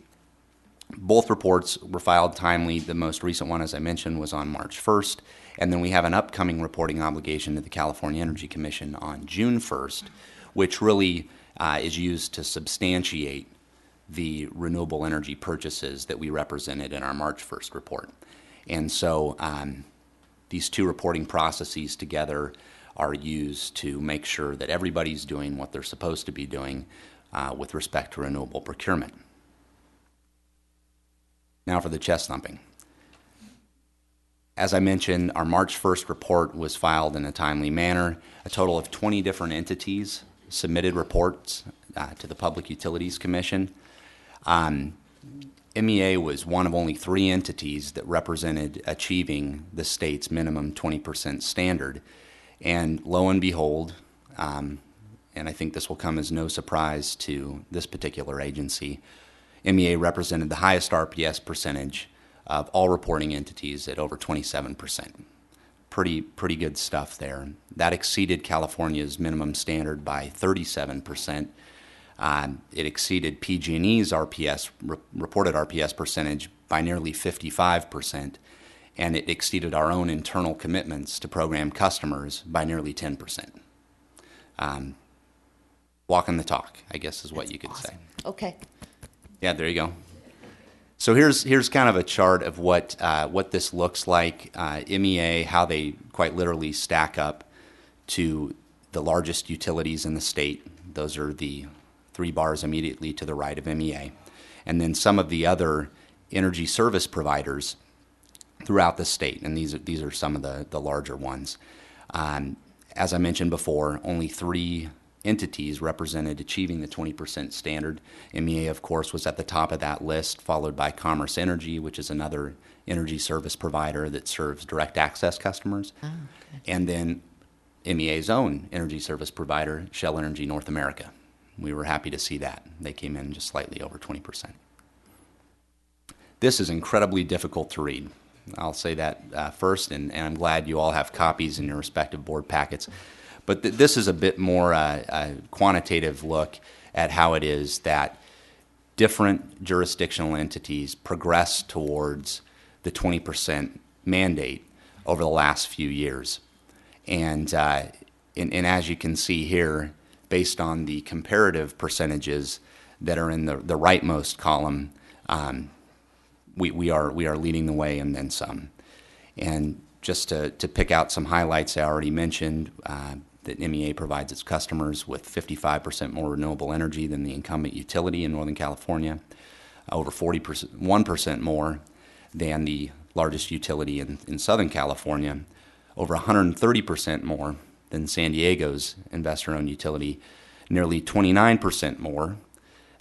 both reports were filed timely. The most recent one, as I mentioned, was on March 1st, and then we have an upcoming reporting obligation to the California Energy Commission on June 1st, which really is used to substantiate the renewable energy purchases that we represented in our March 1st report. And so these two reporting processes together are used to make sure that everybody's doing what they're supposed to be doing with respect to renewable procurement. Now for the chest thumping. As I mentioned, our March 1st report was filed in a timely manner. A total of 20 different entities submitted reports to the Public Utilities Commission. MEA was one of only 3 entities that represented achieving the state's minimum 20% standard. And lo and behold, and I think this will come as no surprise to this particular agency, MEA represented the highest RPS percentage of all reporting entities at over 27%. Pretty good stuff there. That exceeded California's minimum standard by 37%. It exceeded PG&E's reported RPS percentage by nearly 55%, and it exceeded our own internal commitments to program customers by nearly 10%. Walking the talk, I guess is what you could say. Okay. Yeah, there you go. So here's kind of a chart of what this looks like. MEA, how they quite literally stack up to the largest utilities in the state. Those are the 3 bars immediately to the right of MEA. And then some of the other energy service providers throughout the state, and these are some of the larger ones. As I mentioned before, only 3 entities represented achieving the 20% standard. MEA, of course, was at the top of that list, followed by Commerce Energy, which is another energy service provider that serves direct access customers. Oh, okay. And then MEA's own energy service provider, Shell Energy North America. We were happy to see that. They came in just slightly over 20%. This is incredibly difficult to read. I'll say that first, and I'm glad you all have copies in your respective board packets. But this is a bit more a quantitative look at how it is that different jurisdictional entities progress towards the 20% mandate over the last few years. And as you can see here, based on the comparative percentages that are in the rightmost column, we are leading the way and then some. And just to pick out some highlights I already mentioned, that MEA provides its customers with 55% more renewable energy than the incumbent utility in Northern California, over 1% more than the largest utility in Southern California, over 130% more than San Diego's investor-owned utility, nearly 29% more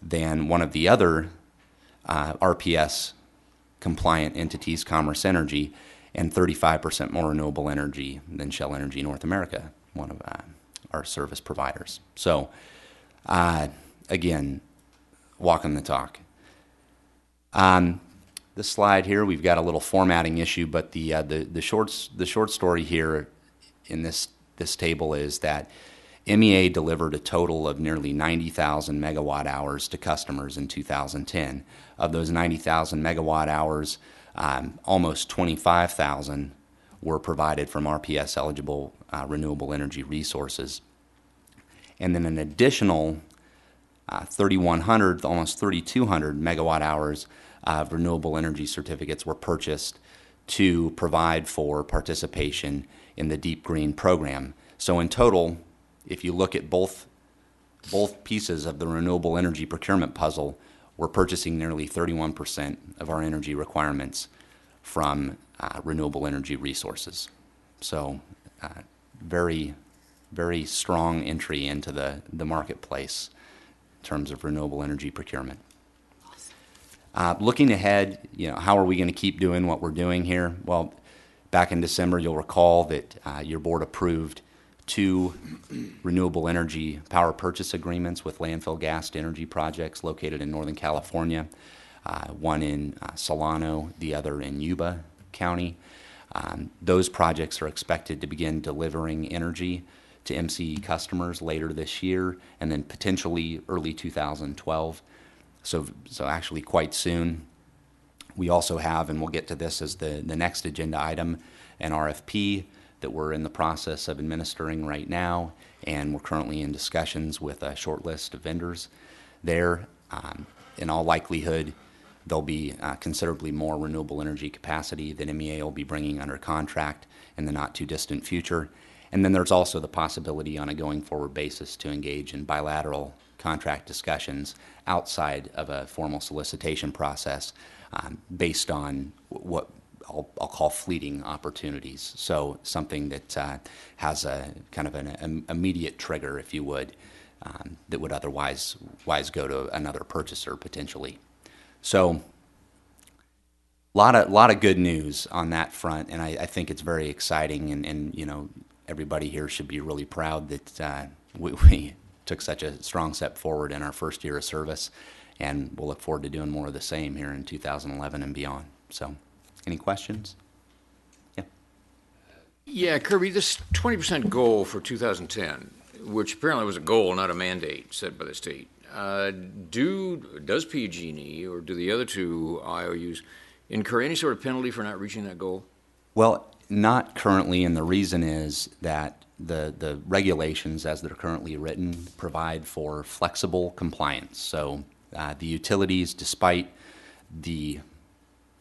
than one of the other RPS-compliant entities, Commerce Energy, and 35% more renewable energy than Shell Energy North America, one of our service providers. So, again, walking the talk. This slide here, we've got a little formatting issue, but the short story here in this table is that MEA delivered a total of nearly 90,000 megawatt hours to customers in 2010. Of those 90,000 megawatt hours, almost 25,000 were provided from RPS-eligible renewable energy resources. And then an additional 3,100, almost 3,200 megawatt hours of renewable energy certificates were purchased to provide for participation in the Deep Green program. So in total, if you look at both pieces of the renewable energy procurement puzzle, we're purchasing nearly 31% of our energy requirements from renewable energy resources. So very, very strong entry into the marketplace in terms of renewable energy procurement. Looking ahead, how are we going to keep doing what we're doing here? Well, back in December, you'll recall that your board approved 2 renewable energy power purchase agreements with landfill gas to energy projects located in Northern California. one in Solano, the other in Yuba County. Those projects are expected to begin delivering energy to MCE customers later this year, and then potentially early 2012. So actually quite soon. We also have, and we'll get to this as the next agenda item, an RFP that we're in the process of administering right now, and we're currently in discussions with a short list of vendors there. In all likelihood, there'll be considerably more renewable energy capacity that MEA will be bringing under contract in the not too distant future. And then there's also the possibility on a going forward basis to engage in bilateral contract discussions outside of a formal solicitation process based on what I'll call fleeting opportunities. So something that has a kind of an immediate trigger, if you would, that would otherwise go to another purchaser potentially. So a lot of good news on that front, and I think it's very exciting, and you know, everybody here should be really proud that we took such a strong step forward in our first year of service, and we'll look forward to doing more of the same here in 2011 and beyond. So, any questions? Yeah. Yeah, Kirby, this 20% goal for 2010, which apparently was a goal, not a mandate set by the state, does PG&E or do the other two IOUs incur any sort of penalty for not reaching that goal? Well, not currently, and the reason is that the regulations as they're currently written provide for flexible compliance. So the utilities, despite the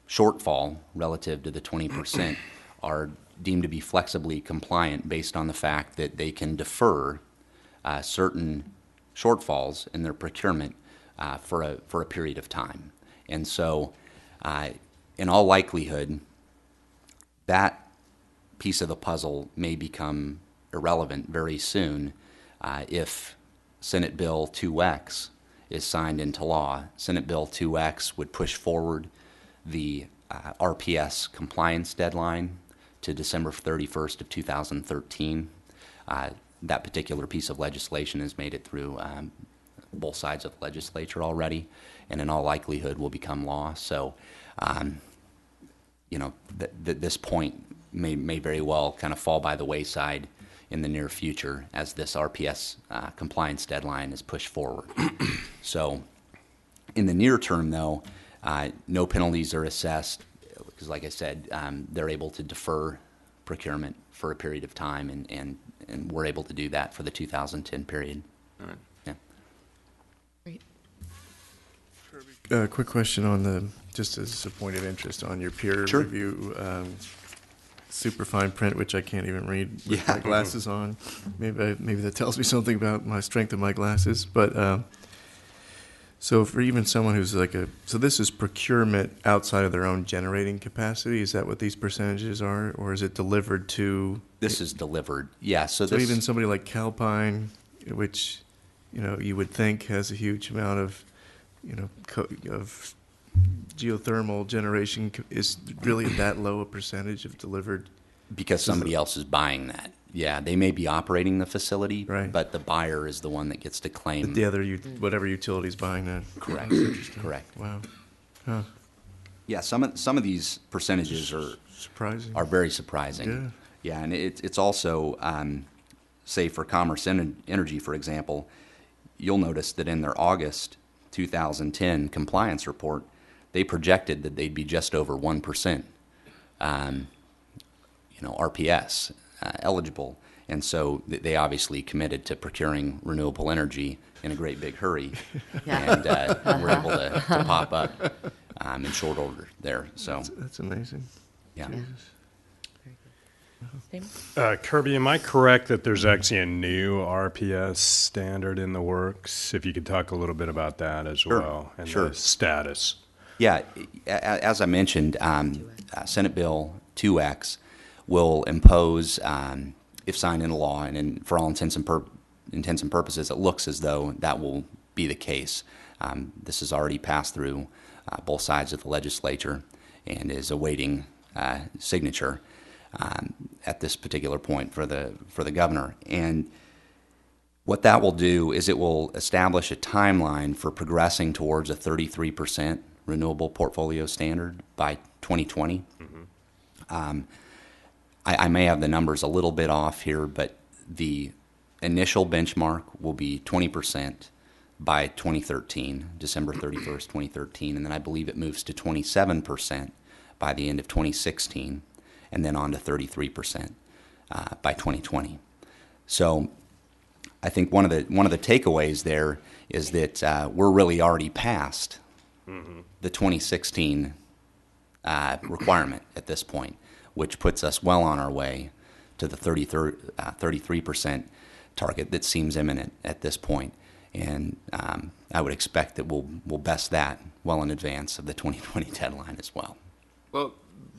shortfall relative to the 20%, are deemed to be flexibly compliant based on the fact that they can defer certain shortfalls in their procurement for a period of time. And so in all likelihood, that piece of the puzzle may become irrelevant very soon if Senate Bill 2X is signed into law. Senate Bill 2X would push forward the RPS compliance deadline to December 31st of 2013. That particular piece of legislation has made it through both sides of the legislature already, and in all likelihood will become law. So, you know, this point may very well kind of fall by the wayside in the near future as this RPS compliance deadline is pushed forward. So, in the near term, though, no penalties are assessed because, like I said, they're able to defer procurement for a period of time, and we're able to do that for the 2010 period. All right. Yeah. Great. Quick question on just as a point of interest on your peer Sure. review super fine print, which I can't even read with my glasses on. Maybe that tells me something about my strength of my glasses. But so for even someone who's so this is procurement outside of their own generating capacity. Is that what these percentages are, or is it delivered to? This is delivered. Yeah. So even somebody like Calpine, which you would think has a huge amount of of geothermal generation, is really that low a percentage of delivered? Because somebody else is buying that. Yeah, they may be operating the facility, right, but the buyer is the one that gets to claim. But the other, whatever utility's buying that. Correct. Correct. Wow. Huh. Yeah, some of these percentages are surprising. Are very surprising. Yeah, and it's also, say for Commerce Energy, for example, you'll notice that in their August 2010 compliance report, they projected that they'd be just over 1%, RPS eligible, and so they obviously committed to procuring renewable energy in a great big hurry, and were able to pop up in short order there. So that's amazing. Yeah. Kirby, am I correct that there's actually a new RPS standard in the works? If you could talk a little bit about that as well, and the status. Yeah, as I mentioned, Senate Bill 2X will impose, if signed into law, and for all intents and purposes, it looks as though that will be the case. This has already passed through both sides of the legislature and is awaiting signature at this particular point for the governor. And what that will do is it will establish a timeline for progressing towards a 33% renewable portfolio standard by 2020. I may have the numbers a little bit off here, but the initial benchmark will be 20% by 2013, December 31st, 2013, and then I believe it moves to 27% by the end of 2016, and then on to 33% by 2020. So I think one of the takeaways there is that we're really already past the 2016 requirement at this point, which puts us well on our way to the 33% target that seems imminent at this point. And I would expect that we'll best that well in advance of the 2020 deadline as well. Well,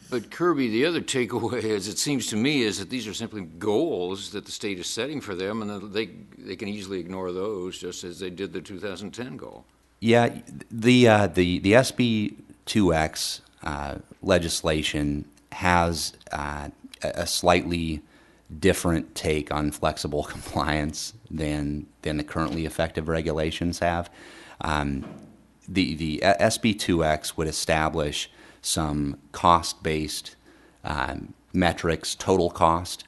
but Kirby, the other takeaway, as it seems to me, is that these are simply goals that the state is setting for them, and that they can easily ignore those, just as they did the 2010 goal. Yeah, the SB 2X legislation has a slightly different take on flexible compliance than the currently effective regulations have. The SB 2X would establish some cost-based metrics, total cost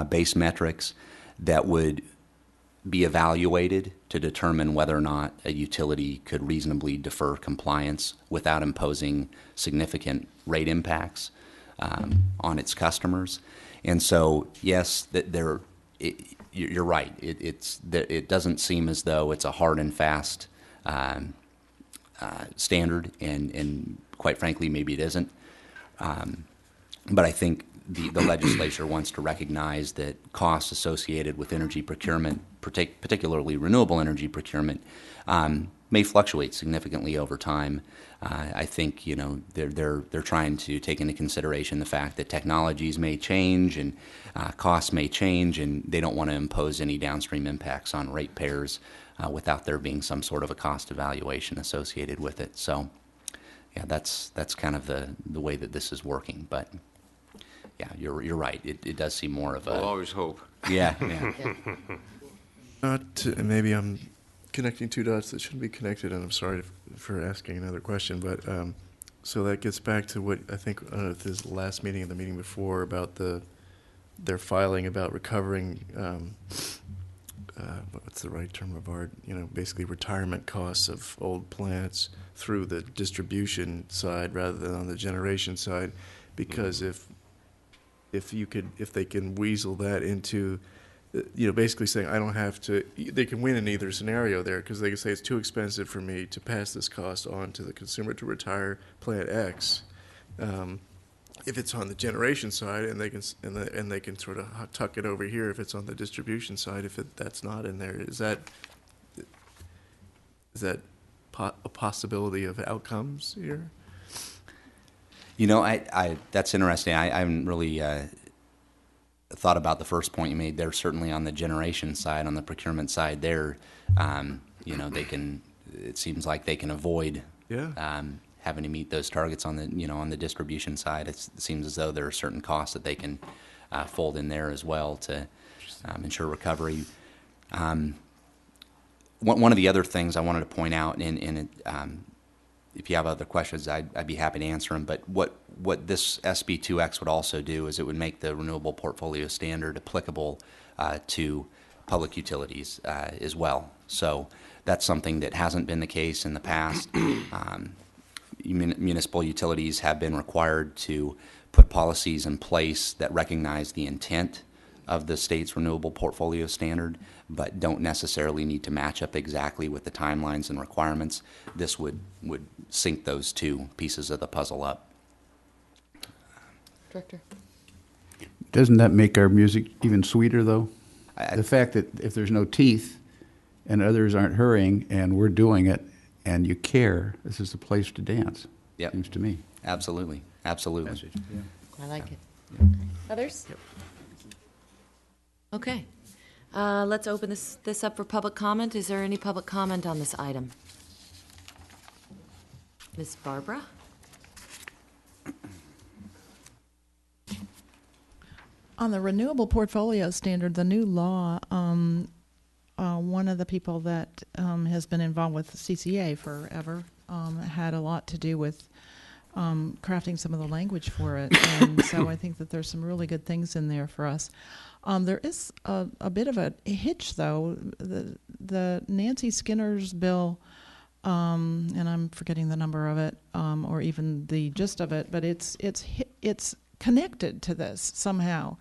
based metrics that would be evaluated to determine whether or not a utility could reasonably defer compliance without imposing significant rate impacts on its customers. And so, yes, you're right. It doesn't seem as though it's a hard and fast standard, and quite frankly, maybe it isn't. But I think the legislature wants to recognize that costs associated with energy procurement, particularly renewable energy procurement, may fluctuate significantly over time. I think they're trying to take into consideration the fact that technologies may change and costs may change, and they don't want to impose any downstream impacts on ratepayers without there being some sort of a cost evaluation associated with it. So, yeah, that's kind of the way that this is working. But yeah, you're right. It does seem more of a. We'll always hope. Yeah. Maybe I'm connecting two dots that shouldn't be connected, and I'm sorry for asking another question, but so that gets back to what I think, I don't know if this is the last meeting or the meeting before, about their filing about recovering, what's the right term of art, basically retirement costs of old plants through the distribution side rather than on the generation side, because if they can weasel that into, basically saying I don't have to, they can win in either scenario there, because they can say it's too expensive for me to pass this cost on to the consumer to retire plant X. If it's on the generation side, and they can sort of tuck it over here if it's on the distribution side, if that's not in there, is that a possibility of outcomes here? That's interesting. I haven't really thought about the first point you made there. Certainly on the generation side, on the procurement side, there, they can. It seems like they can avoid having to meet those targets on the distribution side. It seems as though there are certain costs that they can fold in there as well to ensure recovery. One of the other things I wanted to point out, and if you have other questions, I'd be happy to answer them. But what this SB 2X would also do is it would make the renewable portfolio standard applicable to public utilities as well. So that's something that hasn't been the case in the past. Municipal utilities have been required to put policies in place that recognize the intent of the state's renewable portfolio standard, but don't necessarily need to match up exactly with the timelines and requirements. This would sync those two pieces of the puzzle up. Director? Doesn't that make our music even sweeter, though? The fact that if there's no teeth and others aren't hurrying and we're doing it and you care, this is the place to dance. Yep. Seems to me. Absolutely. Absolutely. I like it. Others? Yep. Okay. Let's open this up for public comment. Is there any public comment on this item? Ms. Barbara? On the renewable portfolio standard, the new law one of the people that has been involved with CCA forever, had a lot to do with crafting some of the language for it. And so I think that there's some really good things in there for us. There is a bit of a hitch, though. The Nancy Skinner's bill, and I'm forgetting the number of it, or even the gist of it, but it's connected to this somehow,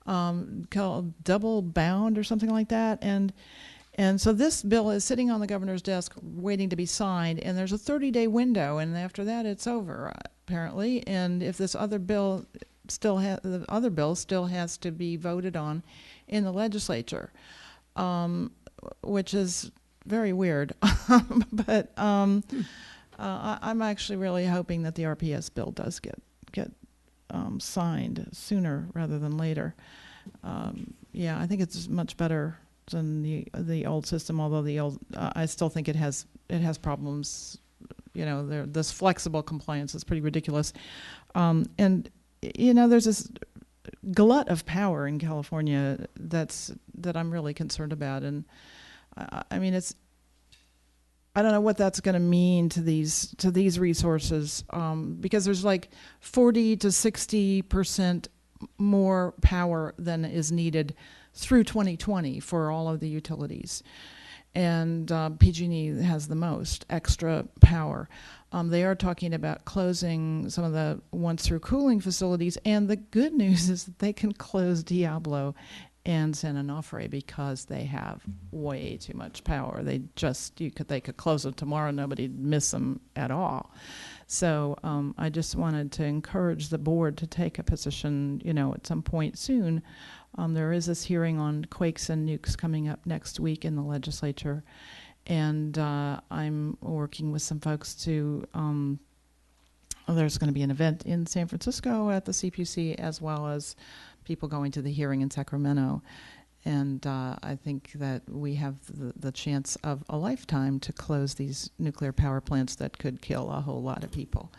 called double bound or something like that. And so this bill is sitting on the governor's desk waiting to be signed, and there's a 30-day window, and after that it's over, apparently. And if this other bill still has to be voted on in the legislature, which is very weird. But I'm actually really hoping that the RPS bill does get signed sooner rather than later. Yeah, I think it's much better than the old system. Although I still think it has problems. You know, this flexible compliance is pretty ridiculous. And you know, there's this glut of power in California that I'm really concerned about. And I mean, I don't know what that's going to mean to these resources, because there's like 40 to 60% more power than is needed through 2020 for all of the utilities. And PG&E has the most extra power. They are talking about closing some of the once-through cooling facilities, and the good news is that they can close Diablo and San Onofre because they have way too much power. They could close them tomorrow, nobody'd miss them at all. So I just wanted to encourage the board to take a position, you know, at some point soon. There is this hearing on quakes and nukes coming up next week in the legislature, and I'm working with some folks to. There's going to be an event in San Francisco at the CPC, as well as people going to the hearing in Sacramento. And I think that we have the chance of a lifetime to close these nuclear power plants that could kill a whole lot of people.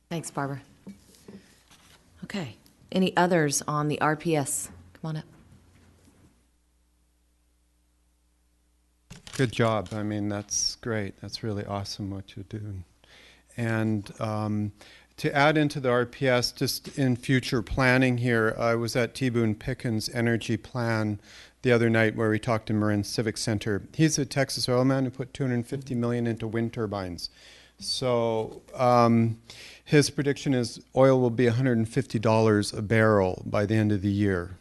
Thanks, Barbara. Okay. Any others on the RPS? Come on up. Good job. I mean, that's great. That's really awesome what you're doing. And to add into the RPS, just in future planning here, I was at T. Boone Pickens' energy plan the other night where we talked to Marin Civic Center. He's a Texas oil man who put $250 million into wind turbines. So his prediction is oil will be $150 a barrel by the end of the year.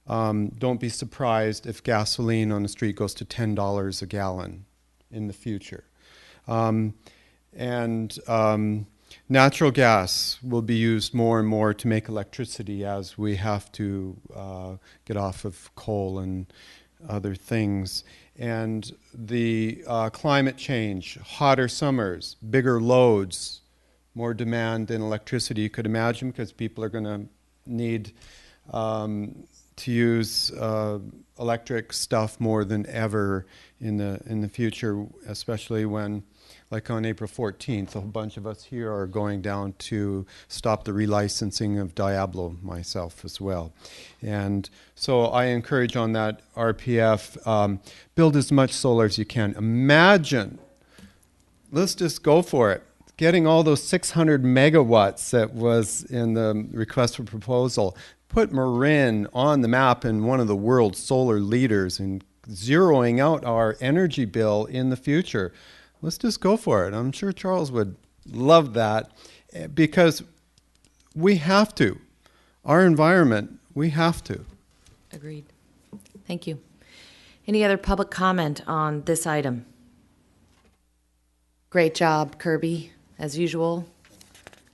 Don't be surprised if gasoline on the street goes to $10 a gallon in the future. Natural gas will be used more and more to make electricity as we have to get off of coal and other things. And the climate change, hotter summers, bigger loads, more demand in electricity you could imagine, because people are going to need to use electric stuff more than ever in the future, especially when, like on April 14th, a bunch of us here are going down to stop the relicensing of Diablo, myself as well. And so I encourage on that RPF, build as much solar as you can. Imagine, let's just go for it, getting all those 600 megawatts that was in the request for proposal, put Marin on the map and one of the world's solar leaders and zeroing out our energy bill in the future. Let's just go for it. I'm sure Charles would love that, because we have to. Our environment, we have to. Agreed. Thank you. Any other public comment on this item? Great job, Kirby, as usual.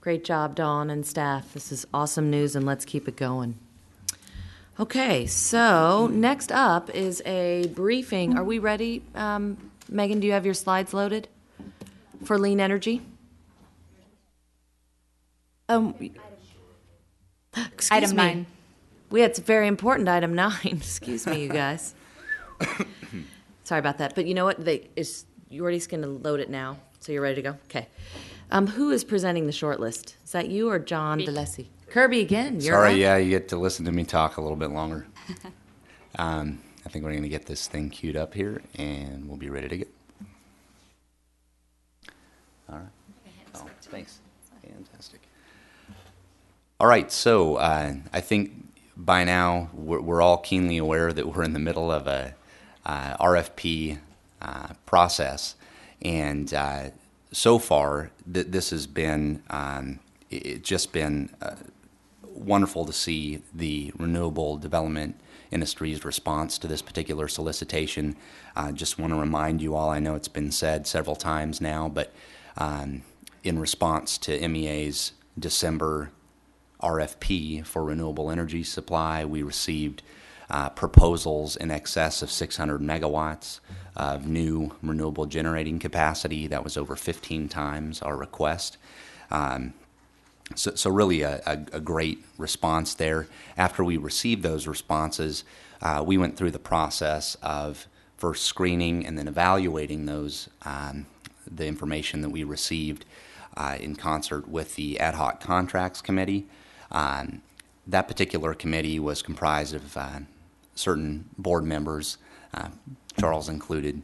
Great job, Dawn and staff. This is awesome news, and let's keep it going. Okay, so next up is a briefing. Are we ready? Megan, do you have your slides loaded for lean energy? Excuse Item me. 9. It's a very important item 9. Excuse me, you guys. Sorry about that. But you know what? You're already going to load it now, so you're ready to go? Okay. Who is presenting the short list? Is that you or John DeLessie? Kirby again. You're Sorry, up. yeah, you get to listen to me talk a little bit longer. I think we're going to get this thing queued up here, and we'll be ready to go. All right. Oh, thanks. Fantastic. All right, so I think by now we're all keenly aware that we're in the middle of a RFP process, and so far this has been it's just been wonderful to see the renewable development industry's response to this particular solicitation. Just want to remind you all, I know it's been said several times now, but in response to MEA's December RFP for renewable energy supply, we received proposals in excess of 600 megawatts of new renewable generating capacity. That was over 15 times our request. So really a great response there. After we received those responses, we went through the process of first screening and then evaluating those, the information that we received in concert with the Ad Hoc Contracts Committee. That particular committee was comprised of certain board members, Charles included,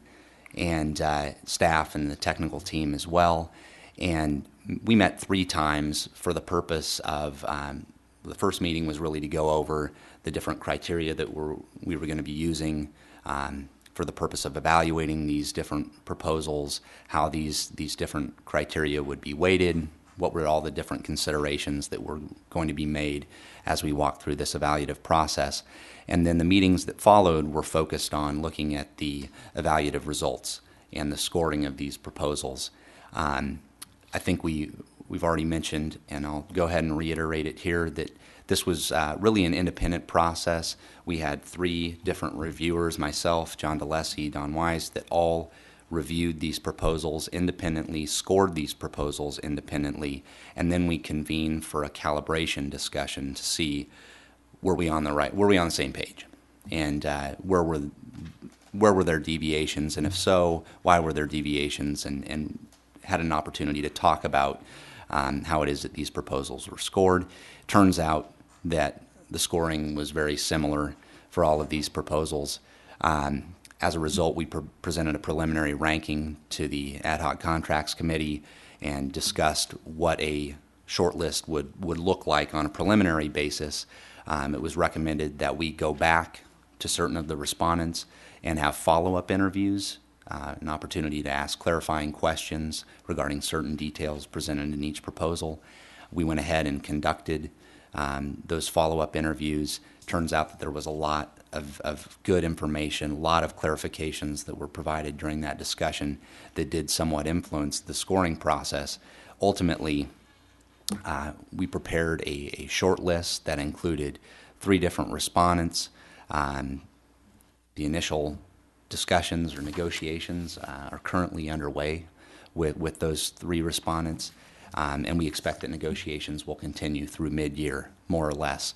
and staff and the technical team as well. And we met 3 times for the purpose of, the first meeting was really to go over the different criteria that we were going to be using for the purpose of evaluating these different proposals, how these different criteria would be weighted, what were all the different considerations that were going to be made as we walk through this evaluative process. And then the meetings that followed were focused on looking at the evaluative results and the scoring of these proposals. I think we've already mentioned, and I'll go ahead and reiterate it here, that this was really an independent process. We had 3 different reviewers, myself, John DeLessie, Don Wise, that all reviewed these proposals independently, scored these proposals independently, and then we convened for a calibration discussion to see were we on the same page, and where were there deviations, and if so, why were there deviations, and had an opportunity to talk about how it is that these proposals were scored. Turns out that the scoring was very similar for all of these proposals. As a result, we presented a preliminary ranking to the Ad Hoc Contracts Committee and discussed what a shortlist would look like on a preliminary basis. It was recommended that we go back to certain of the respondents and have follow-up interviews, an opportunity to ask clarifying questions regarding certain details presented in each proposal. We went ahead and conducted those follow-up interviews. Turns out that there was a lot of good information, a lot of clarifications that were provided during that discussion that did somewhat influence the scoring process. Ultimately, we prepared a short list that included 3 different respondents. The initial discussions or negotiations are currently underway with those 3 respondents, and we expect that negotiations will continue through mid-year, more or less.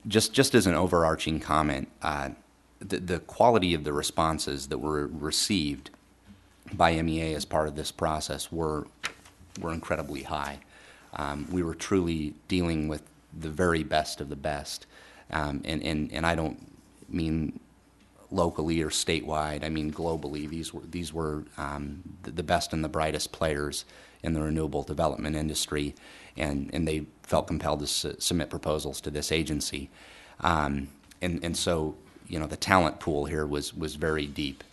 Just as an overarching comment, the quality of the responses that were received by MEA as part of this process were incredibly high. We were truly dealing with the very best of the best, and I don't mean locally or statewide. I mean globally. These were the best and the brightest players in the renewable development industry, and they felt compelled to submit proposals to this agency. And so, the talent pool here was very deep.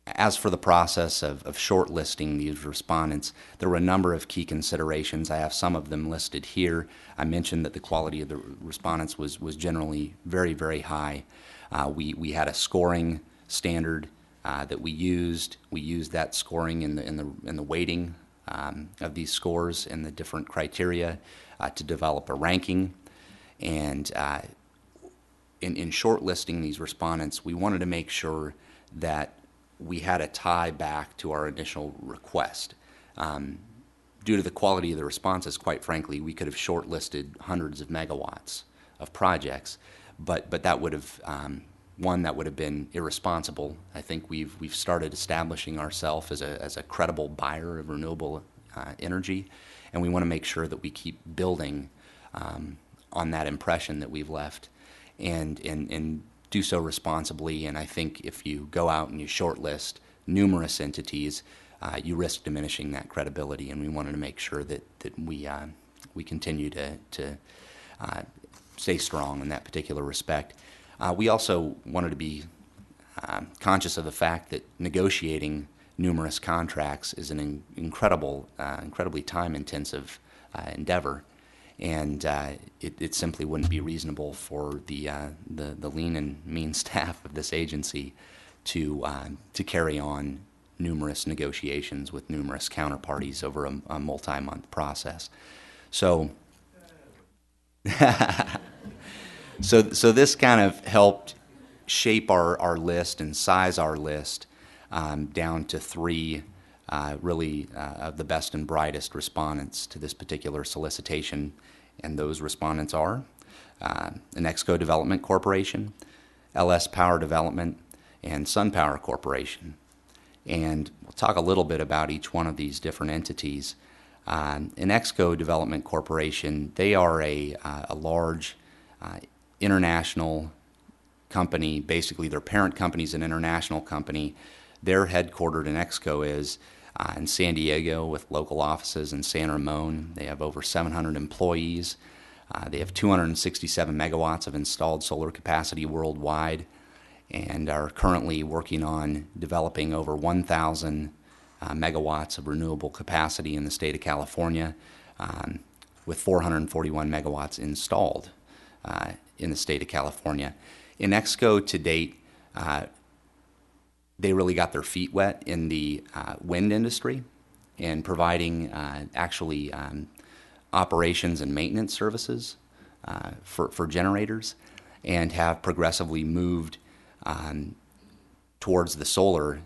As for the process of shortlisting these respondents, there were a number of key considerations. I have some of them listed here. I mentioned that the quality of the respondents was generally very, very high. We had a scoring standard that we used. We used that scoring in the weighting of these scores and the different criteria to develop a ranking. And in shortlisting these respondents, we wanted to make sure that we had a tie back to our initial request. Due to the quality of the responses, quite frankly, we could have shortlisted hundreds of megawatts of projects, but that would have that would have been irresponsible. I think we've started establishing ourselves as a credible buyer of renewable energy, and we want to make sure that we keep building on that impression that we've left. and do so responsibly. And I think if you go out and you shortlist numerous entities, you risk diminishing that credibility. And we wanted to make sure that we continue to stay strong in that particular respect. We also wanted to be conscious of the fact that negotiating numerous contracts is an incredibly time-intensive endeavor, and it simply wouldn't be reasonable for the lean and mean staff of this agency to carry on numerous negotiations with numerous counterparties over a multi-month process. So, so this kind of helped shape our list and size our list down to three really of the best and brightest respondents to this particular solicitation. And those respondents are Anexco Development Corporation, LS Power Development, and SunPower Corporation. And we'll talk a little bit about each one of these different entities. Anexco Development Corporation, they are a large international company. Basically, their parent company is an international company. They're headquartered in Exco is in San Diego with local offices in San Ramon. They have over 700 employees. They have 267 megawatts of installed solar capacity worldwide and are currently working on developing over 1,000 megawatts of renewable capacity in the state of California, with 441 megawatts installed in the state of California. In Exco to date, they really got their feet wet in the wind industry and providing operations and maintenance services for generators, and have progressively moved towards the solar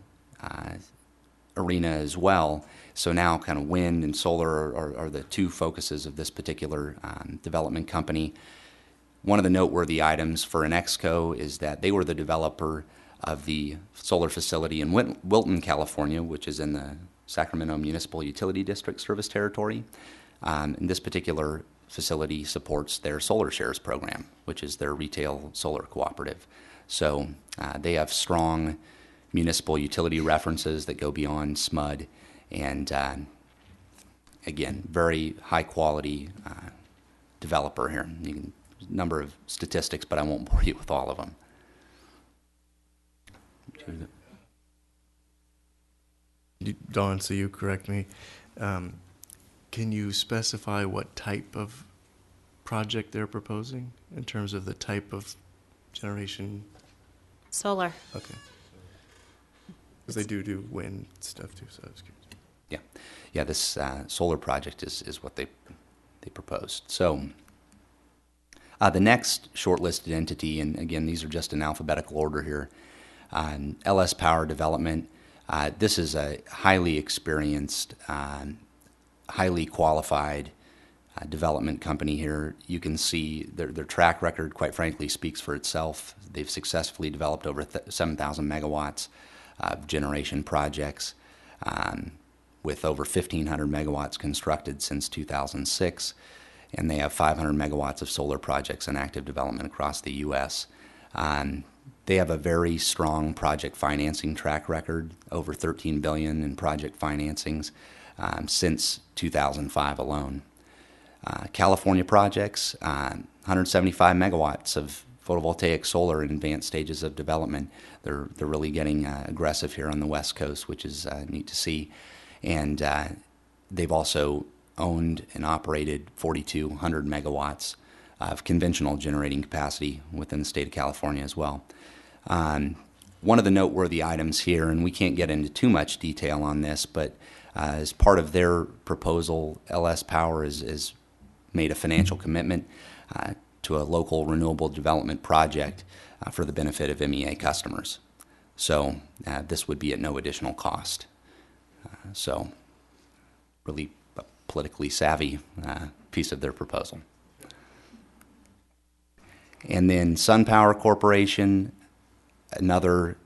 arena as well. So now kind of wind and solar are the two focuses of this particular development company. One of the noteworthy items for Anexco is that they were the developer of the solar facility in Wilton, California, which is in the Sacramento Municipal Utility District service territory. And this particular facility supports their Solar Shares program, which is their retail solar cooperative. So they have strong municipal utility references that go beyond SMUD, and again, very high quality developer here. You can, number of statistics, but I won't bore you with all of them. Don, so you correct me. Can you specify what type of project they're proposing in terms of the type of generation? Solar. Okay. Because they do wind stuff too, so I was curious. Yeah. This solar project is what they proposed. So the next shortlisted entity, and again, these are just in alphabetical order here, LS Power Development. This is a highly experienced, highly qualified development company here. You can see their track record, quite frankly, speaks for itself. They've successfully developed over 7,000 megawatts of generation projects, with over 1,500 megawatts constructed since 2006, and they have 500 megawatts of solar projects in active development across the U.S. They have a very strong project financing track record, over $13 billion in project financings since 2005 alone. California projects, 175 megawatts of photovoltaic solar in advanced stages of development. They're really getting aggressive here on the West Coast, which is neat to see. And they've also owned and operated 4,200 megawatts of conventional generating capacity within the state of California as well. One of the noteworthy items here, and we can't get into too much detail on this, but as part of their proposal, LS Power is made a financial commitment to a local renewable development project for the benefit of MEA customers. So this would be at no additional cost. So really a politically savvy piece of their proposal. And then SunPower Corporation, another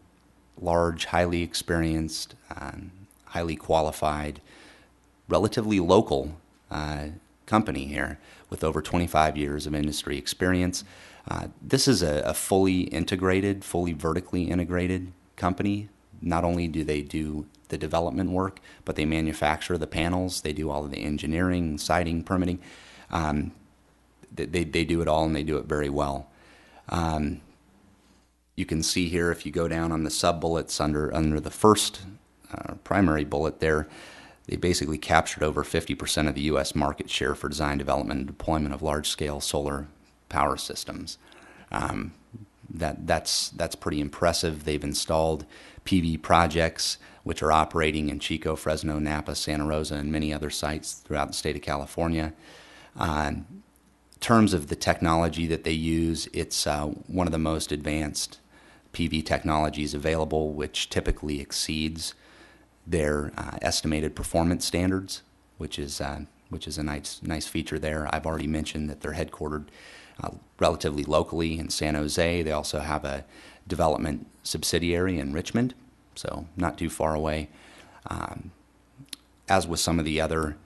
large, highly experienced, highly qualified, relatively local company here with over 25 years of industry experience. This is a fully integrated, fully vertically integrated company. Not only do they do the development work, but they manufacture the panels. They do all of the engineering, siting, permitting. They do it all, and they do it very well. You can see here, if you go down on the sub-bullets under the first primary bullet there, they basically captured over 50% of the U.S. market share for design, development, and deployment of large-scale solar power systems. That's pretty impressive. They've installed PV projects, which are operating in Chico, Fresno, Napa, Santa Rosa, and many other sites throughout the state of California. In terms of the technology that they use, it's one of the most advanced PV technologies available, which typically exceeds their estimated performance standards, which is a nice feature there. I've already mentioned that they're headquartered relatively locally in San Jose. They also have a development subsidiary in Richmond, so not too far away. As with some of the other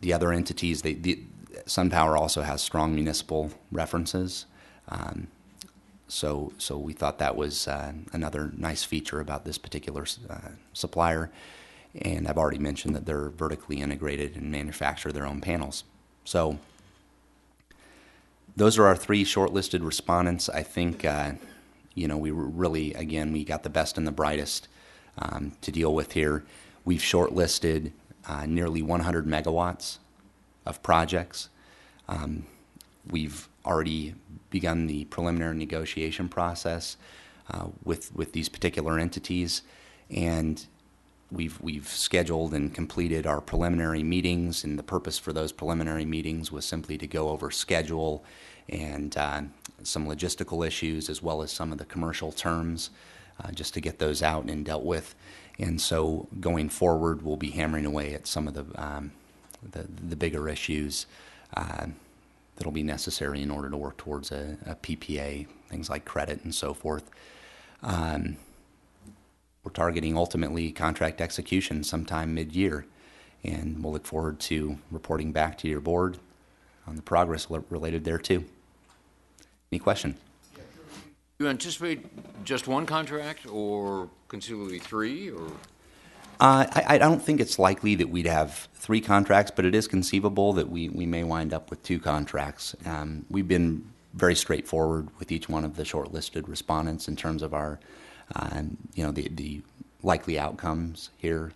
entities, SunPower also has strong municipal references. So we thought that was another nice feature about this particular supplier. And I've already mentioned that they're vertically integrated and manufacture their own panels. So those are our three shortlisted respondents. I think, we were really, again, we got the best and the brightest to deal with here. We've shortlisted nearly 100 megawatts of projects. We've already begun the preliminary negotiation process with these particular entities, and we've scheduled and completed our preliminary meetings, and the purpose for those preliminary meetings was simply to go over schedule and some logistical issues, as well as some of the commercial terms, just to get those out and dealt with. And so going forward, we'll be hammering away at some of the bigger issues that'll be necessary in order to work towards a PPA, things like credit and so forth. We're targeting ultimately contract execution sometime mid-year, and we'll look forward to reporting back to your board on the progress related thereto. Any question? Do you anticipate just one contract, or conceivably three, or? I don't think it's likely that we'd have three contracts, but it is conceivable that we may wind up with two contracts. We've been very straightforward with each one of the shortlisted respondents in terms of our, the likely outcomes here.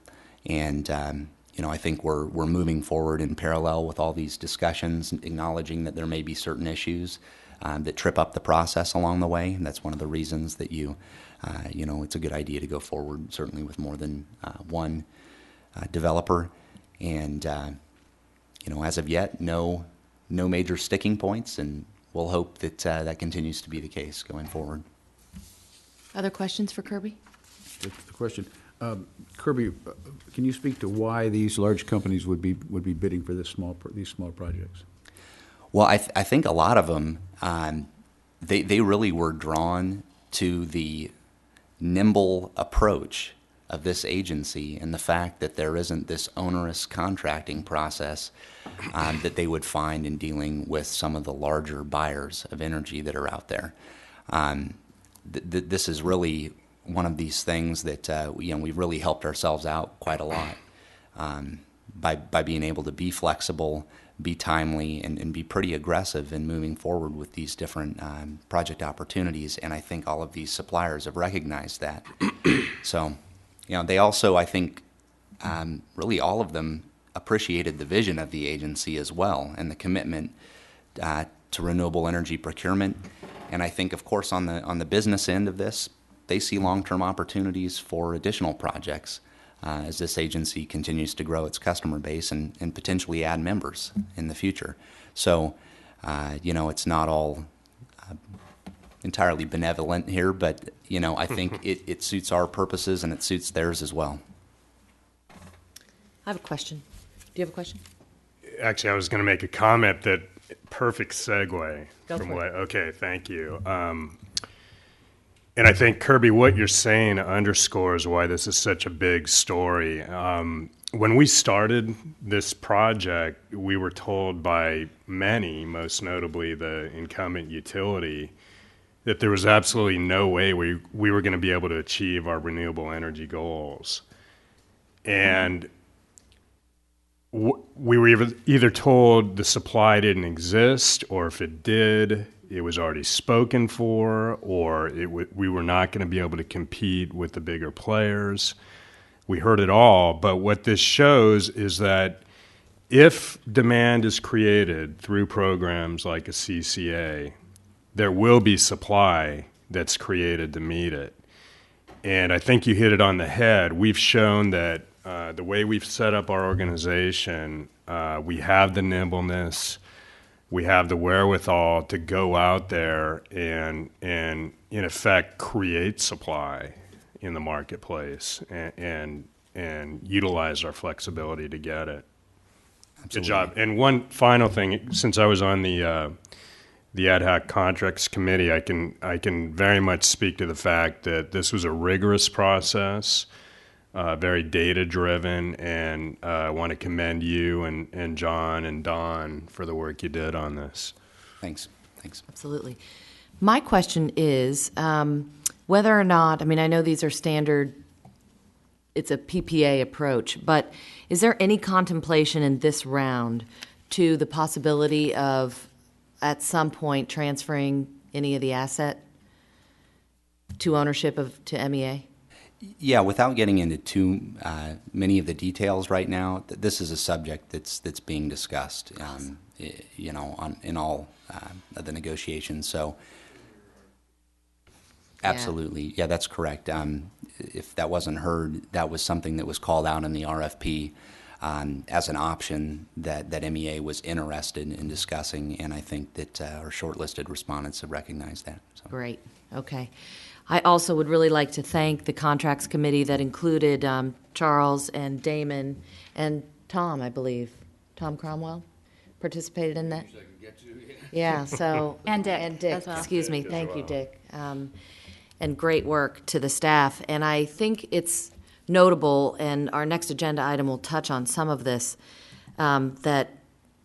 And, I think we're moving forward in parallel with all these discussions, acknowledging that there may be certain issues that trip up the process along the way. And that's one of the reasons that it's a good idea to go forward, certainly with more than one developer. And, as of yet, no major sticking points, and we'll hope that that continues to be the case going forward. Other questions for Kirby? The question, Kirby, can you speak to why these large companies would be bidding for these small projects? Well, I think a lot of them, they really were drawn to the nimble approach of this agency and the fact that there isn't this onerous contracting process that they would find in dealing with some of the larger buyers of energy that are out there. This is really one of these things that we've really helped ourselves out quite a lot by being able to be flexible, be timely, and be pretty aggressive in moving forward with these different project opportunities. And I think all of these suppliers have recognized that. So, they also, I think, really all of them appreciated the vision of the agency as well, and the commitment to renewable energy procurement. And I think, of course, on the business end of this, they see long-term opportunities for additional projects as this agency continues to grow its customer base and potentially add members in the future. So, it's not all entirely benevolent here, but, I think it suits our purposes and it suits theirs as well. I have a question. Do you have a question? Actually, I was going to make a comment that perfect segue Go from for what. it. Okay, thank you. And I think, Kirby, what you're saying underscores why this is such a big story. when we started this project, we were told by many, most notably the incumbent utility, that there was absolutely no way we were going to be able to achieve our renewable energy goals. And we were either told the supply didn't exist, or if it did, it was already spoken for, or we were not going to be able to compete with the bigger players. We heard it all, but what this shows is that if demand is created through programs like a CCA, there will be supply that's created to meet it. And I think you hit it on the head. We've shown that the way we've set up our organization, we have the nimbleness, we have the wherewithal to go out there and in effect create supply in the marketplace and utilize our flexibility to get it. Absolutely. Good job. And one final thing, since I was on the ad hoc contracts committee, I can very much speak to the fact that this was a rigorous process, very data driven, and I want to commend you and John and Don for the work you did on this. Thanks. Absolutely. My question is whether or not, I mean, I know these are standard, it's a PPA approach, but is there any contemplation in this round to the possibility of, at some point, transferring any of the asset to ownership to MEA? Yeah, without getting into too many of the details right now, this is a subject that's being discussed, in all of the negotiations. So, absolutely, yeah, that's correct. If that wasn't heard, that was something that was called out in the RFP as an option that MEA was interested in discussing, and I think that our shortlisted respondents have recognized that. So. Great. Okay. I also would really like to thank the contracts committee that included Charles and Damon and Tom, I believe. Tom Cromwell participated in that. Yeah, so. And Dick. And Dick, as well. excuse me. Thank you, Dick. And great work to the staff. And I think it's notable, and our next agenda item will touch on some of this, that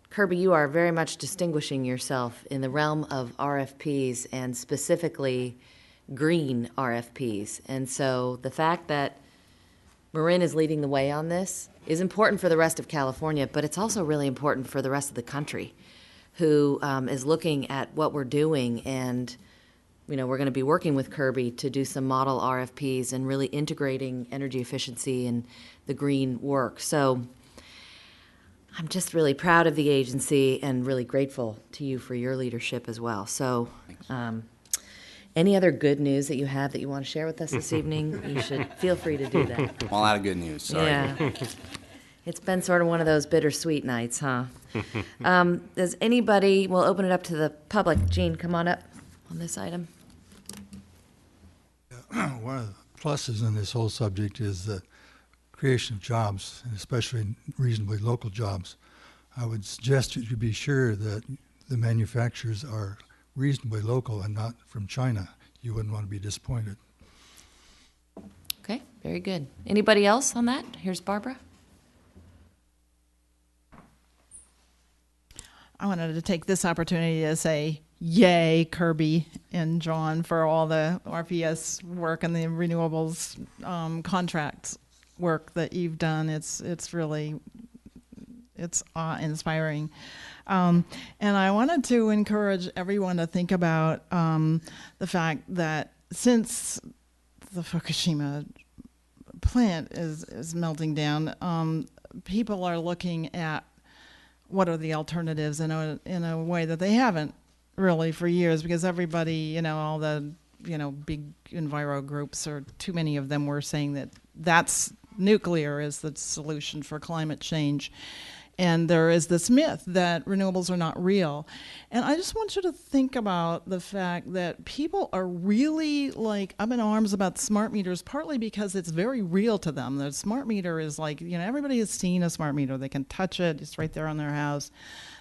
Kirby, you are very much distinguishing yourself in the realm of RFPs, and specifically green RFPs. And so the fact that Marin is leading the way on this is important for the rest of California, but it's also really important for the rest of the country, who is looking at what we're doing. And we're going to be working with Kirby to do some model RFPs and really integrating energy efficiency and the green work. So I'm just really proud of the agency and really grateful to you for your leadership as well. So any other good news that you have that you want to share with us this evening, you should feel free to do that. All out of good news, sorry. Yeah. It's been sort of one of those bittersweet nights, huh? Does anybody, we'll open it up to the public. Gene, come on up on this item. One of the pluses in this whole subject is the creation of jobs, and especially reasonably local jobs. I would suggest you be sure that the manufacturers are reasonably local and not from China. You wouldn't want to be disappointed. Okay, very good. Anybody else on that? Here's Barbara. I wanted to take this opportunity to say yay, Kirby and John, for all the RPS work and the renewables contracts work that you've done. It's really awe-inspiring. And I wanted to encourage everyone to think about the fact that since the Fukushima plant is melting down, people are looking at what are the alternatives in a way that they haven't really for years, because everybody, all the, big enviro groups, or too many of them, were saying that nuclear is the solution for climate change. And there is this myth that renewables are not real. And I just want you to think about the fact that people are really up in arms about smart meters, partly because it's very real to them. The smart meter is everybody has seen a smart meter. They can touch it. It's right there on their house.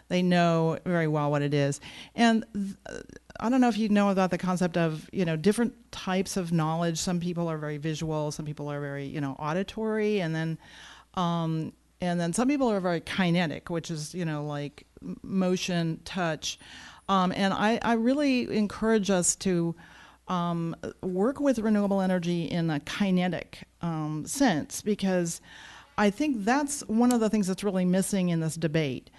They know very well what it is. And I don't know if you know about the concept of, different types of knowledge. Some people are very visual. Some people are very, auditory. And then And then some people are very kinetic, which is, like motion, touch. And I really encourage us to work with renewable energy in a kinetic sense, because I think that's one of the things that's really missing in this debate.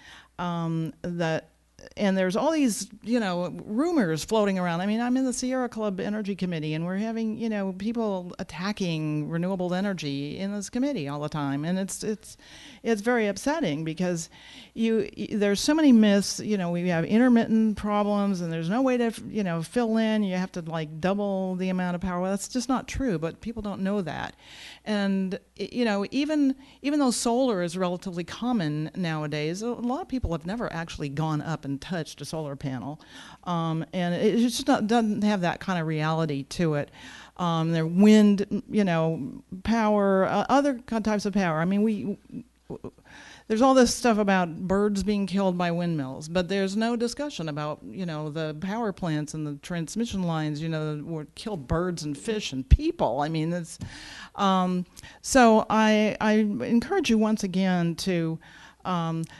And there's all these, rumors floating around. I mean, I'm in the Sierra Club Energy Committee, and we're having, people attacking renewable energy in this committee all the time, and it's very upsetting because there's so many myths. We have intermittent problems, and there's no way to, fill in. You have to double the amount of power. Well, that's just not true, but people don't know that. And even though solar is relatively common nowadays, a lot of people have never actually gone up and touched a solar panel, and it just doesn't have that kind of reality to it. Their wind, power, other types of power. I mean, there's all this stuff about birds being killed by windmills, but there's no discussion about, the power plants and the transmission lines, that would kill birds and fish and people. I mean, it's, so I encourage you once again to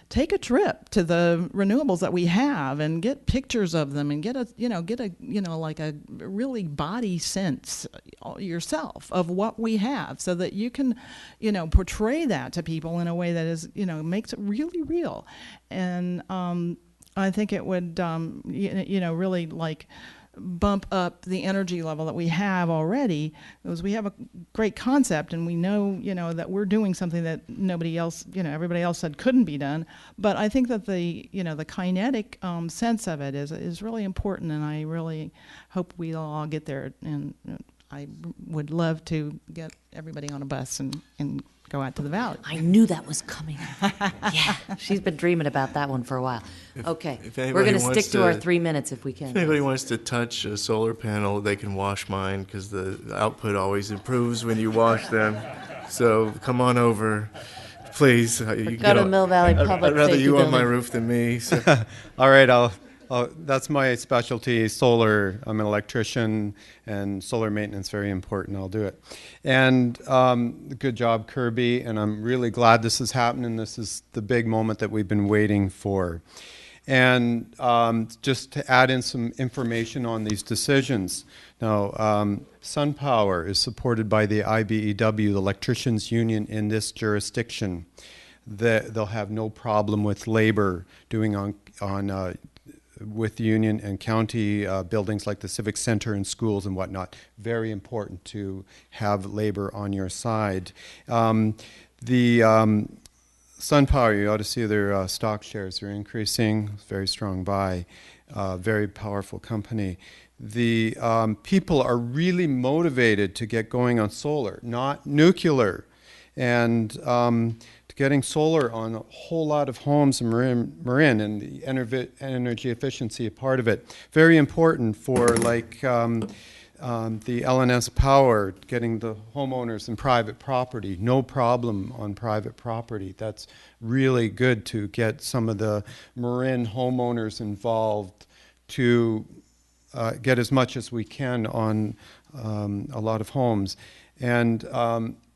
take a trip to the renewables that we have and get pictures of them and get a really body sense yourself of what we have, so that you can, portray that to people in a way that is, makes it really real. And I think it would, really bump up the energy level that we have already, because we have a great concept and we know, that we're doing something that nobody else, everybody else said couldn't be done. But I think that the kinetic sense of it is really important, and I really hope we'll all get there. And I would love to get everybody on a bus and go out to the valley. I knew that was coming. Yeah, she's been dreaming about that one for a while. Okay, we're going to stick to our 3 minutes if we can. If anybody wants to touch a solar panel, they can wash mine, because the output always improves when you wash them. So come on over, please. You go to Mill Valley Public I'd rather Safety you on my Building. roof than me. So. All right, that's my specialty, solar. I'm an electrician, and solar maintenance, very important. I'll do it. And good job, Kirby, and I'm really glad this is happening. This is the big moment that we've been waiting for. And just to add in some information on these decisions. Now, SunPower is supported by the IBEW, the Electricians Union in this jurisdiction. They'll have no problem with labor doing on with union and county buildings like the Civic Center and schools and whatnot. Very important to have labor on your side. SunPower, you ought to see their stock shares are increasing. Very strong buy. Very powerful company. The people are really motivated to get going on solar, not nuclear. And getting solar on a whole lot of homes in Marin, and the energy efficiency, a part of it. Very important for the LNS power, getting the homeowners in private property. No problem on private property. That's really good to get some of the Marin homeowners involved to get as much as we can on a lot of homes. And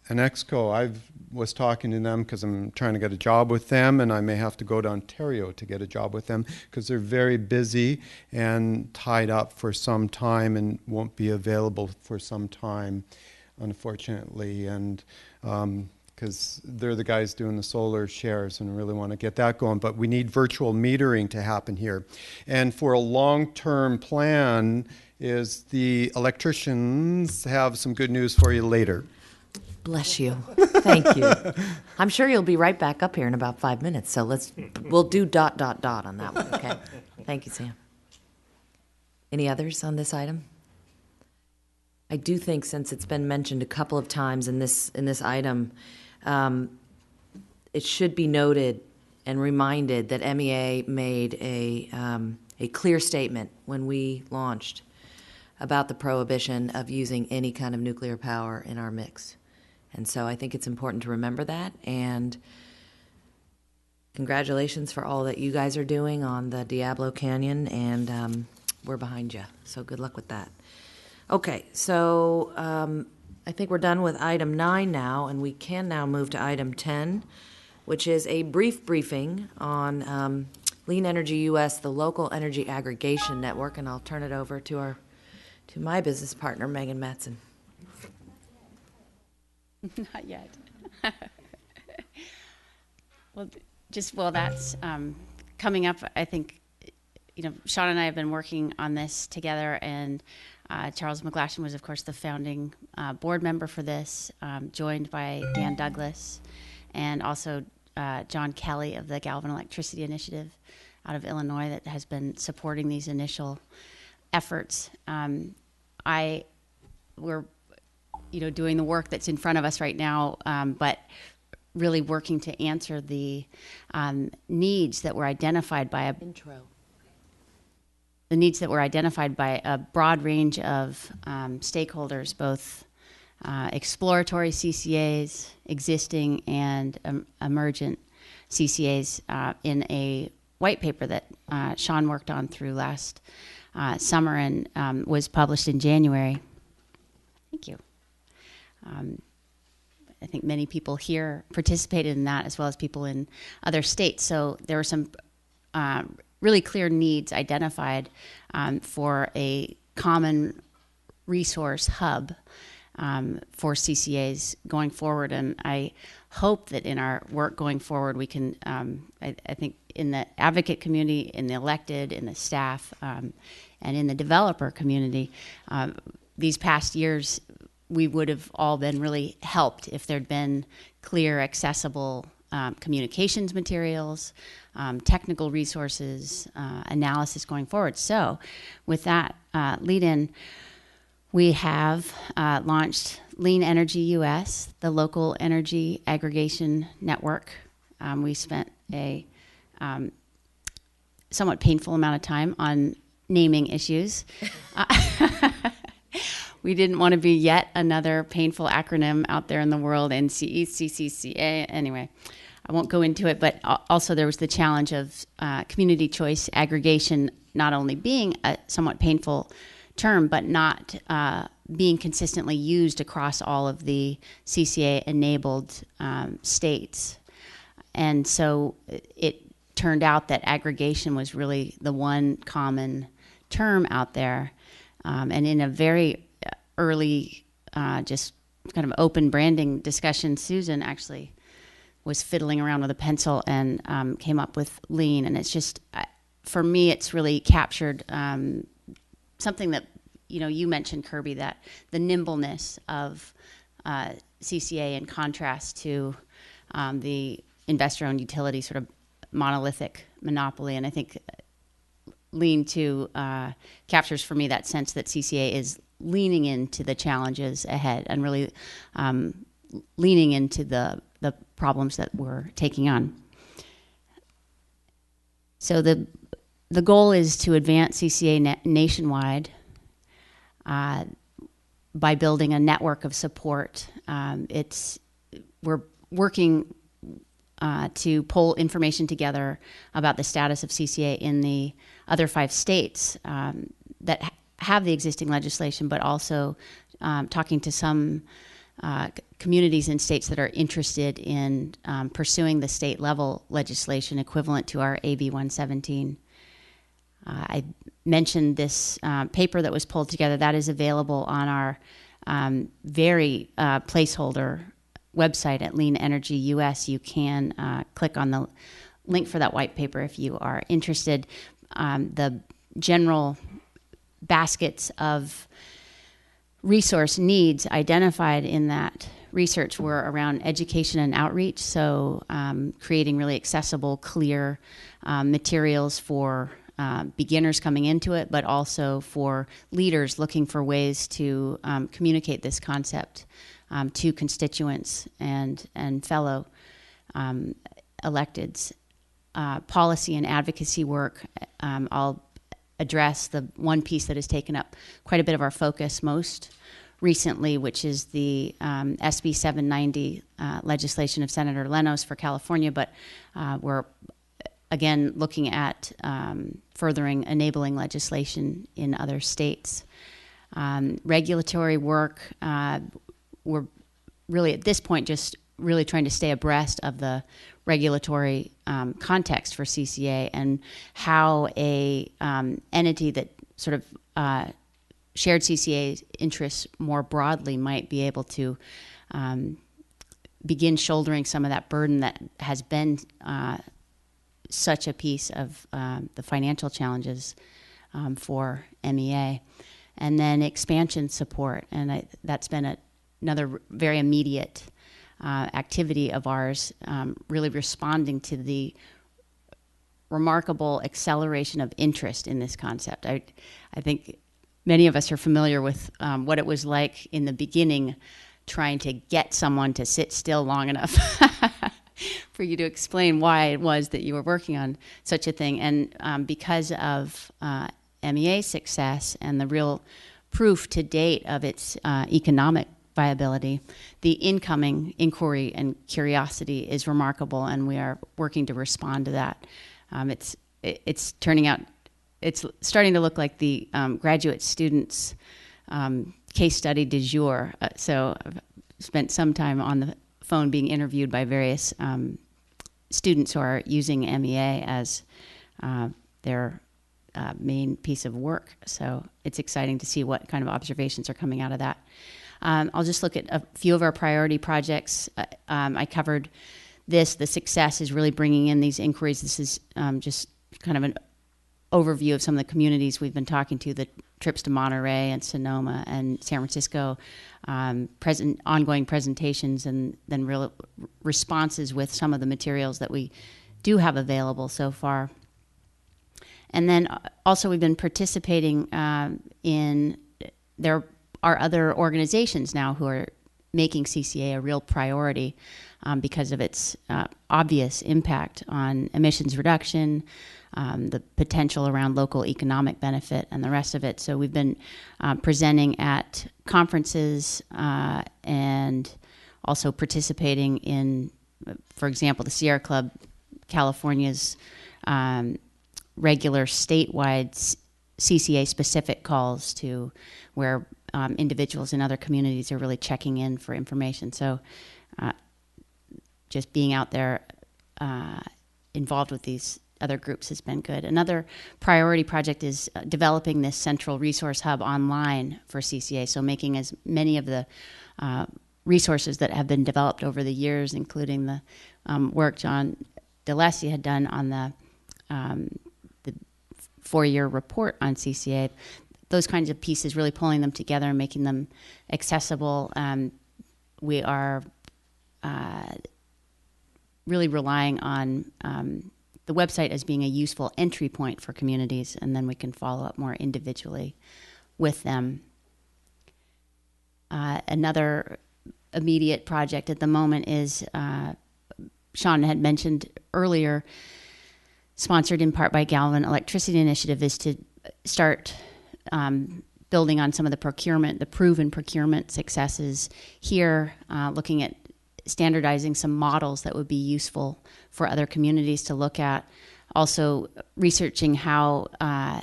Exco, I was talking to them because I'm trying to get a job with them, and I may have to go to Ontario to get a job with them because they're very busy and tied up for some time and won't be available for some time, unfortunately. And because they're the guys doing the solar shares and really want to get that going. But we need virtual metering to happen here. And for a long-term plan is the electricians have some good news for you later. Bless you. Thank you. I'm sure you'll be right back up here in about 5 minutes, so we'll do ... on that one, okay? Thank you, Sam. Any others on this item? I do think, since it's been mentioned a couple of times in this item, it should be noted and reminded that MEA made a clear statement when we launched about the prohibition of using any kind of nuclear power in our mix. And so I think it's important to remember that, and congratulations for all that you guys are doing on the Diablo Canyon, and we're behind you, so good luck with that. Okay, so I think we're done with item 9 now, and we can now move to item 10, which is a brief briefing on Lean Energy US, the local energy aggregation network, and I'll turn it over to my business partner, Megan Metzen. Not yet. Well, that's coming up. I think, Sean and I have been working on this together, and Charles McGlashan was, of course, the founding board member for this, joined by Dan Douglas, and also John Kelly of the Galvin Electricity Initiative out of Illinois that has been supporting these initial efforts. We're doing the work that's in front of us right now, but really working to answer the needs that were identified by a broad range of stakeholders, both exploratory CCAs, existing and emergent CCAs, in a white paper that Sean worked on through last summer and was published in January. Thank you. I think many people here participated in that, as well as people in other states. So there were some really clear needs identified for a common resource hub for CCAs going forward. And I hope that in our work going forward, we can, I think in the advocate community, in the elected, in the staff, and in the developer community, these past years, we would have all been really helped if there'd been clear, accessible communications materials, technical resources, analysis going forward. So with that lead-in, we have launched Lean Energy US, the local energy aggregation network. We spent a somewhat painful amount of time on naming issues. We didn't want to be yet another painful acronym out there in the world, NCE, CCCA. Anyway, I won't go into it, but also there was the challenge of community choice aggregation not only being a somewhat painful term, but not being consistently used across all of the CCA-enabled states. And so it turned out that aggregation was really the one common term out there. And in a very early, just kind of open branding discussion, Susan actually was fiddling around with a pencil and came up with Lean. And it's just, for me, it's really captured something that, you mentioned, Kirby, that the nimbleness of CCA in contrast to the investor-owned utility sort of monolithic monopoly. And I think Lean too captures for me that sense that CCA is leaning into the challenges ahead and really leaning into the problems that we're taking on. So the goal is to advance CCA nationwide by building a network of support. We're working to pull information together about the status of CCA in the other 5 states that have the existing legislation, but also talking to some communities in states that are interested in pursuing the state level legislation equivalent to our AB 117. I mentioned this paper that was pulled together. That is available on our very placeholder website at Lean Energy US. You can click on the link for that white paper if you are interested. The general baskets of resource needs identified in that research were around education and outreach, so creating really accessible, clear materials for beginners coming into it, but also for leaders looking for ways to communicate this concept to constituents and fellow electeds. Policy and advocacy work, I'll address the one piece that has taken up quite a bit of our focus most recently, which is the SB 790 legislation of Senator Lenos for California, but we're again looking at furthering enabling legislation in other states. Regulatory work, we're really at this point just really trying to stay abreast of the regulatory context for CCA and how a entity that sort of shared CCA interests more broadly might be able to begin shouldering some of that burden that has been such a piece of the financial challenges for MEA. And then expansion support, and that's been another very immediate activity of ours, really responding to the remarkable acceleration of interest in this concept. I think many of us are familiar with what it was like in the beginning, trying to get someone to sit still long enough for you to explain why it was that you were working on such a thing. And because of MEA's success and the real proof to date of its economic viability, the incoming inquiry and curiosity is remarkable, and we are working to respond to that. It's turning out, it's starting to look like the graduate students' case study du jour. So I've spent some time on the phone being interviewed by various students who are using MEA as their main piece of work. So it's exciting to see what kind of observations are coming out of that. I'll just look at a few of our priority projects. I covered this. The success is really bringing in these inquiries. This is just kind of an overview of some of the communities we've been talking to, the trips to Monterey and Sonoma and San Francisco, ongoing presentations, and then real responses with some of the materials that we do have available so far. And then also we've been participating there are other organizations now who are making CCA a real priority because of its obvious impact on emissions reduction, the potential around local economic benefit, and the rest of it. So we've been presenting at conferences and also participating in, for example, the Sierra Club California's regular statewide CCA-specific calls to where individuals in other communities are really checking in for information. So just being out there involved with these other groups has been good. Another priority project is developing this central resource hub online for CCA, so making as many of the resources that have been developed over the years, including the work John DeLessie had done on the 4-year report on CCA, those kinds of pieces, really pulling them together and making them accessible. We are really relying on the website as being a useful entry point for communities, and then we can follow up more individually with them. Another immediate project at the moment is, Sean had mentioned earlier, sponsored in part by Galvin Electricity Initiative, is to start building on some of the proven procurement successes here, looking at standardizing some models that would be useful for other communities to look at. Also researching how, I'm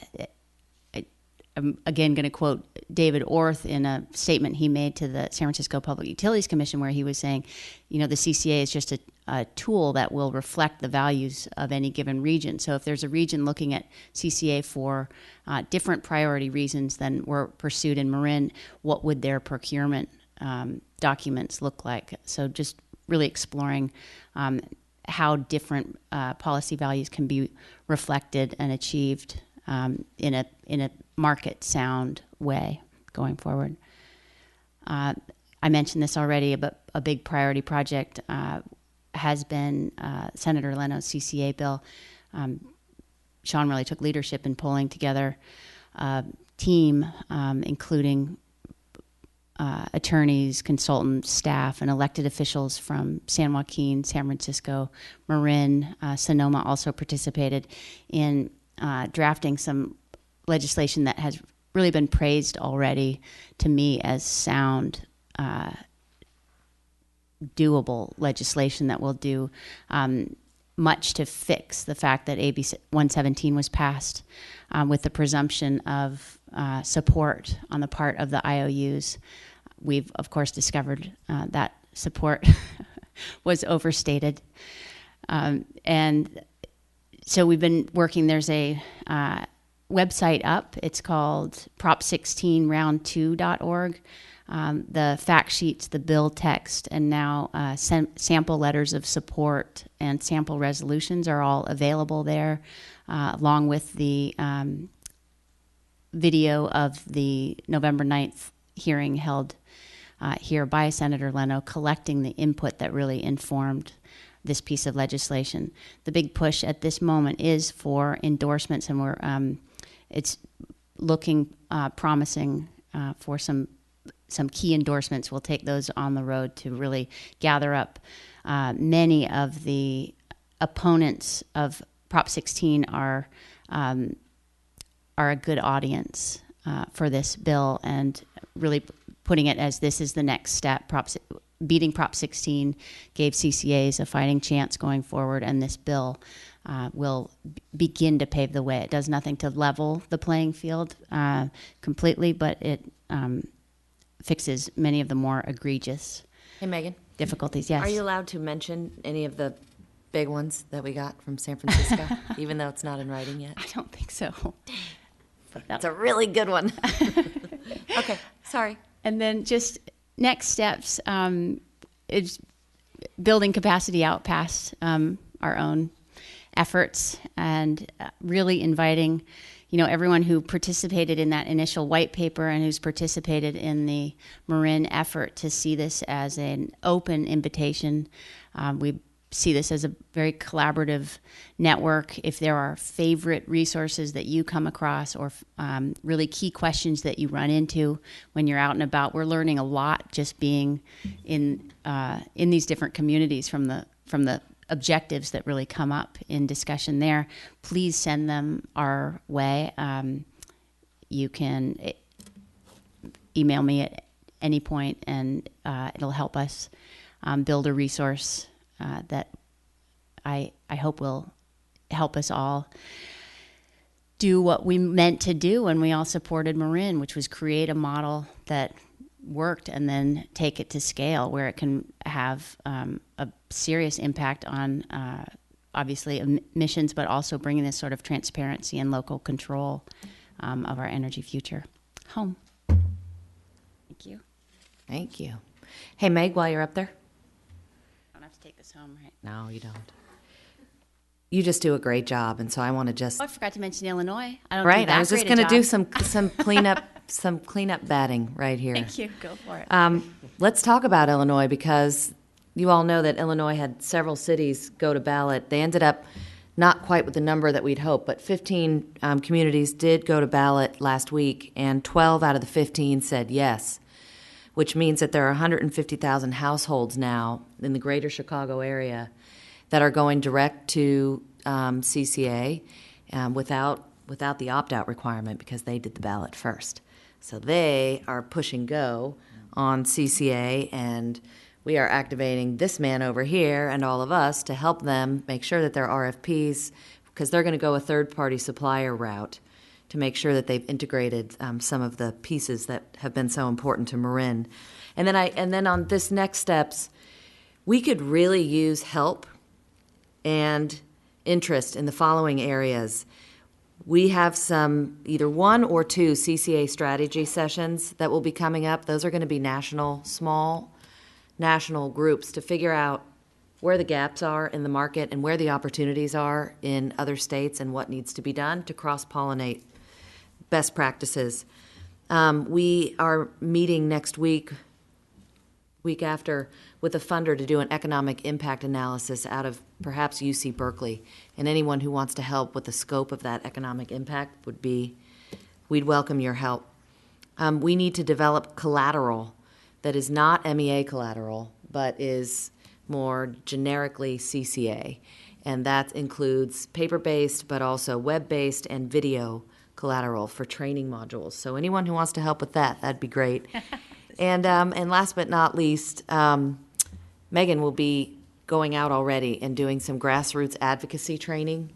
again going to quote David Orth in a statement he made to the San Francisco Public Utilities Commission, where he was saying, the CCA is just a tool that will reflect the values of any given region. So if there's a region looking at CCA for different priority reasons than were pursued in Marin, what would their procurement documents look like? So just really exploring how different policy values can be reflected and achieved in a market sound way going forward. I mentioned this already, but a big priority project has been Senator Leno's CCA bill. Sean really took leadership in pulling together a team, including attorneys, consultants, staff, and elected officials from San Joaquin, San Francisco, Marin. Sonoma also participated in drafting some legislation that has really been praised already to me as sound, doable legislation that will do much to fix the fact that AB 117 was passed with the presumption of support on the part of the IOUs we've, of course, discovered that support was overstated. And so we've been working, there's a website up. It's called prop16round2.org. The fact sheets, the bill text, and now sample letters of support and sample resolutions are all available there, along with the video of the November 9th hearing held here by Senator Leno, collecting the input that really informed this piece of legislation. The big push at this moment is for endorsements, and it's looking promising for some key endorsements. We'll take those on the road to really gather up. Many of the opponents of Prop 16 are a good audience for this bill, and really putting it as this is the next step. Beating Prop 16 gave CCAs a fighting chance going forward, and this bill will begin to pave the way. It does nothing to level the playing field completely, but it fixes many of the more egregious Hey, Megan. difficulties. Yes. Are you allowed to mention any of the big ones that we got from San Francisco, even though it's not in writing yet? I don't think so. That's a really good one. Okay, sorry. And then just next steps is building capacity out past our own efforts, and really inviting, everyone who participated in that initial white paper and who's participated in the Marin effort to see this as an open invitation. We see this as a very collaborative network. If there are favorite resources that you come across, or really key questions that you run into when you're out and about, we're learning a lot just being in these different communities from the objectives that really come up in discussion there. Please send them our way. You can email me at any point, and it'll help us build a resource that I hope will help us all do what we meant to do when we all supported Marin, which was create a model that worked and then take it to scale where it can have a serious impact on obviously emissions, but also bringing this sort of transparency and local control of our energy future home. Thank you. Thank you. Hey, Meg, while you're up there. I don't have to take this home, right? No, you don't. You just do a great job, and so I want to just. Oh, I forgot to mention Illinois. I don't right. do that I was just going to do some cleanup batting right here. Thank you. Go for it. Let's talk about Illinois, because you all know that Illinois had several cities go to ballot. They ended up not quite with the number that we'd hoped, but 15 communities did go to ballot last week, and 12 out of the 15 said yes, which means that there are 150,000 households now in the greater Chicago area that are going direct to CCA without the opt-out requirement, because they did the ballot first. So they are pushing go on CCA, and we are activating this man over here and all of us to help them make sure that their RFPs, because they're going to go a third-party supplier route to make sure that they've integrated some of the pieces that have been so important to Marin. And then on this next steps, we could really use help and interest in the following areas. We have some, either 1 or 2 CCA strategy sessions that will be coming up. Those are going to be small national groups to figure out where the gaps are in the market and where the opportunities are in other states, and what needs to be done to cross-pollinate best practices. We are meeting next week after, with a funder to do an economic impact analysis out of perhaps UC Berkeley. And anyone who wants to help with the scope of that economic impact we'd welcome your help. We need to develop collateral that is not MEA collateral, but is more generically CCA. And that includes paper-based, but also web-based and video collateral for training modules. So anyone who wants to help with that, that'd be great. And last but not least, Megan will be going out already and doing some grassroots advocacy training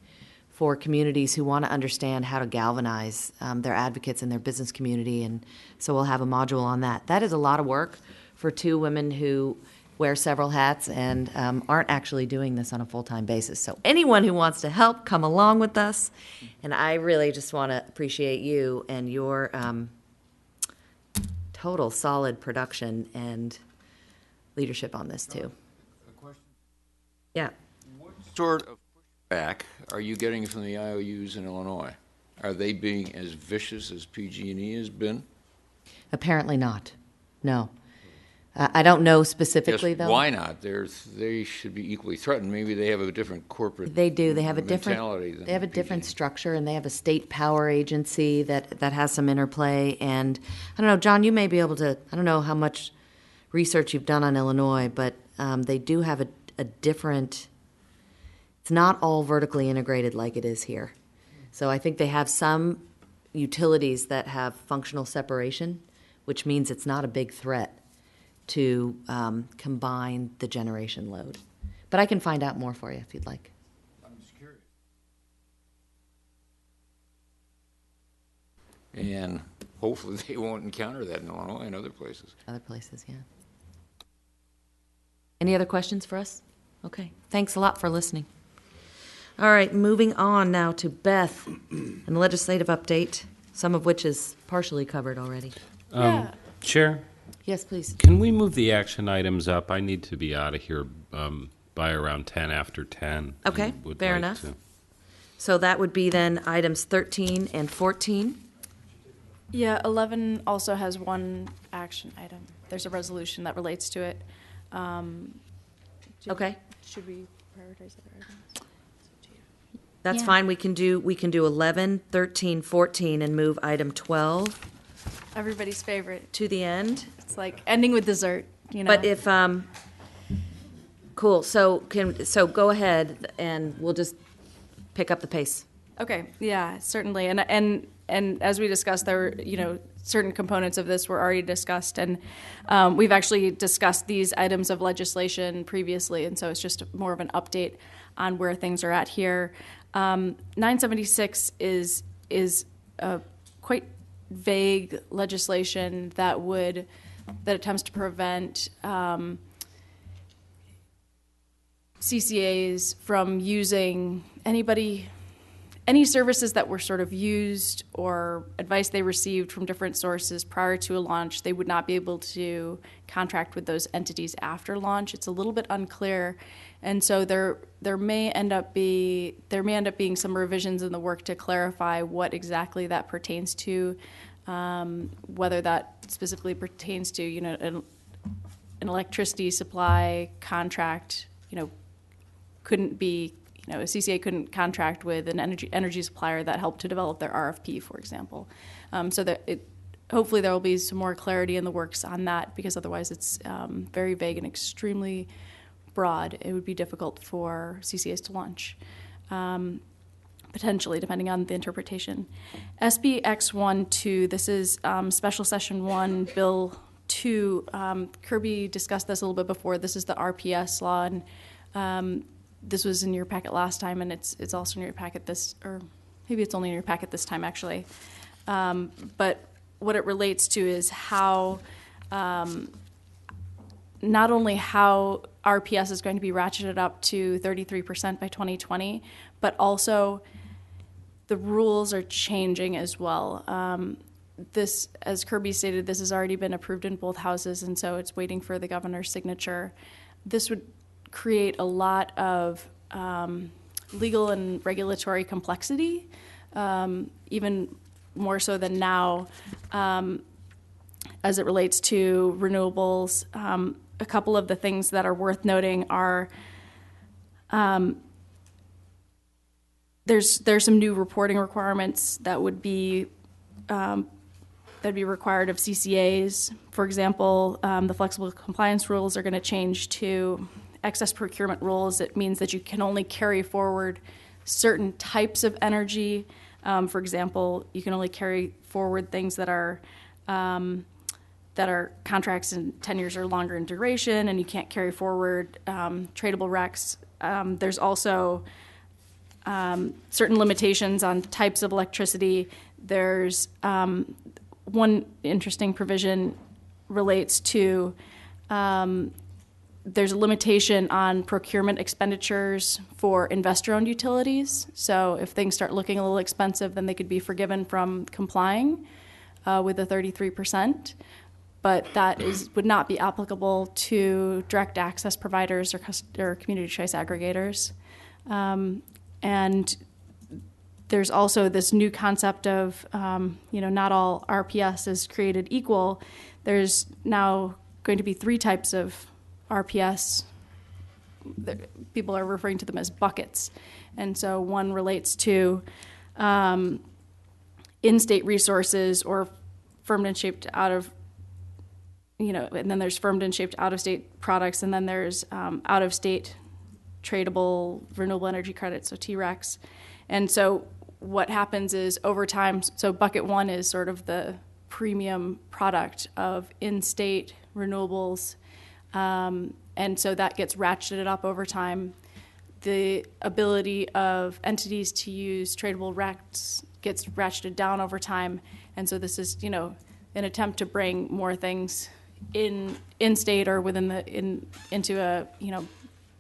for communities who want to understand how to galvanize their advocates in their business community. And so we'll have a module on that. That is a lot of work for two women who wear several hats and aren't actually doing this on a full-time basis. So anyone who wants to help, come along with us. And I really just want to appreciate you and your total solid production and leadership on this too. A question? Yeah. What sort of pushback are you getting from the IOUs in Illinois? Are they being as vicious as PG&E has been? Apparently not. No. I don't know specifically, Yes, though. why not? They should be equally threatened. Maybe they have a different corporate They do. They have a mentality different. They have a different structure, and they have a state power agency that has some interplay. And I don't know, John. You may be able to. I don't know how much research you've done on Illinois, but they do have a different. It's not all vertically integrated like it is here. So I think they have some utilities that have functional separation, which means it's not a big threat to combine the generation load. But I can find out more for you if you'd like. I'm just curious. And hopefully they won't encounter that in Illinois and other places. Other places, yeah. Any other questions for us? Okay. Thanks a lot for listening. All right, moving on now to Beth and the legislative update, some of which is partially covered already. Chair? Yes, please. Can we move the action items up? I need to be out of here by around 10 after 10. Okay, fair enough. So that would be then items 13 and 14. Yeah, 11 also has one action item. There's a resolution that relates to it. Okay. Should we prioritize other items? That's Yeah. fine. We can do 11, 13, 14, and move item 12 Everybody's favorite. to the end. It's like ending with dessert, you know. But if cool, so go ahead and we'll just pick up the pace. Okay, yeah, certainly. And as we discussed, there were, certain components of this were already discussed, and we've actually discussed these items of legislation previously, and so it's just more of an update on where things are at here. 976 is a quite vague legislation that attempts to prevent CCAs from using any services that were sort of used or advice they received from different sources prior to a launch. They would not be able to contract with those entities after launch. It's a little bit unclear, and so there may end up being some revisions in the work to clarify what exactly that pertains to, whether that specifically pertains to an electricity supply contract. Couldn't be. A CCA couldn't contract with an energy supplier that helped to develop their RFP, for example. So that hopefully there will be some more clarity in the works on that, because otherwise it's very vague and extremely broad. It would be difficult for CCAs to launch, potentially, depending on the interpretation. SB X12, this is Special Session 1, Bill 2. Kirby discussed this a little bit before. This is the RPS law, and this was in your packet last time, and it's also in your packet or maybe it's only in your packet this time, actually. But what it relates to is how, not only how RPS is going to be ratcheted up to 33% by 2020, but also the rules are changing as well. This, as Kirby stated, this has already been approved in both houses, and so it's waiting for the governor's signature. This would create a lot of legal and regulatory complexity, even more so than now, as it relates to renewables. A couple of the things that are worth noting are there's some new reporting requirements that would be that'd be required of CCAs. For example, the flexible compliance rules are going to change to excess procurement rules. It means that you can only carry forward certain types of energy. For example, you can only carry forward things that are contracts in 10 years or longer in duration, and you can't carry forward tradable RECs. There's also certain limitations on types of electricity. There's one interesting provision relates to there's a limitation on procurement expenditures for investor-owned utilities. So if things start looking a little expensive, then they could be forgiven from complying with the 33%. But that would not be applicable to direct access providers or community choice aggregators. And there's also this new concept of, not all RPS is created equal. There's now going to be 3 types of RPS. People are referring to them as buckets. And so one relates to in-state resources or firmed and shaped out of, and then there's firmed and shaped out-of-state products, and then there's out-of-state tradable renewable energy credits, so TRECs. And so what happens is over time, so bucket 1 is sort of the premium product of in-state renewables, and so that gets ratcheted up over time. The ability of entities to use tradable RECs gets ratcheted down over time, and so this is, an attempt to bring more things in state or into a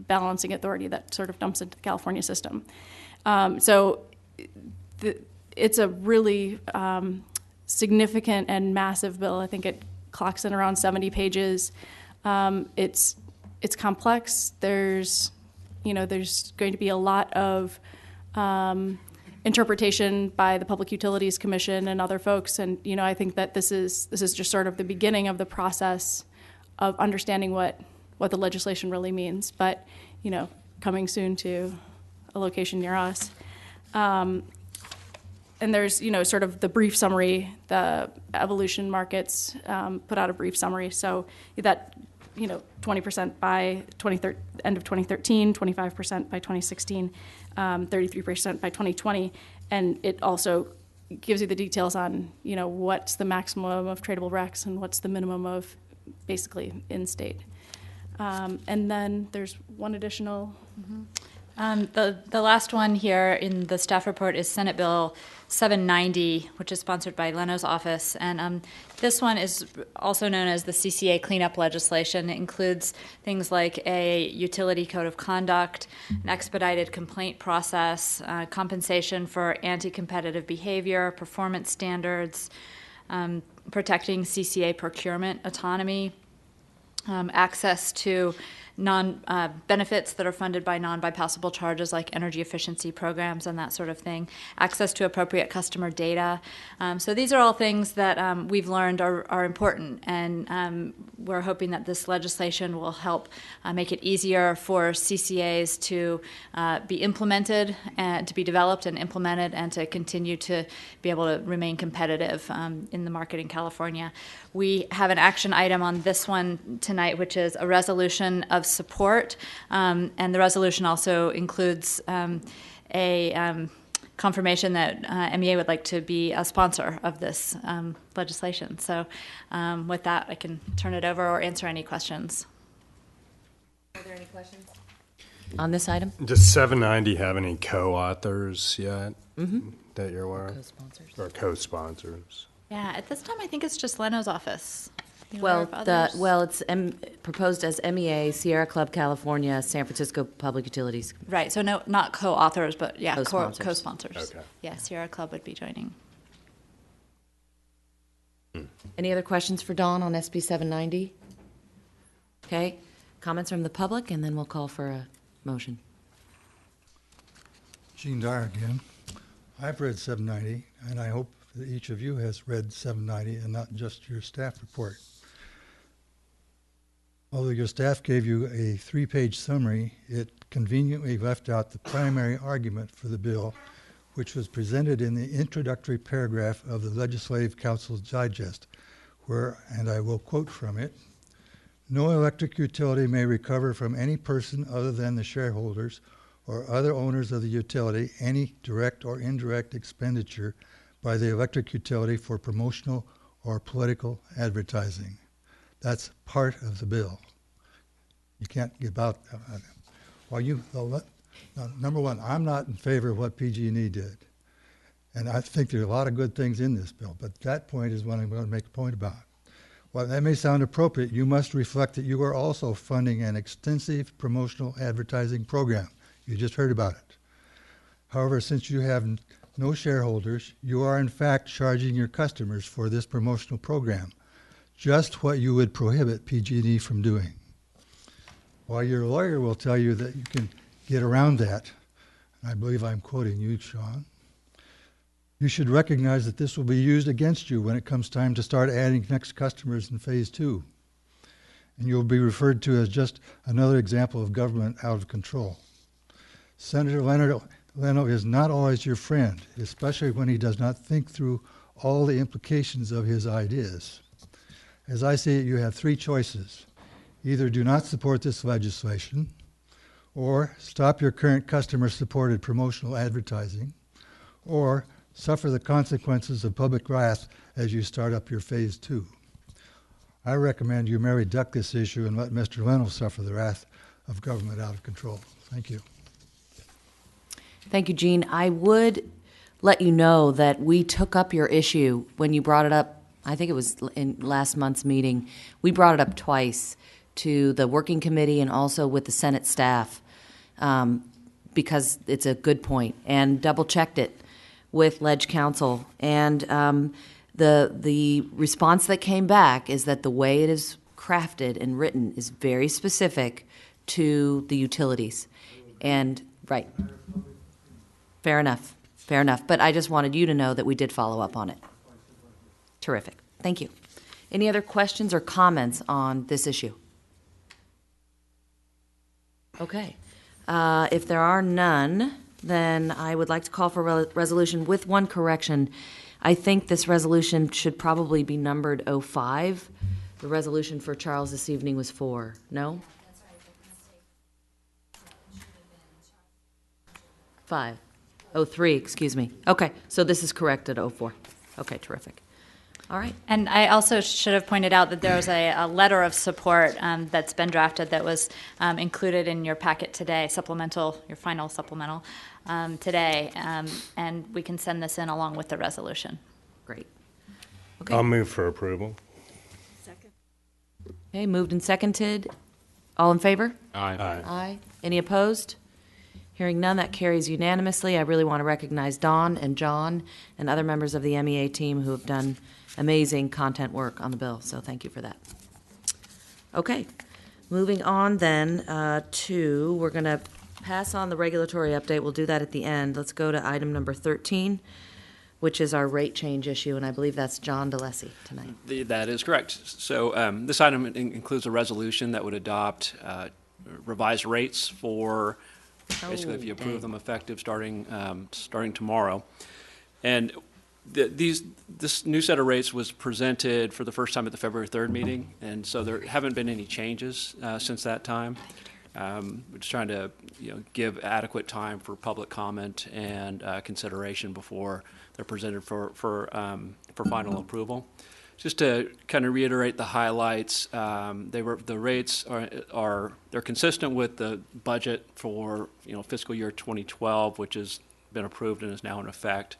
balancing authority that sort of dumps into the California system. So it's a really significant and massive bill. I think it clocks in around 70 pages. It's complex. There's going to be a lot of interpretation by the Public Utilities Commission and other folks, and I think that this is just sort of the beginning of the process of understanding what the legislation really means. But coming soon to a location near us. And there's sort of the brief summary. The evolution markets put out a brief summary, so that 20% by end of 2013, 25% by 2016, 33% by 2020, and it also gives you the details on what's the maximum of tradable RECs and what's the minimum of basically in-state. And then there's one additional. The last one here in the staff report is Senate Bill 790, which is sponsored by Leno's office. And this one is also known as the CCA cleanup legislation. It includes things like a utility code of conduct, an expedited complaint process, compensation for anti-competitive behavior, performance standards, protecting CCA procurement autonomy, access to benefits that are funded by non-bypassable charges like energy efficiency programs and that sort of thing, access to appropriate customer data. So these are all things that we've learned are important, and we're hoping that this legislation will help make it easier for CCAs to be implemented and to be developed and implemented and to continue to be able to remain competitive in the market in California. We have an action item on this one tonight, which is a resolution of support, and the resolution also includes a confirmation that MEA would like to be a sponsor of this legislation. So with that, I can turn it over or answer any questions. Are there any questions on this item? Does 790 have any co-authors yet that you're aware of? Co-sponsors. Or co-sponsors? Yeah, at this time, I think it's just Leno's office. It's proposed as MEA, Sierra Club California, San Francisco Public Utilities. Right, so no, not co-authors, but yeah, Co-sponsors. co-sponsors. Okay. Yeah, Sierra Club would be joining. Any other questions for Dawn on SB 790? Okay, comments from the public, and then we'll call for a motion. Gene Dyer again. I've read 790, and I hope that each of you has read 790 and not just your staff report. Although your staff gave you a 3-page summary, it conveniently left out the primary argument for the bill, which was presented in the introductory paragraph of the Legislative Council's Digest, where, and I will quote from it, "No electric utility may recover from any person other than the shareholders or other owners of the utility any direct or indirect expenditure by the electric utility for promotional or political advertising." That's part of the bill. You can't give out. Now, number one, I'm not in favor of what PG&E did. And I think there are a lot of good things in this bill, but that point is what I'm going to make a point about. While that may sound appropriate, you must reflect that you are also funding an extensive promotional advertising program. You just heard about it. However, since you have no shareholders, you are in fact charging your customers for this promotional program, just what you would prohibit PG&E from doing. While your lawyer will tell you that you can get around that, and I believe I'm quoting you, Sean, you should recognize that this will be used against you when it comes time to start adding next customers in phase 2. And you'll be referred to as just another example of government out of control. Senator Leno is not always your friend, especially when he does not think through all the implications of his ideas. As I see it, you have 3 choices. Either do not support this legislation, or stop your current customer-supported promotional advertising, or suffer the consequences of public wrath as you start up your phase 2. I recommend you merely duck this issue and let Mr. Leno suffer the wrath of government out of control. Thank you. Thank you, Gene. I would let you know that we took up your issue when you brought it up. I think it was in last month's meeting. We brought it up twice to the working committee and also with the Senate staff because it's a good point, and double-checked it with Ledge Council. And the response that came back is that the way it is crafted and written is very specific to the utilities. And, right. Fair enough. Fair enough. But I just wanted you to know that we did follow up on it. Terrific. Thank you. Any other questions or comments on this issue? Okay. If there are none, then I would like to call for a resolution with one correction. I think this resolution should probably be numbered 05. The resolution for Charles this evening was 4. No? 5. 03, excuse me. Okay, so this is corrected 04. Okay, terrific. All right. And I also should have pointed out that there was a letter of support that's been drafted that was included in your packet today, supplemental, your final supplemental today, and we can send this in along with the resolution. Great. Okay. I'll move for approval. Second. Okay, moved and seconded. All in favor? Aye. Aye. Aye. Any opposed? Hearing none, that carries unanimously. I really want to recognize Dawn and John and other members of the MEA team who have done amazing content work on the bill, so thank you for that. Okay, moving on then to, we're going to pass on the regulatory update. We'll do that at the end. Let's go to item number 13, which is our rate change issue, and I believe that's John DeLacy tonight. That is correct. So this item includes a resolution that would adopt revised rates for basically if you approve them effective starting tomorrow. And this new set of rates was presented for the first time at the February 3rd meeting, and so there haven't been any changes since that time. We're just trying to give adequate time for public comment and consideration before they're presented for final approval. Just to kind of reiterate the highlights, the rates they're consistent with the budget for fiscal year 2012, which has been approved and is now in effect.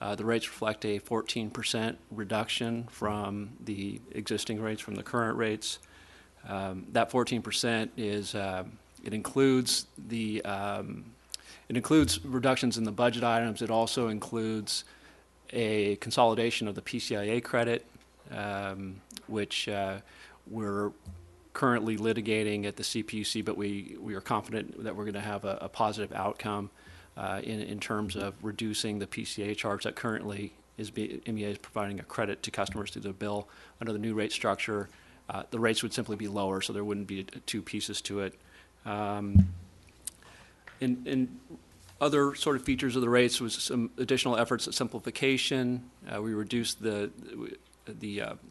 The rates reflect a 14% reduction from the existing rates, from the current rates. That 14% is it includes reductions in the budget items. It also includes a consolidation of the PCIA credit, which we're currently litigating at the CPUC, but we are confident that we're going to have a positive outcome in terms of reducing the PCA charge that currently MEA is providing a credit to customers through the bill. Under the new rate structure, the rates would simply be lower, so there wouldn't be two pieces to it. In other sort of features of the rates was some additional efforts at simplification. We reduced the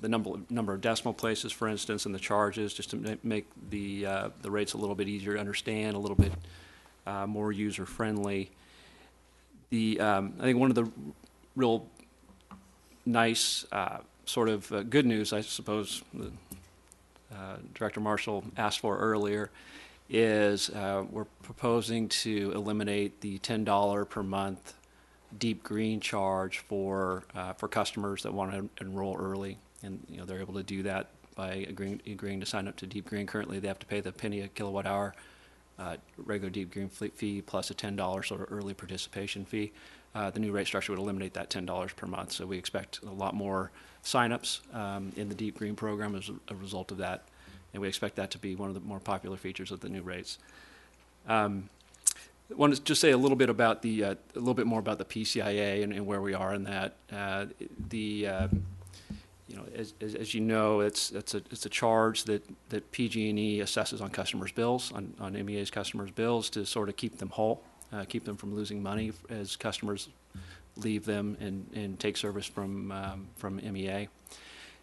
number of decimal places, for instance, in the charges, just to make the rates a little bit easier to understand, a little bit more user friendly. I think one of the real nice sort of good news, I suppose, Director Marshall asked for earlier, is we're proposing to eliminate the $10 per month deep green charge for customers that want to enroll early, and they're able to do that by agreeing to sign up to deep green. Currently, they have to pay the penny a kilowatt hour regular deep green fee plus a $10 sort of early participation fee. The new rate structure would eliminate that $10 per month, so we expect a lot more signups in the deep green program as a result of that, and we expect that to be one of the more popular features of the new rates. I want to just say a little bit about a little bit more about the PCIA and where we are in that. As you know, it's a charge that PG&E assesses on customers' bills, on MEA's customers' bills, to sort of keep them whole, keep them from losing money as customers leave them and take service from MEA.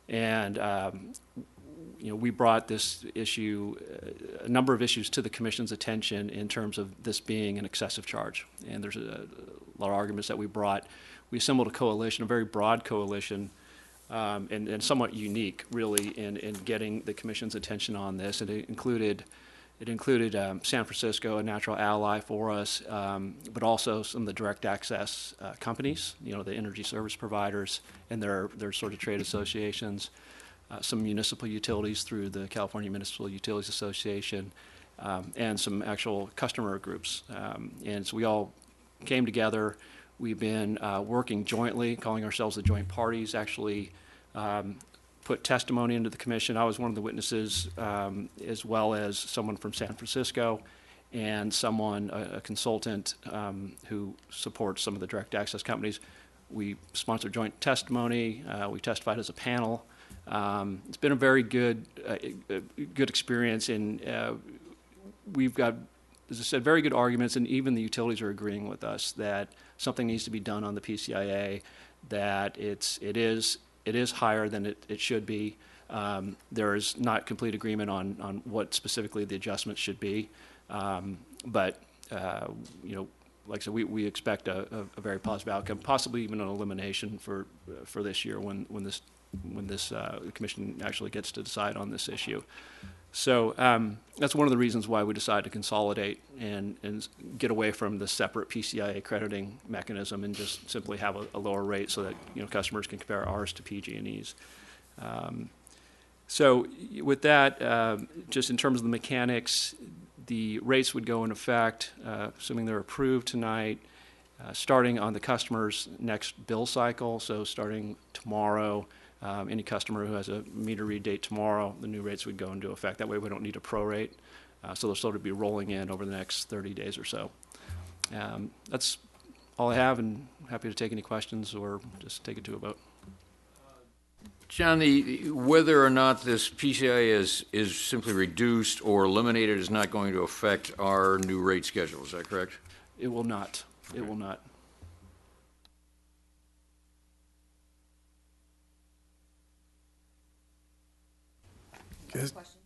And we brought this issue, a number of issues, to the Commission's attention in terms of this being an excessive charge. And there's a lot of arguments that we brought. We assembled a coalition, a very broad coalition, and somewhat unique, really, in getting the Commission's attention on this. And it included San Francisco, a natural ally for us, but also some of the direct access companies, the energy service providers and their sort of trade associations, some municipal utilities through the California Municipal Utilities Association, and some actual customer groups. And so we all came together. We've been working jointly, calling ourselves the joint parties, actually put testimony into the Commission. I was one of the witnesses, as well as someone from San Francisco and someone, a consultant who supports some of the direct access companies. We sponsored joint testimony. We testified as a panel. It's been a very good experience, and we've got, as I said, very good arguments, and even the utilities are agreeing with us that something needs to be done on the PCIA, that it is higher than it should be. There is not complete agreement on what specifically the adjustments should be, but like I said, we expect a very positive outcome, possibly even an elimination for this year when the Commission actually gets to decide on this issue. So that's one of the reasons why we decided to consolidate and get away from the separate PCIA crediting mechanism and just simply have a lower rate so that customers can compare ours to PG&E's. So with that, just in terms of the mechanics, the rates would go in effect, assuming they're approved tonight, starting on the customer's next bill cycle. So starting tomorrow, any customer who has a meter read date tomorrow, the new rates would go into effect. That way we don't need a prorate. So they'll sort of be rolling in over the next 30 days or so. That's all I have, and happy to take any questions or just take it to a vote. John, whether or not this PCI is simply reduced or eliminated is not going to affect our new rate schedule. Is that correct? It will not. It will not.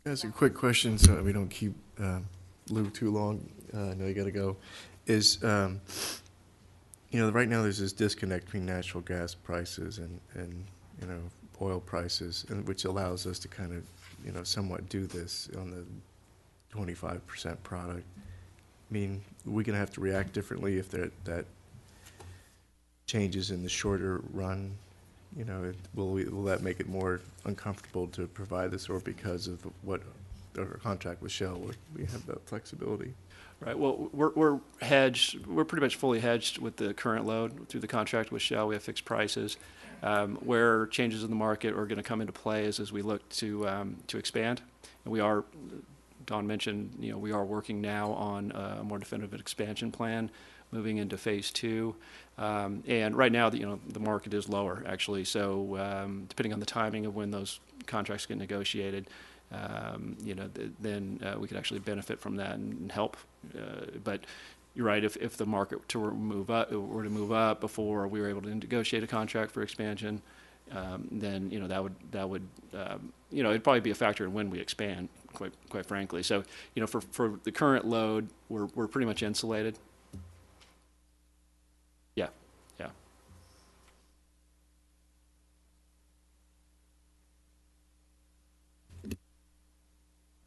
That's a quick question, so we don't keep Lou too long. I know you got to go. Right now there's this disconnect between natural gas prices and oil prices, which allows us to kind of somewhat do this on the 25% product. I mean, we're going to have to react differently if that changes in the shorter run. Will that make it more uncomfortable to provide this, or because of what our contract with Shell, we have that flexibility? Right. Well, we're hedged. We're pretty much fully hedged with the current load through the contract with Shell. We have fixed prices. Where changes in the market are going to come into play is as we look to expand. And we are, Don mentioned, we are working now on a more definitive expansion plan, moving into phase 2. And right now, the market is lower, actually. So depending on the timing of when those contracts get negotiated, then we could actually benefit from that and help. But you're right. If the market were to move up before we were able to negotiate a contract for expansion, then that would it'd probably be a factor in when we expand. Quite frankly. So for the current load, we're pretty much insulated. Yeah.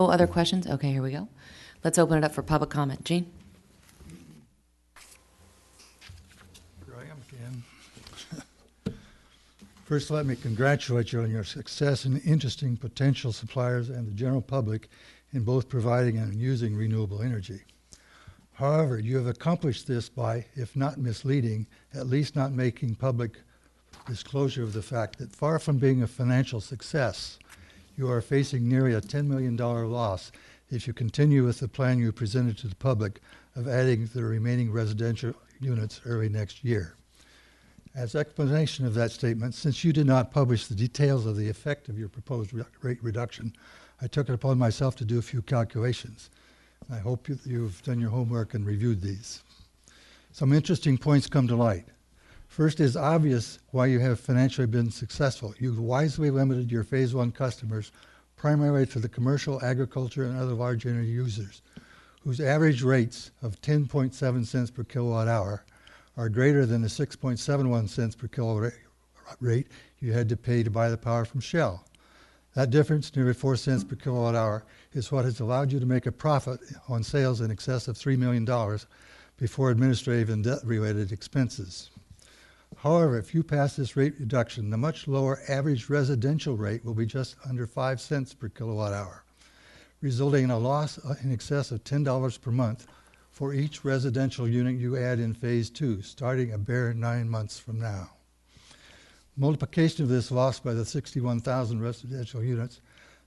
Oh, other questions? Okay, here we go. Let's open it up for public comment. Gene? Here I am again. First, let me congratulate you on your success in interesting potential suppliers and the general public in both providing and using renewable energy. However, you have accomplished this by, if not misleading, at least not making public disclosure of the fact that far from being a financial success, you are facing nearly a $10 million loss if you continue with the plan you presented to the public of adding the remaining residential units early next year. As explanation of that statement, since you did not publish the details of the effect of your proposed rate reduction, I took it upon myself to do a few calculations. I hope you've done your homework and reviewed these. Some interesting points come to light. First, it is obvious why you have financially been successful. You've wisely limited your phase one customers primarily to the commercial, agriculture, and other large energy users, whose average rates of 10.7 cents per kilowatt hour are greater than the 6.71 cents per kilowatt rate you had to pay to buy the power from Shell. That difference, nearly 4 cents per kilowatt hour, is what has allowed you to make a profit on sales in excess of $3 million before administrative and debt-related expenses. However, if you pass this rate reduction, the much lower average residential rate will be just under 5 cents per kilowatt hour, resulting in a loss in excess of $10 per month for each residential unit you add in phase two, starting a bare 9 months from now. Multiplication of this loss by the 61,000 residential units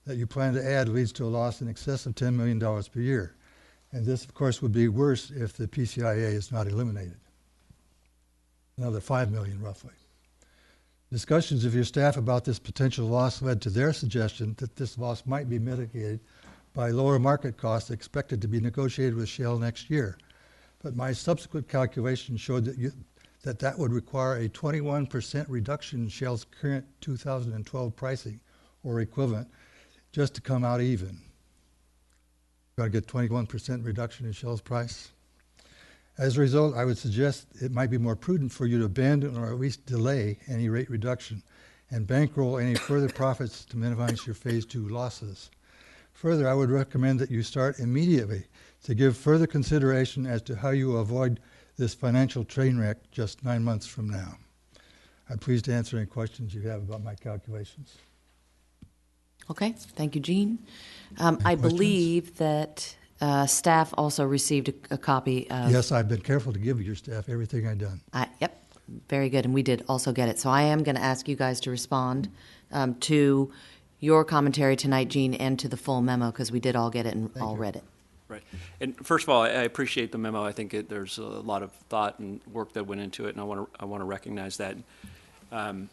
that you plan to add leads to a loss in excess of $10 million per year. And this, of course, would be worse if the PCIA is not eliminated. Another 5 million roughly. Discussions of your staff about this potential loss led to their suggestion that this loss might be mitigated by lower market costs expected to be negotiated with Shell next year. But my subsequent calculation showed that would require a 21% reduction in Shell's current 2012 pricing or equivalent just to come out even. Got to get 21% reduction in Shell's price. As a result, I would suggest it might be more prudent for you to abandon or at least delay any rate reduction and bankroll any further profits to minimize your phase two losses. Further, I would recommend that you start immediately to give further consideration as to how you will avoid this financial train wreck just 9 months from now. I'm pleased to answer any questions you have about my calculations. Okay, thank you, Gene. I believe that staff also received a copy of... Yes, I've been careful to give your staff everything I've done. Yep, very good, and we did also get it. So I am going to ask you guys to respond to your commentary tonight, Gene, and to the full memo, because we did all get it and all read it. Right. And first of all, I appreciate the memo. I think there's a lot of thought and work that went into it, and I want to recognize that. I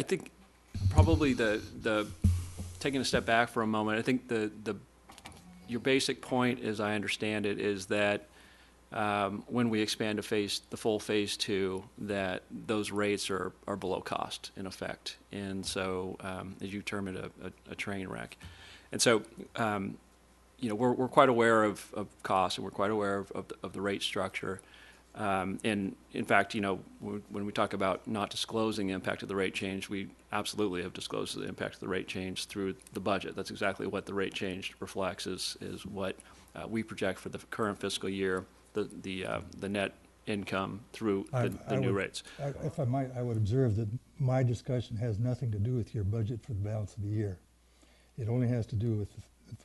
think probably the taking a step back for a moment, I think your basic point, as I understand it, is that when we expand to the full phase two, that those rates are below cost in effect, and so as you term it, a train wreck, and so we're quite aware of costs, and we're quite aware of the rate structure. And in fact, when we talk about not disclosing the impact of the rate change, we absolutely have disclosed the impact of the rate change through the budget. That's exactly what the rate change reflects, is what we project for the current fiscal year, the net income through the new rates. If I might, I would observe that my discussion has nothing to do with your budget for the balance of the year. It only has to do with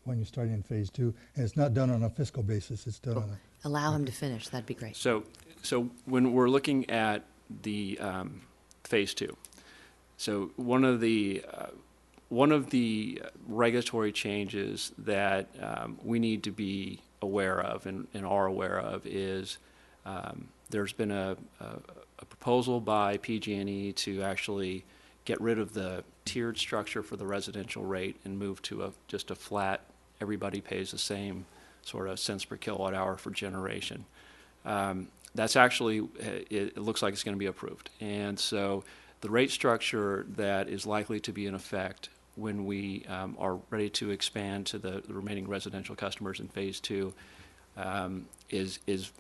when you're starting in phase two, and it's not done on a fiscal basis. It's done on a... Allow him to finish. That'd be great. So when we're looking at the phase two, so one of the regulatory changes that we need to be aware of and are aware of is there's been a proposal by PG&E to actually get rid of the tiered structure for the residential rate and move to just a flat, everybody pays the same sort of cents per kilowatt hour for generation. That's actually, it looks like it's going to be approved. And so the rate structure that is likely to be in effect when we are ready to expand to the remaining residential customers in phase two is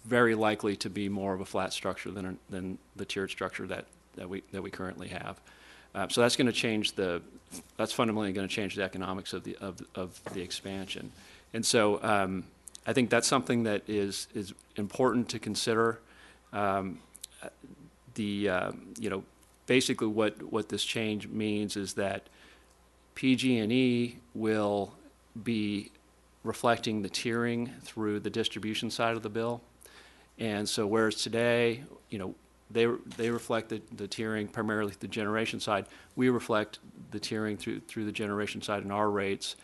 very likely to be more of a flat structure than the tiered structure that we currently have. So that's going to change that's fundamentally going to change the economics of the expansion. And so I think that's something that is important to consider. Basically what this change means is that PG&E will be reflecting the tiering through the distribution side of the bill. And so whereas today, they reflect the tiering primarily the generation side, we reflect the tiering through the generation side in our rates.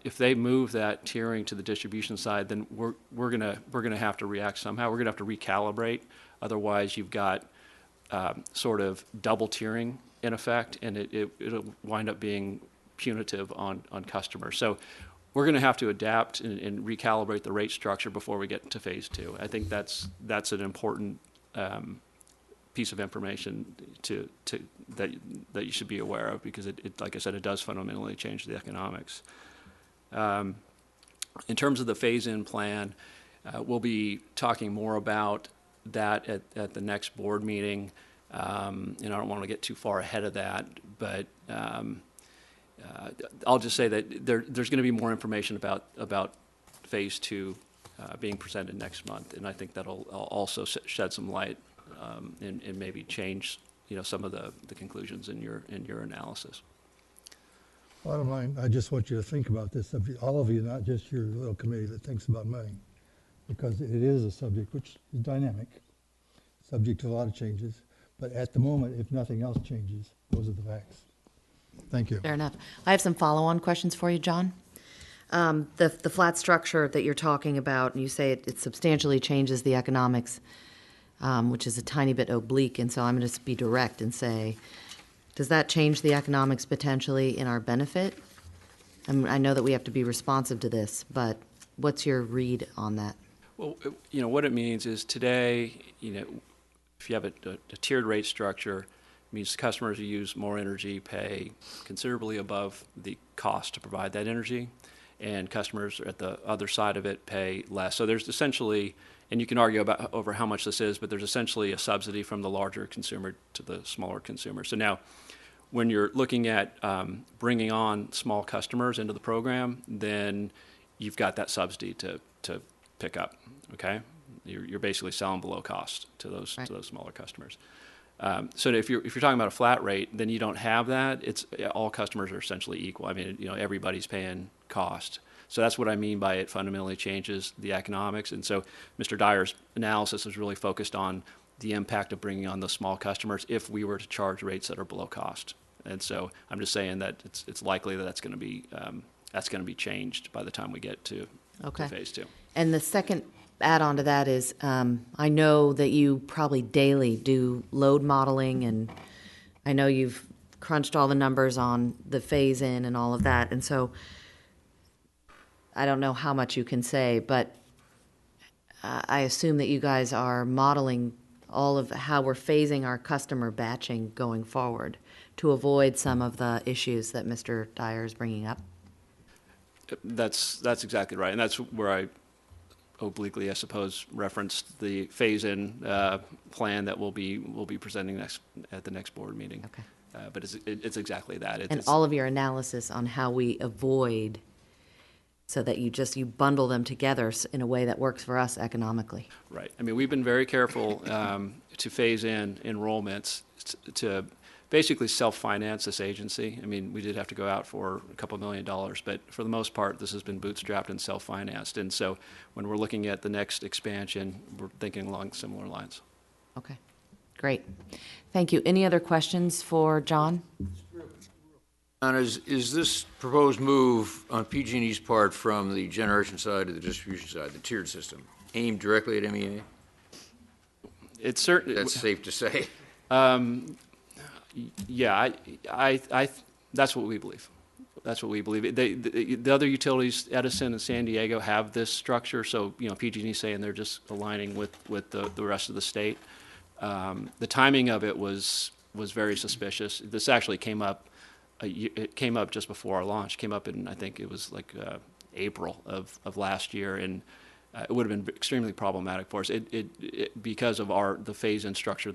If they move that tiering to the distribution side, then we're gonna have to react somehow. We're gonna have to recalibrate. Otherwise, you've got sort of double tiering in effect, and it'll wind up being punitive on customers. So we're going to have to adapt and recalibrate the rate structure before we get to phase two. I think that's an important piece of information that you should be aware of, because it like I said, it does fundamentally change the economics. In terms of the phase-in plan, we'll be talking more about that at the next board meeting. And I don't want to get too far ahead of that, but I'll just say that there's going to be more information about phase two being presented next month, and I think that'll also shed some light and maybe change some of the conclusions in your analysis. Bottom line, I just want you to think about this, all of you, not just your little committee that thinks about money, because it is a subject which is dynamic, subject to a lot of changes. But at the moment, if nothing else changes, those are the facts. Thank you. Fair enough. I have some follow-on questions for you, John. The flat structure that you're talking about, and you say it substantially changes the economics, which is a tiny bit oblique, and so I'm going to be direct and say, does that change the economics potentially in our benefit? I know that we have to be responsive to this, but what's your read on that? Well, what it means is today, if you have a tiered rate structure, it means customers who use more energy pay considerably above the cost to provide that energy, and customers at the other side of it pay less. So there's essentially, and you can argue over how much this is, but there's essentially a subsidy from the larger consumer to the smaller consumer. So now, when you're looking at bringing on small customers into the program, then you've got that subsidy to pick up. Okay, you're basically selling below cost to those smaller customers. So if you're talking about a flat rate, then you don't have that. It's all customers are essentially equal. I mean, everybody's paying cost. So that's what I mean by it fundamentally changes the economics. And so Mr. Dyer's analysis is really focused on the impact of bringing on those small customers if we were to charge rates that are below cost. And so I'm just saying that it's likely that that's going to be changed by the time we get to phase two. And the second add-on to that is, I know that you probably daily do load modeling, and I know you've crunched all the numbers on the phase-in and all of that, and so I don't know how much you can say, but I assume that you guys are modeling all of how we're phasing our customer batching going forward to avoid some of the issues that Mr. Dyer is bringing up. That's exactly right, and that's where I obliquely, I suppose, referenced the phase-in plan that we'll be presenting at the next board meeting. Okay. But it's exactly that. And all of your analysis on how we avoid, so that you bundle them together in a way that works for us economically. Right. I mean, we've been very careful to phase in enrollments to basically self-finance this agency. I mean, we did have to go out for a couple $1 million, but for the most part, this has been bootstrapped and self-financed. And so when we're looking at the next expansion, we're thinking along similar lines. Okay, great. Thank you. Any other questions for John? And is this proposed move on PG&E's part from the generation side to the distribution side, the tiered system, aimed directly at MEA? It's certainly... That's safe to say. Yeah, I that's what we believe. That's what we believe. The other utilities, Edison and San Diego, have this structure. So PG&E saying they're just aligning with the rest of the state. The timing of it was very suspicious. This actually came up. It came up just before our launch. It came up in, I think it was like April of last year, and it would have been extremely problematic for us. Because of the phase-in structure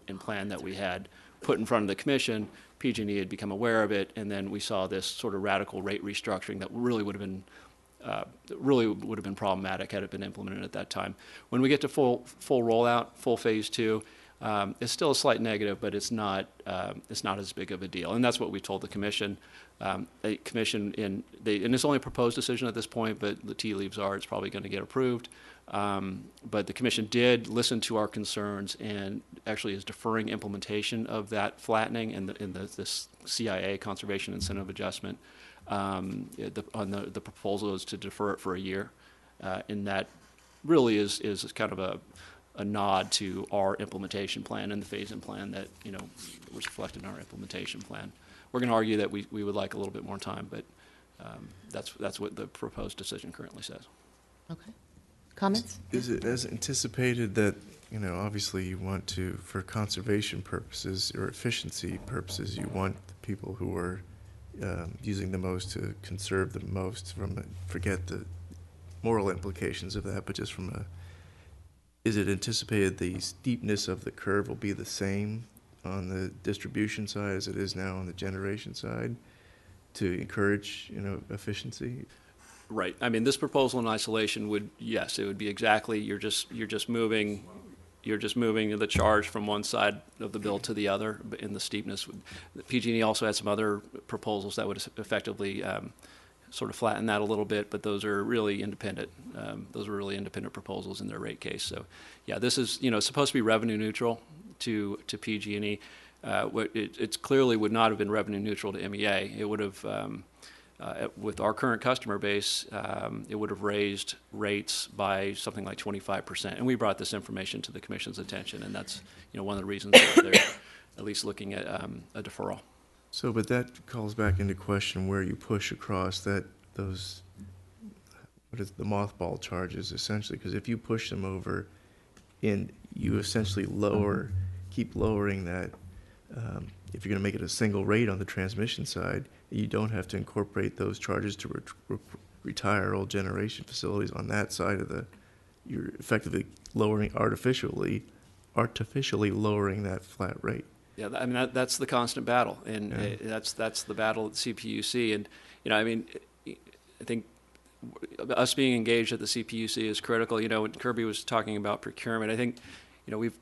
and plan that we had, put in front of the commission, PG&E had become aware of it, and then we saw this sort of radical rate restructuring that really would have been problematic had it been implemented at that time. When we get to full rollout, full phase 2, it's still a slight negative, but it's not as big of a deal, and that's what we told the commission. The commission and it's only a proposed decision at this point, but the tea leaves are it's probably going to get approved. But the commission did listen to our concerns and actually is deferring implementation of that flattening and this CIA conservation incentive adjustment. The proposal is to defer it for a year, and that really is kind of a nod to our implementation plan and the phase-in plan that was reflected in our implementation plan. We're going to argue that we would like a little bit more time, but that's what the proposed decision currently says. Okay. Comments? Is it as anticipated that, obviously you want to, for conservation purposes or efficiency purposes, you want the people who are using the most to conserve the most forget the moral implications of that, but just is it anticipated the steepness of the curve will be the same on the distribution side as it is now on the generation side to encourage, efficiency? Right. I mean, this proposal in isolation would be exactly, you're just moving the charge from one side of the bill to the other in the steepness. PG&E also had some other proposals that would effectively sort of flatten that a little bit, but those are really independent. Those were really independent proposals in their rate case. So, yeah, this is supposed to be revenue neutral to PG&E. It clearly would not have been revenue neutral to MEA. It would have. With our current customer base, it would have raised rates by something like 25%. And we brought this information to the Commission's attention, and that's one of the reasons that they're at least looking at a deferral. So, but that calls back into question where you push across the mothball charges, essentially, because if you push them over and you essentially keep lowering that, if you're going to make it a single rate on the transmission side, you don't have to incorporate those charges to retire old generation facilities on that side of you're effectively artificially lowering that flat rate. Yeah, I mean, that's the constant battle, and that's the battle at the CPUC. And, I think us being engaged at the CPUC is critical. When Kirby was talking about procurement, I think,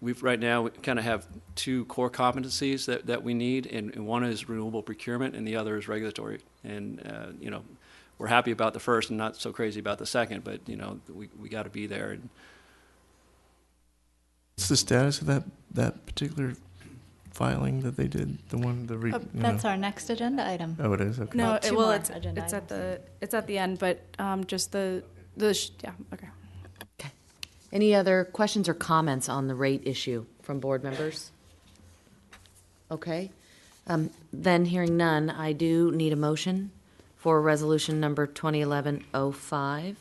we've right now we kind of have two core competencies that we need, and one is renewable procurement, and the other is regulatory. And we're happy about the first, and not so crazy about the second. But we got to be there. And what's the status of that particular filing that they did? That's our next agenda item. Oh, it is. Okay. No, it's at the end, but just okay. Any other questions or comments on the rate issue from board members? Okay. Then hearing none, I do need a motion for resolution number 2011-05.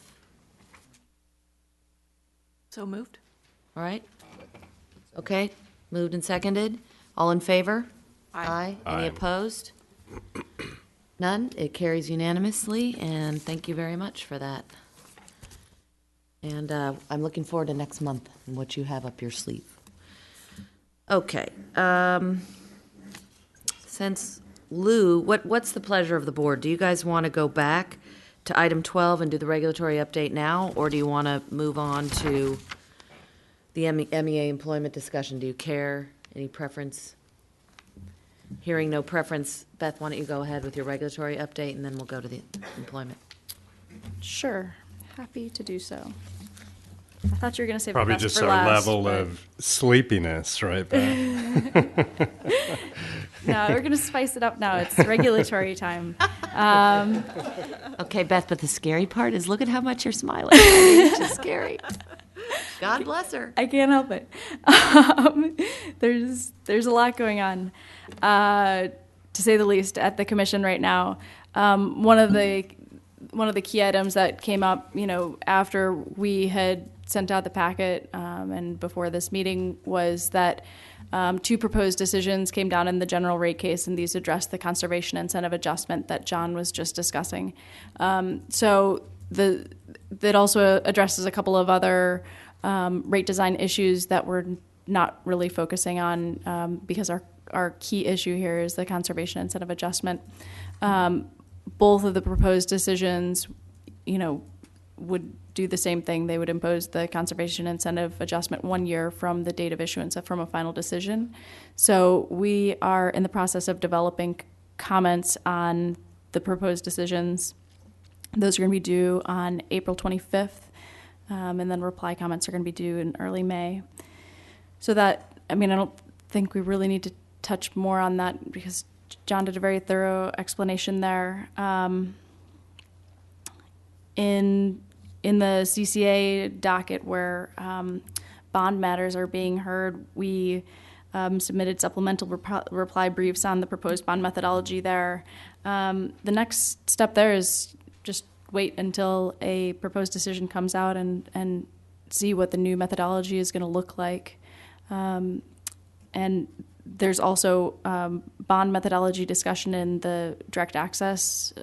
So moved. All right. Okay. Moved and seconded. All in favor? Aye. Any opposed? None. It carries unanimously, and thank you very much for that. And I'm looking forward to next month and what you have up your sleeve. Okay. Since Lou, what's the pleasure of the board? Do you guys want to go back to item 12 and do the regulatory update now, or do you want to move on to the MEA employment discussion? Do you care? Any preference? Hearing no preference, Beth, why don't you go ahead with your regulatory update, and then we'll go to the employment. Sure. Happy to do so. I thought you were going to say probably just our level of sleepiness, right, Beth? No, we're going to spice it up now. It's regulatory time. Okay, Beth, but the scary part is look at how much you're smiling. It's just scary. God bless her. I can't help it. There's a lot going on, to say the least, at the commission right now. One of the key items that came up, after we had sent out the packet and before this meeting was that two proposed decisions came down in the general rate case, and these addressed the conservation incentive adjustment that John was just discussing. So that also addresses a couple of other rate design issues that we're not really focusing on because our our key issue here is the conservation incentive adjustment. Both of the proposed decisions, would do the same thing. They would impose the conservation incentive adjustment 1 year from the date of issuance from a final decision. So we are in the process of developing comments on the proposed decisions. Those are going to be due on April 25th, and then reply comments are going to be due in early May. So that, I don't think we really need to touch more on that because John did a very thorough explanation there. In the CCA docket where bond matters are being heard, we submitted supplemental reply briefs on the proposed bond methodology there. The next step there is just wait until a proposed decision comes out and see what the new methodology is going to look like. And there's also bond methodology discussion in the direct access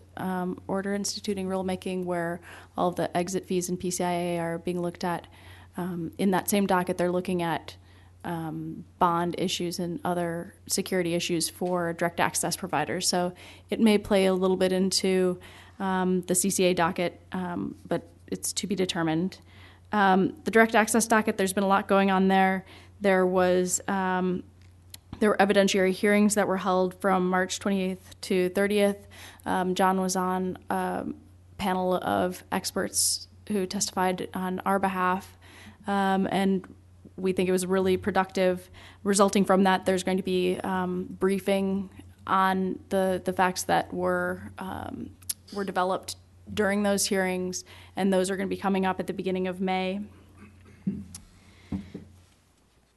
order instituting rulemaking where all of the exit fees and PCIA are being looked at. In that same docket, they're looking at bond issues and other security issues for direct access providers. So it may play a little bit into the CCA docket, but it's to be determined. The direct access docket, there's been a lot going on there. There were evidentiary hearings that were held from March 28th to 30th. John was on a panel of experts who testified on our behalf, and we think it was really productive. Resulting from that, there's going to be briefing on the facts that were developed during those hearings, and those are going to be coming up at the beginning of May.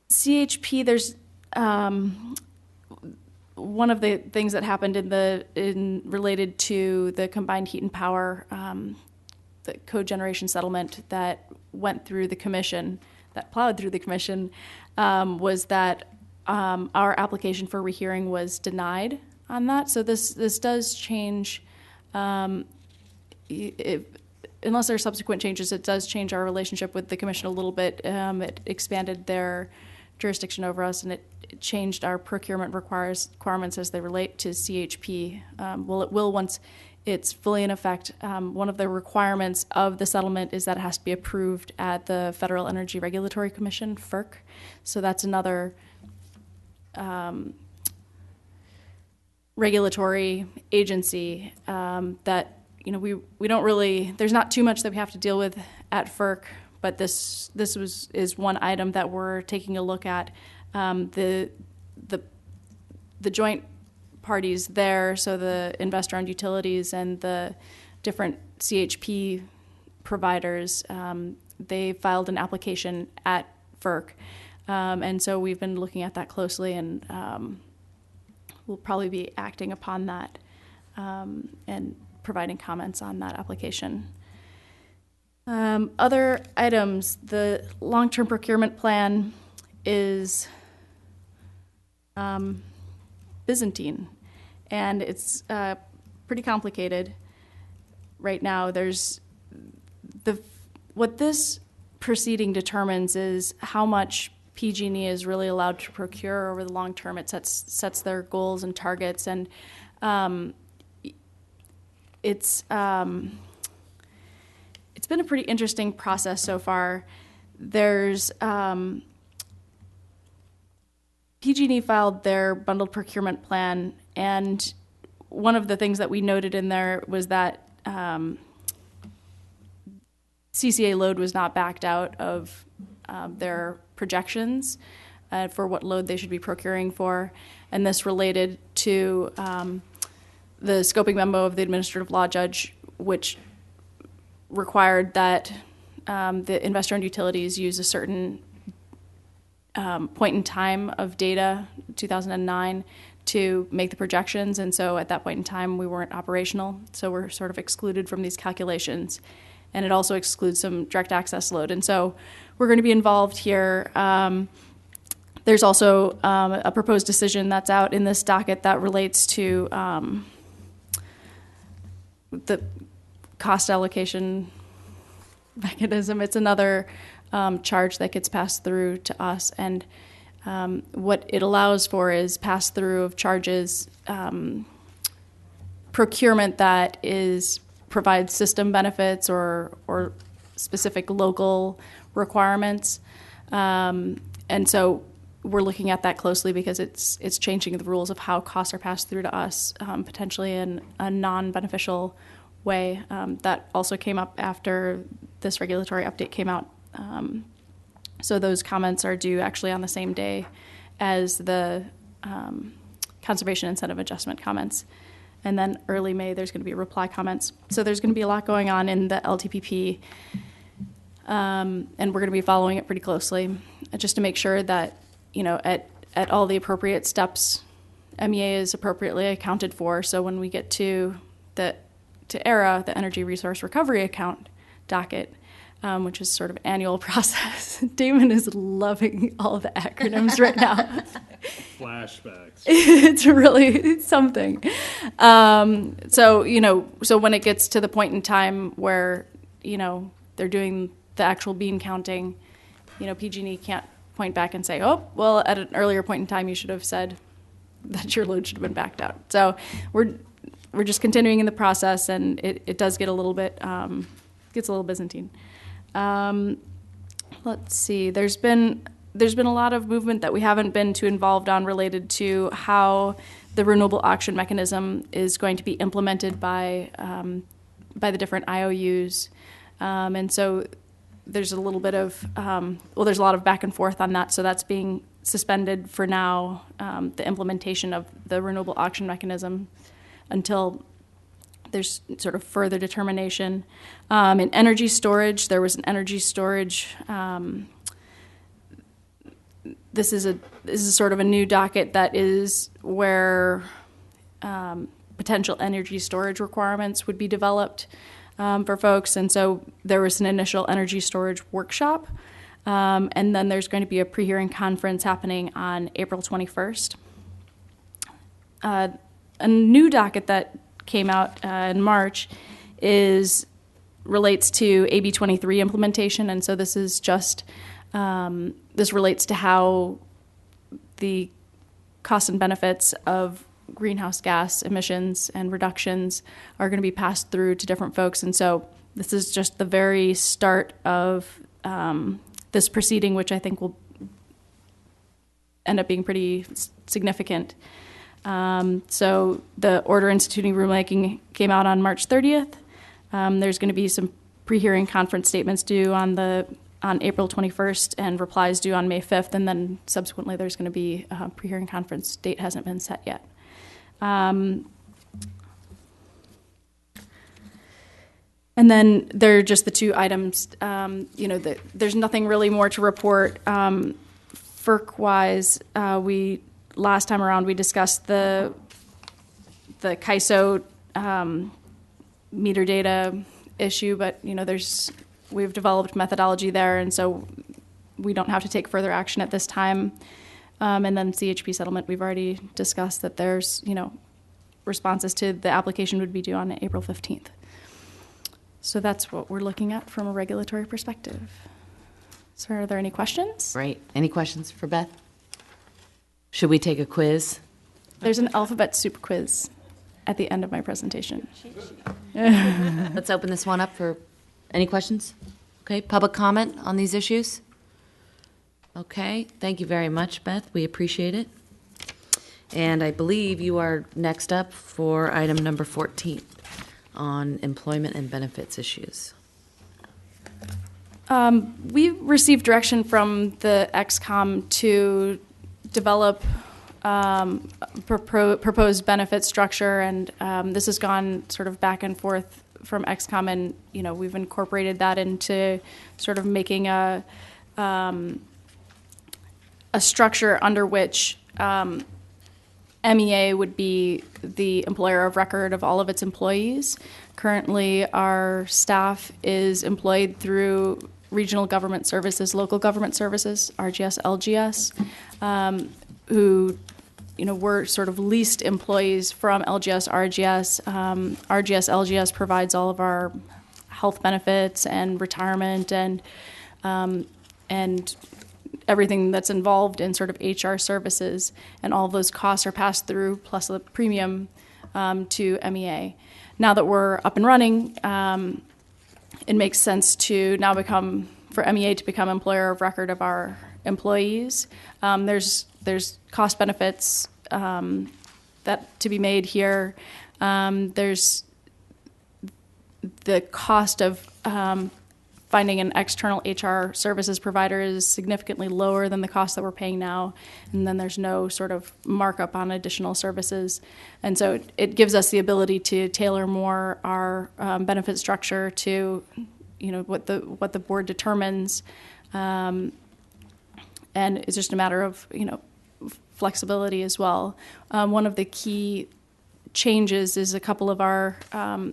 CHP, there's one of the things that happened related to the combined heat and power, the cogeneration settlement that went through the commission, that plowed through the commission, was that our application for rehearing was denied on that. So this does change. Unless there are subsequent changes, it does change our relationship with the commission a little bit. It expanded their jurisdiction over us, and it changed our procurement requirements as they relate to CHP. It will once it's fully in effect. One of the requirements of the settlement is that it has to be approved at the Federal Energy Regulatory Commission, FERC. So that's another regulatory agency that we don't really. There's not too much that we have to deal with at FERC. But this is one item that we're taking a look at. The joint parties there, so the investor-owned utilities and the different CHP providers, they filed an application at FERC, and so we've been looking at that closely, and we'll probably be acting upon that and providing comments on that application. Other items, the long-term procurement plan is Byzantine, and it's pretty complicated right now. What this proceeding determines is how much PG&E is really allowed to procure over the long term. It sets their goals and targets, and it's been a pretty interesting process so far. There's PG&E filed their bundled procurement plan, and one of the things that we noted in there was that CCA load was not backed out of their projections for what load they should be procuring for, and this related to the scoping memo of the administrative law judge, which required that the investor-owned utilities use a certain point in time of data, 2009, to make the projections. And so at that point in time, we weren't operational. So we're sort of excluded from these calculations. And it also excludes some direct access load. And so we're going to be involved here. There's also a proposed decision that's out in this docket that relates to the cost allocation mechanism. It's another charge that gets passed through to us, and What it allows for is pass-through of charges, procurement that provides system benefits or specific local requirements. And so we're looking at that closely because it's changing the rules of how costs are passed through to us, potentially in a non-beneficial way. That also came up after this regulatory update came out. So those comments are due actually on the same day as the conservation incentive adjustment comments. And then early May, there's going to be reply comments. So there's going to be a lot going on in the LTPP, and we're going to be following it pretty closely, just to make sure that, at all the appropriate steps, MEA is appropriately accounted for. So when we get to ERA, the Energy Resource Recovery Account docket, which is sort of annual process. Damon is loving all the acronyms right now. Flashbacks. It's really something. So when it gets to the point in time where, they're doing the actual bean counting, PG&E can't point back and say, oh, well, at an earlier point in time, you should have said that your load should have been backed out. So we're just continuing in the process, and it does get a little bit, gets a little Byzantine. Let's see. There's been a lot of movement that we haven't been too involved on related to how the renewable auction mechanism is going to be implemented by the different IOUs, and so there's a little bit of there's a lot of back and forth on that. So that's being suspended for now, the implementation of the renewable auction mechanism until there's sort of further determination. In energy storage, there was an energy storage. This is sort of a new docket that is where potential energy storage requirements would be developed for folks. And so there was an initial energy storage workshop. And then there's going to be a pre-hearing conference happening on April 21st. A new docket that came out in March relates to AB 23 implementation, and so this is just this relates to how the costs and benefits of greenhouse gas emissions and reductions are going to be passed through to different folks, and so this is just the very start of this proceeding, which I think will end up being pretty significant. So the order instituting rulemaking came out on March 30th. There's going to be some pre-hearing conference statements due on April 21st and replies due on May 5th, and then subsequently there's going to be a pre-hearing conference. Date hasn't been set yet. And then there are just the two items. There's nothing really more to report. FERC-wise, last time around, we discussed the CAISO meter data issue, but we've developed methodology there, and so we don't have to take further action at this time. And then CHP settlement, we've already discussed that there's responses to the application would be due on April 15th. So that's what we're looking at from a regulatory perspective. So are there any questions? Great. Any questions for Beth? Should we take a quiz? There's an alphabet soup quiz at the end of my presentation. Let's open this one up for any questions. Okay, public comment on these issues? Okay, thank you very much, Beth. We appreciate it. And I believe you are next up for item number 14 on employment and benefits issues. We received direction from the ExCom to develop proposed benefit structure, and this has gone sort of back and forth from ExCom, and we've incorporated that into sort of making a structure under which MEA would be the employer of record of all of its employees. Currently, our staff is employed through regional government services, local government services, RGS, LGS, who, we're sort of leased employees from LGS, RGS. RGS, LGS provides all of our health benefits and retirement and everything that's involved in sort of HR services, and all of those costs are passed through plus a premium to MEA. Now that we're up and running, it makes sense to now for MEA to become employer of record of our employees. There's cost benefits that to be made here. There's the cost of finding an external HR services provider is significantly lower than the cost that we're paying now, and then there's no sort of markup on additional services. And so it gives us the ability to tailor more our benefit structure to, what the board determines, and it's just a matter of, flexibility as well. One of the key changes is a couple of our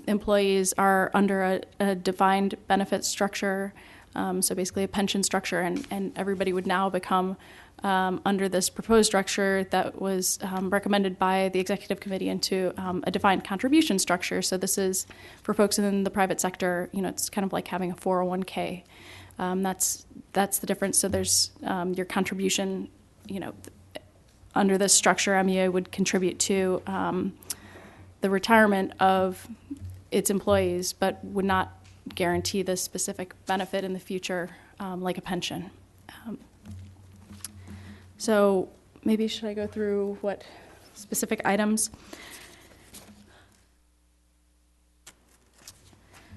employees are under a defined benefit structure, so basically a pension structure, and everybody would now become under this proposed structure that was recommended by the executive committee into a defined contribution structure. So this is for folks in the private sector, it's kind of like having a 401k. That's the difference. So there's your contribution, under this structure, MEA would contribute to the retirement of its employees, but would not guarantee the specific benefit in the future, like a pension. So maybe should I go through what specific items?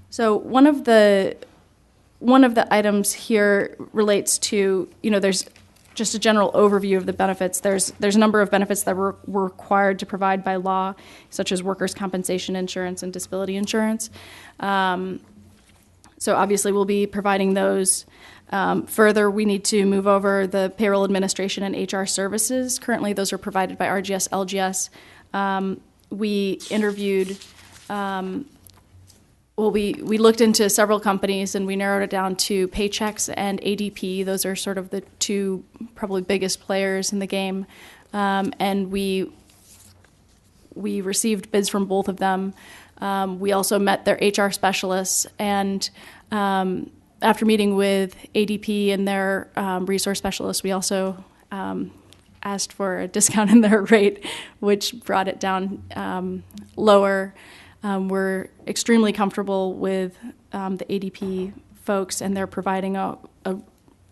So one of the items here relates to, there's just a general overview of the benefits. There's a number of benefits that we're required to provide by law, such as workers' compensation insurance and disability insurance. So obviously we'll be providing those. Further, we need to move over the payroll administration and HR services. Currently, those are provided by RGS, LGS. We interviewed, we looked into several companies, and we narrowed it down to Paychex and ADP. Those are sort of the two probably biggest players in the game. And we received bids from both of them. We also met their HR specialists, and after meeting with ADP and their resource specialists, we also asked for a discount in their rate, which brought it down lower. We're extremely comfortable with the ADP folks, and they're providing a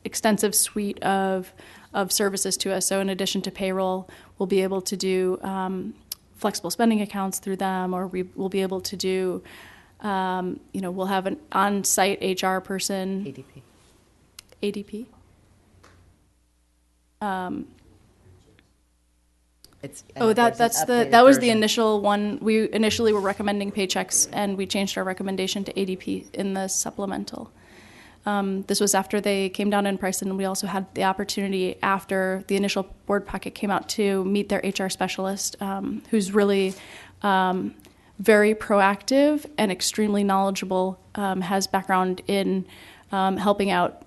extensive suite of services to us. So in addition to payroll, we'll be able to do flexible spending accounts through them, or we'll be able to do, we'll have an on-site HR person. ADP? That was the initial one. We initially were recommending Paychex, and we changed our recommendation to ADP in the supplemental. This was after they came down in price, and we also had the opportunity after the initial board packet came out to meet their HR specialist, who's really very proactive and extremely knowledgeable, has background in helping out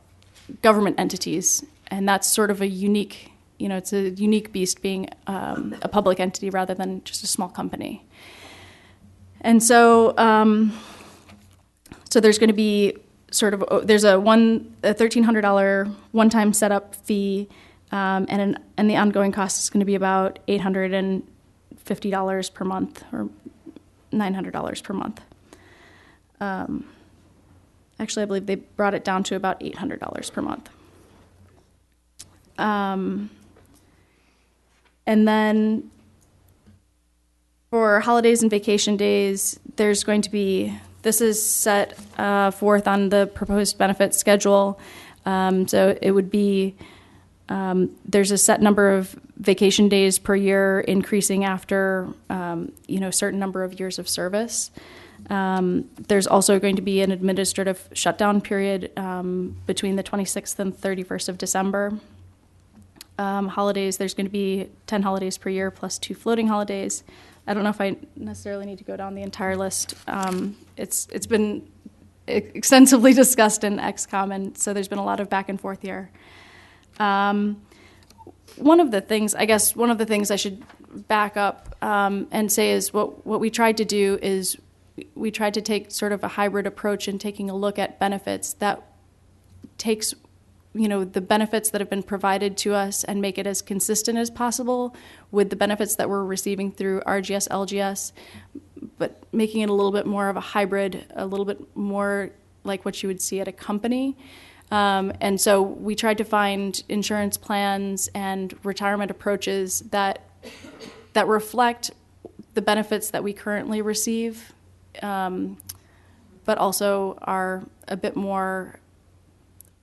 government entities, and that's sort of a unique, it's a unique beast being a public entity rather than just a small company. And so, so there's going to be there's a $1,300 one-time setup fee, and the ongoing cost is going to be about $850 per month, or $900 per month. Actually, I believe they brought it down to about $800 per month. And then for holidays and vacation days, there's going to be, this is set forth on the proposed benefit schedule. So it would be, there's a set number of vacation days per year, increasing after, a certain number of years of service. There's also going to be an administrative shutdown period between the 26th and 31st of December. Holidays, there's going to be 10 holidays per year plus 2 floating holidays. I don't know if I necessarily need to go down the entire list. It's been extensively discussed in XCOM, and so there's been a lot of back and forth here. One of the things I should back up and say is what we tried to do is we tried to take sort of a hybrid approach in taking a look at benefits that takes the benefits that have been provided to us and make it as consistent as possible with the benefits that we're receiving through RGS, LGS, but making it a little bit more of a hybrid, a little bit more like what you would see at a company. And so we tried to find insurance plans and retirement approaches that reflect the benefits that we currently receive, but also are a bit more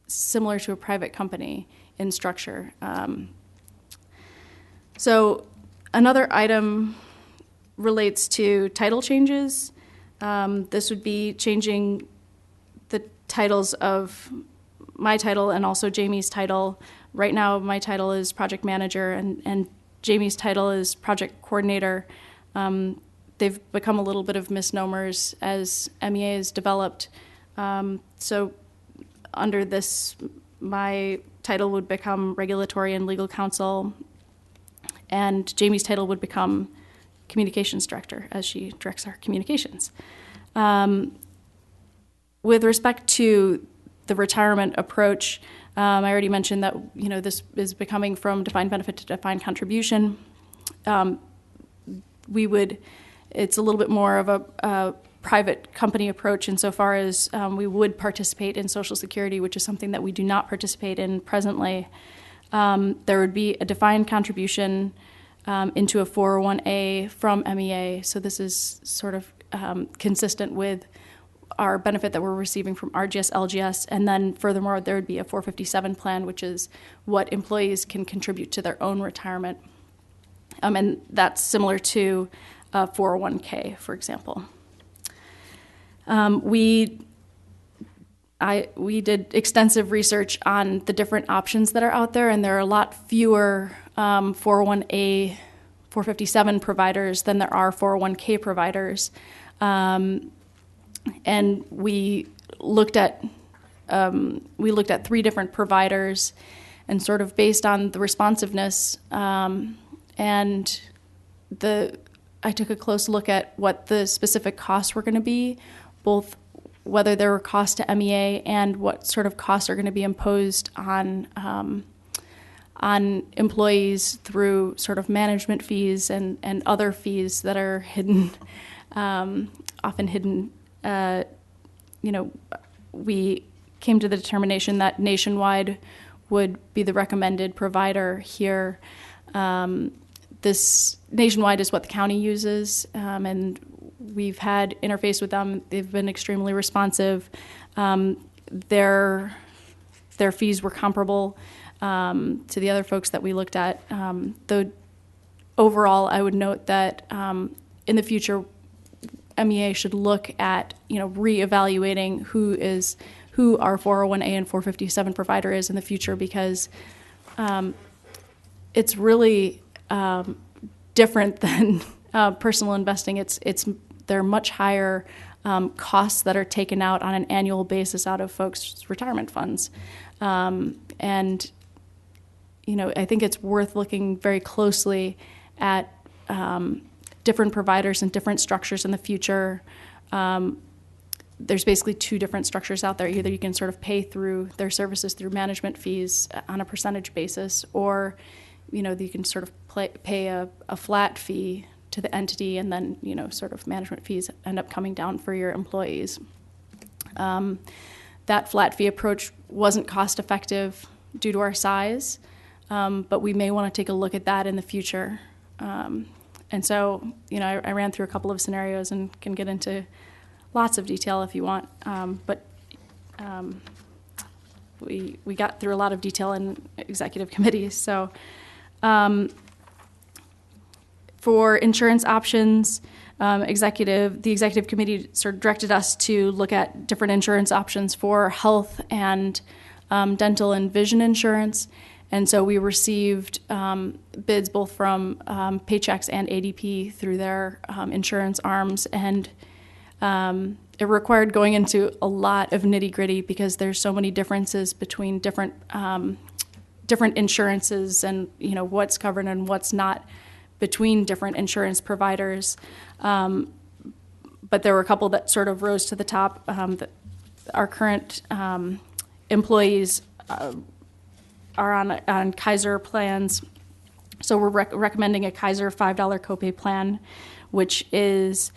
similar to a private company in structure. So another item relates to title changes. This would be changing the titles of my title and also Jamie's title. Right now, my title is project manager and Jamie's title is project coordinator. They've become a little bit of misnomers as MEA has developed. So under this, my title would become regulatory and legal counsel, and Jamie's title would become communications director, as she directs our communications. With respect to the retirement approach, I already mentioned that this is becoming from defined benefit to defined contribution. It's a little bit more of a private company approach insofar as we would participate in Social Security, which is something that we do not participate in presently. There would be a defined contribution into a 401A from MEA, so this is sort of consistent with our benefit that we're receiving from RGS, LGS, and then furthermore, there would be a 457 plan, which is what employees can contribute to their own retirement. And that's similar to a 401K, for example. We did extensive research on the different options that are out there, and there are a lot fewer 401A, 457 providers than there are 401K providers. And we looked at 3 different providers, and sort of based on the responsiveness and I took a close look at what the specific costs were going to be, both whether there were costs to MEA and what sort of costs are going to be imposed on employees through sort of management fees and other fees that are hidden, often hidden. We came to the determination that Nationwide would be the recommended provider here. This Nationwide is what the county uses, and we've had interface with them. They've been extremely responsive. Their fees were comparable to the other folks that we looked at. Though overall, I would note that in the future, MEA should look at reevaluating who our 401A and 457 provider is in the future, because it's really different than personal investing. They're much higher costs that are taken out on an annual basis out of folks' retirement funds, and I think it's worth looking very closely at different providers and different structures in the future. There's basically 2 different structures out there. Either you can sort of pay through their services through management fees on a percentage basis, or you can sort of pay a flat fee to the entity, and then sort of management fees end up coming down for your employees. That flat fee approach wasn't cost effective due to our size, but we may want to take a look at that in the future. And so, I ran through a couple of scenarios and can get into lots of detail if you want, but we got through a lot of detail in executive committees. So for insurance options, the executive committee sort of directed us to look at different insurance options for health and dental and vision insurance. And so we received bids both from Paychex and ADP through their insurance arms, and it required going into a lot of nitty-gritty because there's so many differences between different insurances and what's covered and what's not between different insurance providers. But there were a couple that sort of rose to the top. Our current employees are on Kaiser plans. So we're recommending a Kaiser $5 copay plan, which is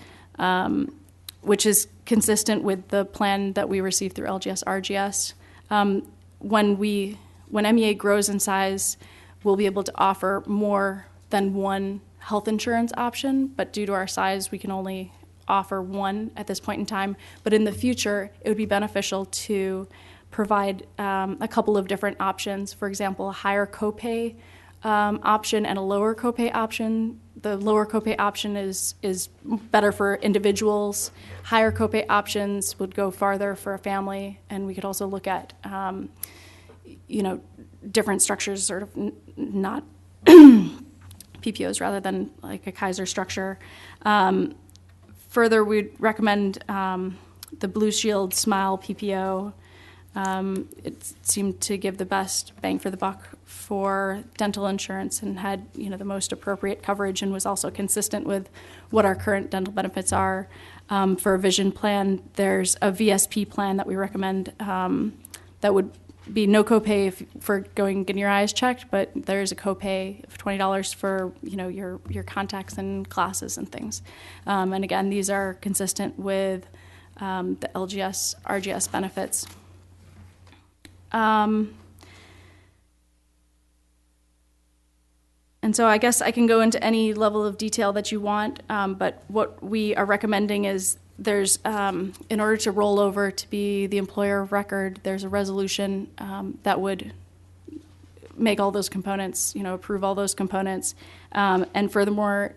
consistent with the plan that we receive through LGS RGS. When MEA grows in size, we'll be able to offer more than one health insurance option, but due to our size, we can only offer one at this point in time. But in the future, it would be beneficial to provide a couple of different options. For example, a higher copay option and a lower copay option. The lower copay option is better for individuals. Higher copay options would go farther for a family, and we could also look at different structures, sort of not PPOs rather than like a Kaiser structure. Further, we'd recommend the Blue Shield Smile PPO. It seemed to give the best bang for the buck for dental insurance and had the most appropriate coverage and was also consistent with what our current dental benefits are. For a vision plan, there's a VSP plan that we recommend that would be no copay for going and getting your eyes checked, but there's a copay of $20 for your contacts and glasses and things. And again, these are consistent with the LGS RGS benefits. And so I guess I can go into any level of detail that you want, but what we are recommending is there's, in order to roll over to be the employer of record, there's a resolution that would make all those components, approve all those components. And furthermore,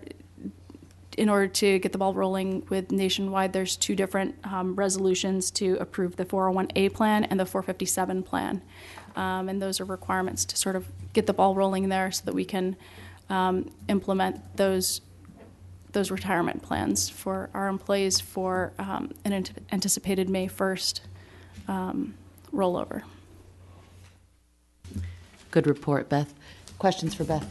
in order to get the ball rolling with Nationwide, there's two different resolutions to approve the 401A plan and the 457 plan. And those are requirements to sort of get the ball rolling there so that we can implement those retirement plans for our employees for an anticipated May 1st rollover. Good report, Beth. Questions for Beth?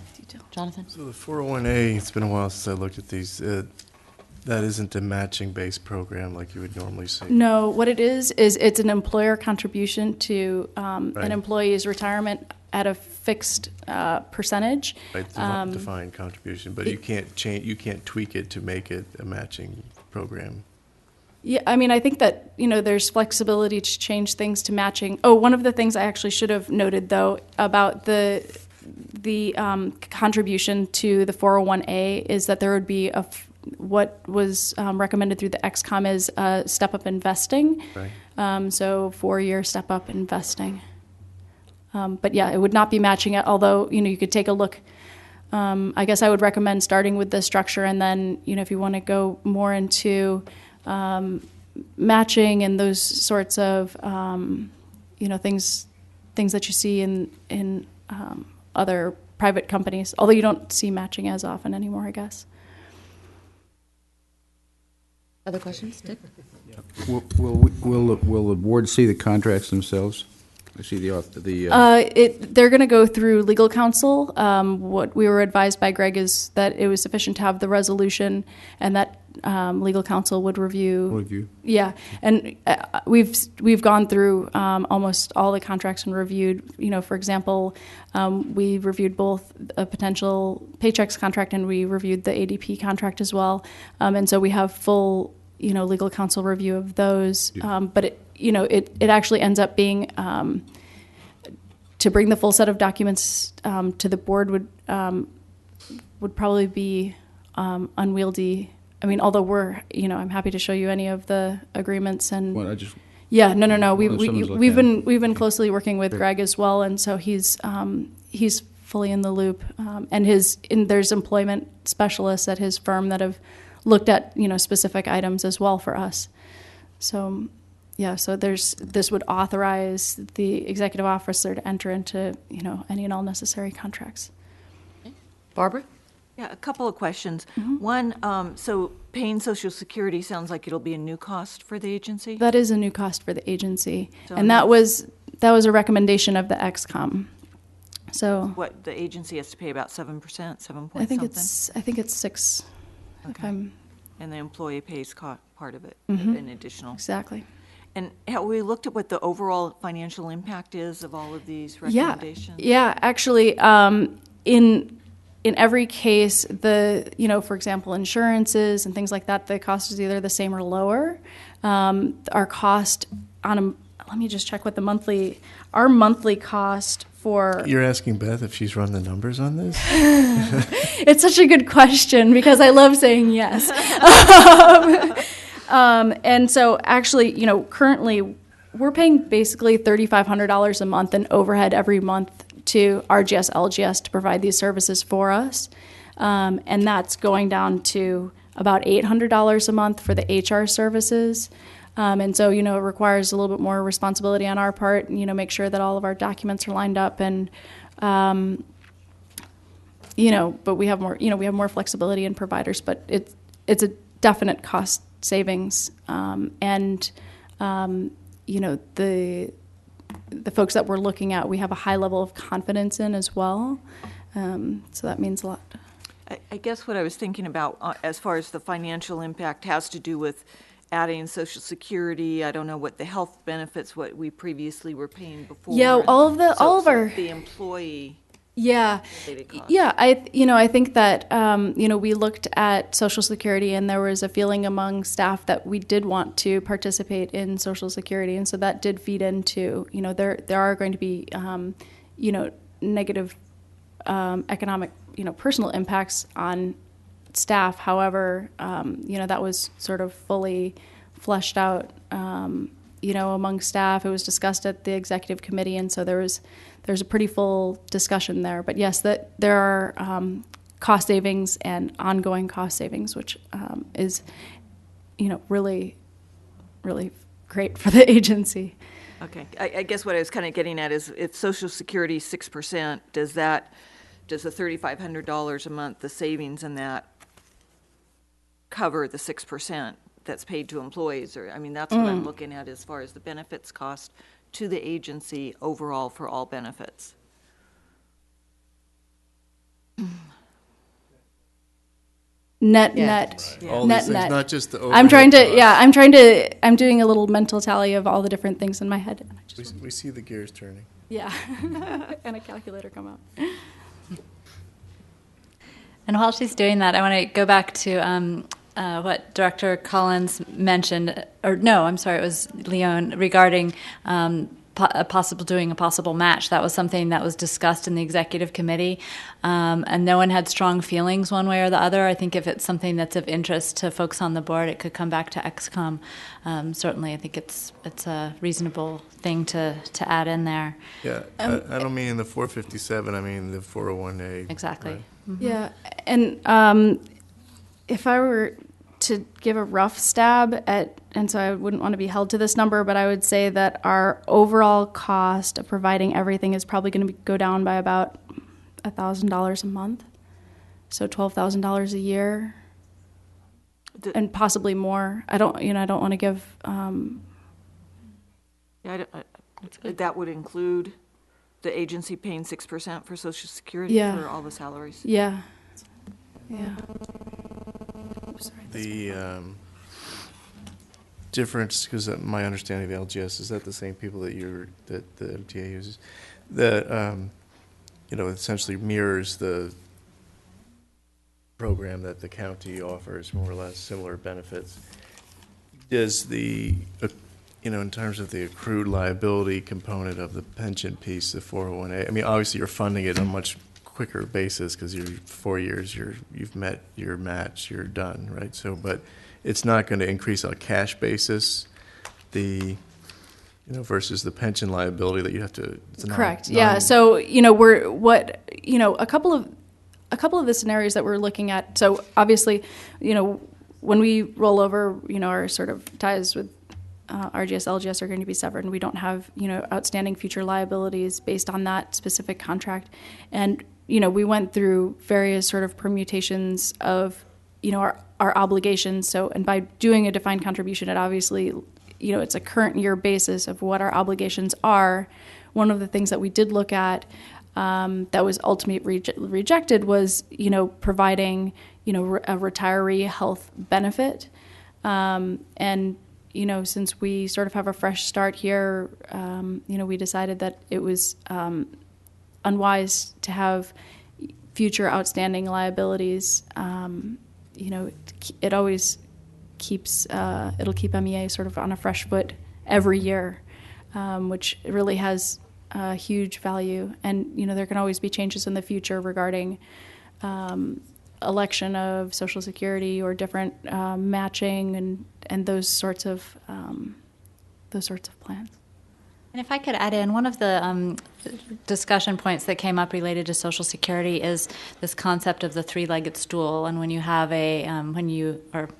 Jonathan? So the 401A, it's been a while since I looked at these. That isn't a matching-based program like you would normally see. No, what it is it's an employer contribution to an employee's retirement at a fixed percentage. Right, defined contribution, but you can't change. You can't tweak it to make it a matching program. Yeah, I mean, I think that there's flexibility to change things to matching. Oh, one of the things I actually should have noted though about the contribution to the 401A is that there would be what was recommended through the XCOM is step-up investing. Right. So 4-year step-up investing. But yeah, it would not be matching it, although, you could take a look. I guess I would recommend starting with the structure and then, if you want to go more into matching and those sorts of, things that you see in other private companies, although you don't see matching as often anymore, I guess. Other questions, Dick? Will the board see the contracts themselves? I see they're going to go through legal counsel. What we were advised by Greg is that it was sufficient to have the resolution, and that legal counsel would review. Yeah, and we've gone through almost all the contracts and reviewed. For example, we reviewed both a potential Paychex contract and we reviewed the ADP contract as well, and so we have full legal counsel review of those. But it actually ends up being to bring the full set of documents to the board would probably be unwieldy. I mean, although I'm happy to show you any of the agreements and. Well, I just. Yeah, no. We've been closely working with Greg as well, and so he's fully in the loop. And there's employment specialists at his firm that have looked at specific items as well for us. So. Yeah, so this would authorize the executive officer to enter into any and all necessary contracts. Okay. Barbara? Yeah, a couple of questions. Mm-hmm. One, so paying Social Security sounds like it'll be a new cost for the agency? That is a new cost for the agency, and that was a recommendation of the XCOM. So what the agency has to pay about 7%, 7 point I think something? it's 6. Okay. And the employee pays part of it, mm-hmm. an additional. Exactly. And have we looked at what the overall financial impact is of all of these Yeah, recommendations? yeah. Actually, in every case, for example, insurances and things like that, the cost is either the same or lower. Our cost let me just check what our monthly cost for. You're asking Beth if she's run the numbers on this? It's such a good question because I love saying yes. And so actually, currently we're paying basically $3,500 a month in overhead every month to RGS, LGS to provide these services for us. And that's going down to about $800 a month for the HR services. And so, it requires a little bit more responsibility on our part, make sure that all of our documents are lined up and, but we have more flexibility in providers, but it's a definite cost savings. The folks that we're looking at, we have a high level of confidence in as well. So that means a lot. I guess what I was thinking about as far as the financial impact has to do with adding Social Security. I don't know what the health benefits, what we previously were paying before. Yeah, all of our the employee. Yeah, yeah. I think that we looked at Social Security, and there was a feeling among staff that we did want to participate in Social Security, and so that did feed into there are going to be negative economic personal impacts on staff. However, that was sort of fully fleshed out among staff. It was discussed at the executive committee, and so there's a pretty full discussion there. But yes, there are cost savings and ongoing cost savings, which is really, really great for the agency. Okay, I guess what I was kind of getting at is if Social Security is 6%, does the $3,500 a month, the savings in that, cover the 6% that's paid to employees? Or that's what I'm looking at as far as the benefits cost to the agency overall for all benefits. Net. All these things, not just the overhead I'm doing a little mental tally of all the different things in my head. We see the gears turning. Yeah, and a calculator come out. And while she's doing that, I want to go back to what Director Collins mentioned, it was Leon, regarding doing a possible match. That was something that was discussed in the executive committee, and no one had strong feelings one way or the other. I think if it's something that's of interest to folks on the board, it could come back to XCOM. Certainly, I think it's a reasonable thing to add in there. Yeah, I don't mean in the 457, I mean the 401A. Exactly. Right? Mm-hmm. Yeah, and if I were to give a rough stab at, and so I wouldn't want to be held to this number, but I would say that our overall cost of providing everything is probably going to go down by about $1,000 a month, so $12,000 a year, and possibly more. I don't want to give. That would include the agency paying 6% for Social Security for all the salaries. Yeah. The difference, because my understanding of LGS is that the same people that the MTA uses, that essentially mirrors the program that the county offers, more or less similar benefits. Does in terms of the accrued liability component of the pension piece, the 401A, obviously you're funding it on a much quicker basis because you're 4 years, you've met your match, you're done, right? So, but it's not going to increase on a cash basis, versus the pension liability that you have to. Correct. Yeah. So a couple of the scenarios that we're looking at. So obviously, when we roll over, our sort of ties with RGS, LGS are going to be severed, and we don't have, outstanding future liabilities based on that specific contract. And, we went through various sort of permutations of, our obligations. So, and by doing a defined contribution, it obviously, it's a current year basis of what our obligations are. One of the things that we did look at that was ultimately rejected was, providing, a retiree health benefit. And, since we sort of have a fresh start here, we decided that it was unwise to have future outstanding liabilities. It always keeps it'll keep MEA sort of on a fresh foot every year, which really has huge value. And there can always be changes in the future regarding election of Social Security or different matching and those sorts of plans. And if I could add in, one of the discussion points that came up related to Social Security is this concept of the three-legged stool. And when you have when you are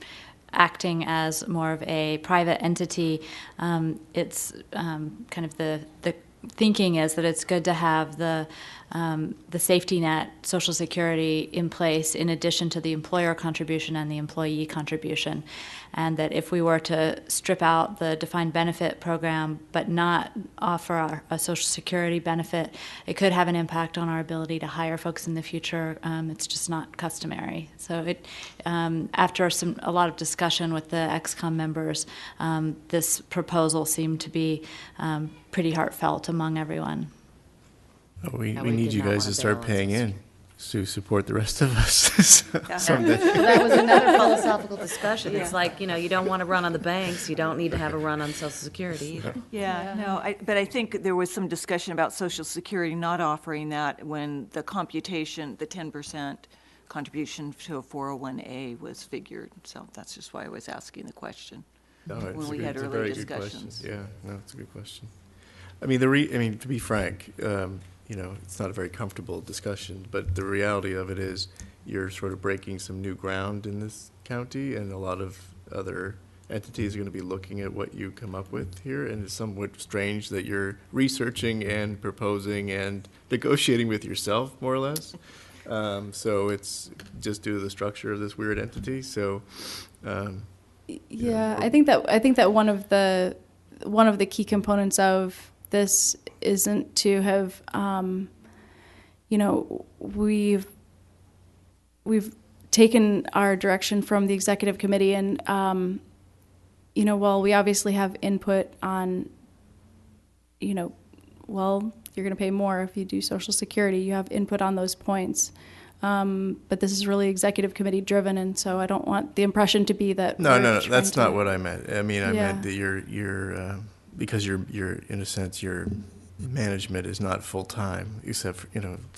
acting as more of a private entity, it's kind of the thinking is that it's good to have the safety net, Social Security, in place in addition to the employer contribution and the employee contribution. And that if we were to strip out the defined benefit program but not offer a Social Security benefit, it could have an impact on our ability to hire folks in the future. It's just not customary. So after a lot of discussion with the ExCom members, this proposal seemed to be pretty heartfelt among everyone. Oh, we need you guys to start paying in to support the rest of us someday. Well, that was another philosophical discussion. It's like, you don't want to run on the banks. You don't need to have a run on Social Security either. But I think there was some discussion about Social Security not offering that when the computation, the 10% contribution to a 401A was figured. So that's just why I was asking the question when we had earlier discussions. Yeah, no, it's a good question. I mean, to be frank, it's not a very comfortable discussion, but the reality of it is you're sort of breaking some new ground in this county, and a lot of other entities are going to be looking at what you come up with here, and it's somewhat strange that you're researching and proposing and negotiating with yourself, more or less. So it's just due to the structure of this weird entity. So, I think that one of the key components of this isn't to have, we've taken our direction from the executive committee, and while we obviously have input on, you're going to pay more if you do Social Security, you have input on those points. But this is really executive committee driven, and so I don't want the impression to be that. No, that's not what I meant. I mean, I meant that you're because you're in a sense your management is not full time, except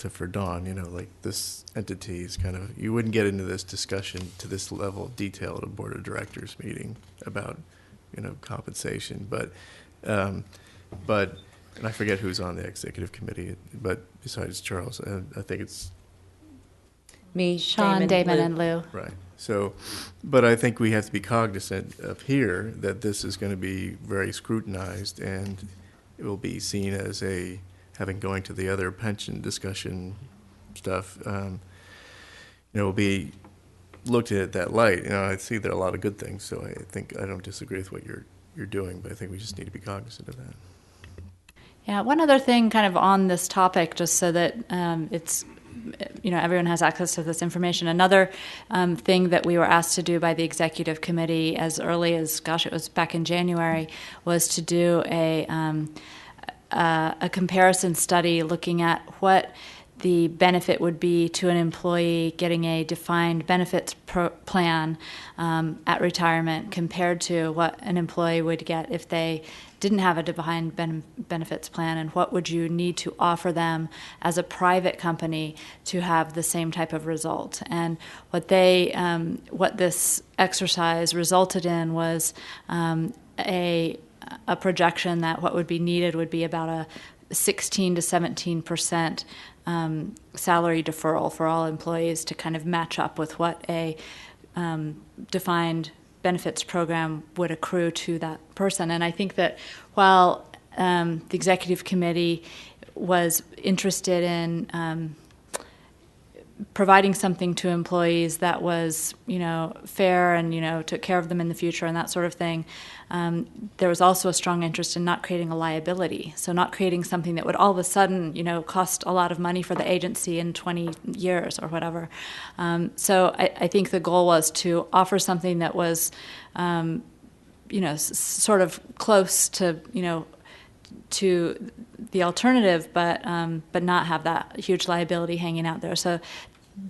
for Dawn. Like this entity is kind of, you wouldn't get into this discussion to this level of detail at a board of directors meeting about compensation, but and I forget who's on the executive committee, but besides Charles, I think it's me, Sean, Damon, and Lou. Right. So, but I think we have to be cognizant of here that this is going to be very scrutinized, and it will be seen as having going to the other pension discussion stuff, will be looked at that light. I see there are a lot of good things, so I don't disagree with what you're doing, but I think we just need to be cognizant of that. Yeah, one other thing kind of on this topic, just so that it's everyone has access to this information. Another thing that we were asked to do by the executive committee as early as, it was back in January, was to do a comparison study looking at what the benefit would be to an employee getting a defined benefits plan at retirement compared to what an employee would get if they didn't have a defined benefits plan, and what would you need to offer them as a private company to have the same type of result. And what this exercise resulted in was a projection that what would be needed would be about a 16 to 17% salary deferral for all employees to kind of match up with what a defined benefits program would accrue to that person. And I think that while the executive committee was interested in providing something to employees that was, fair and, took care of them in the future and that sort of thing, there was also a strong interest in not creating a liability. So not creating something that would all of a sudden, cost a lot of money for the agency in 20 years or whatever. So I think the goal was to offer something that was sort of close to, to the alternative, but not have that huge liability hanging out there. So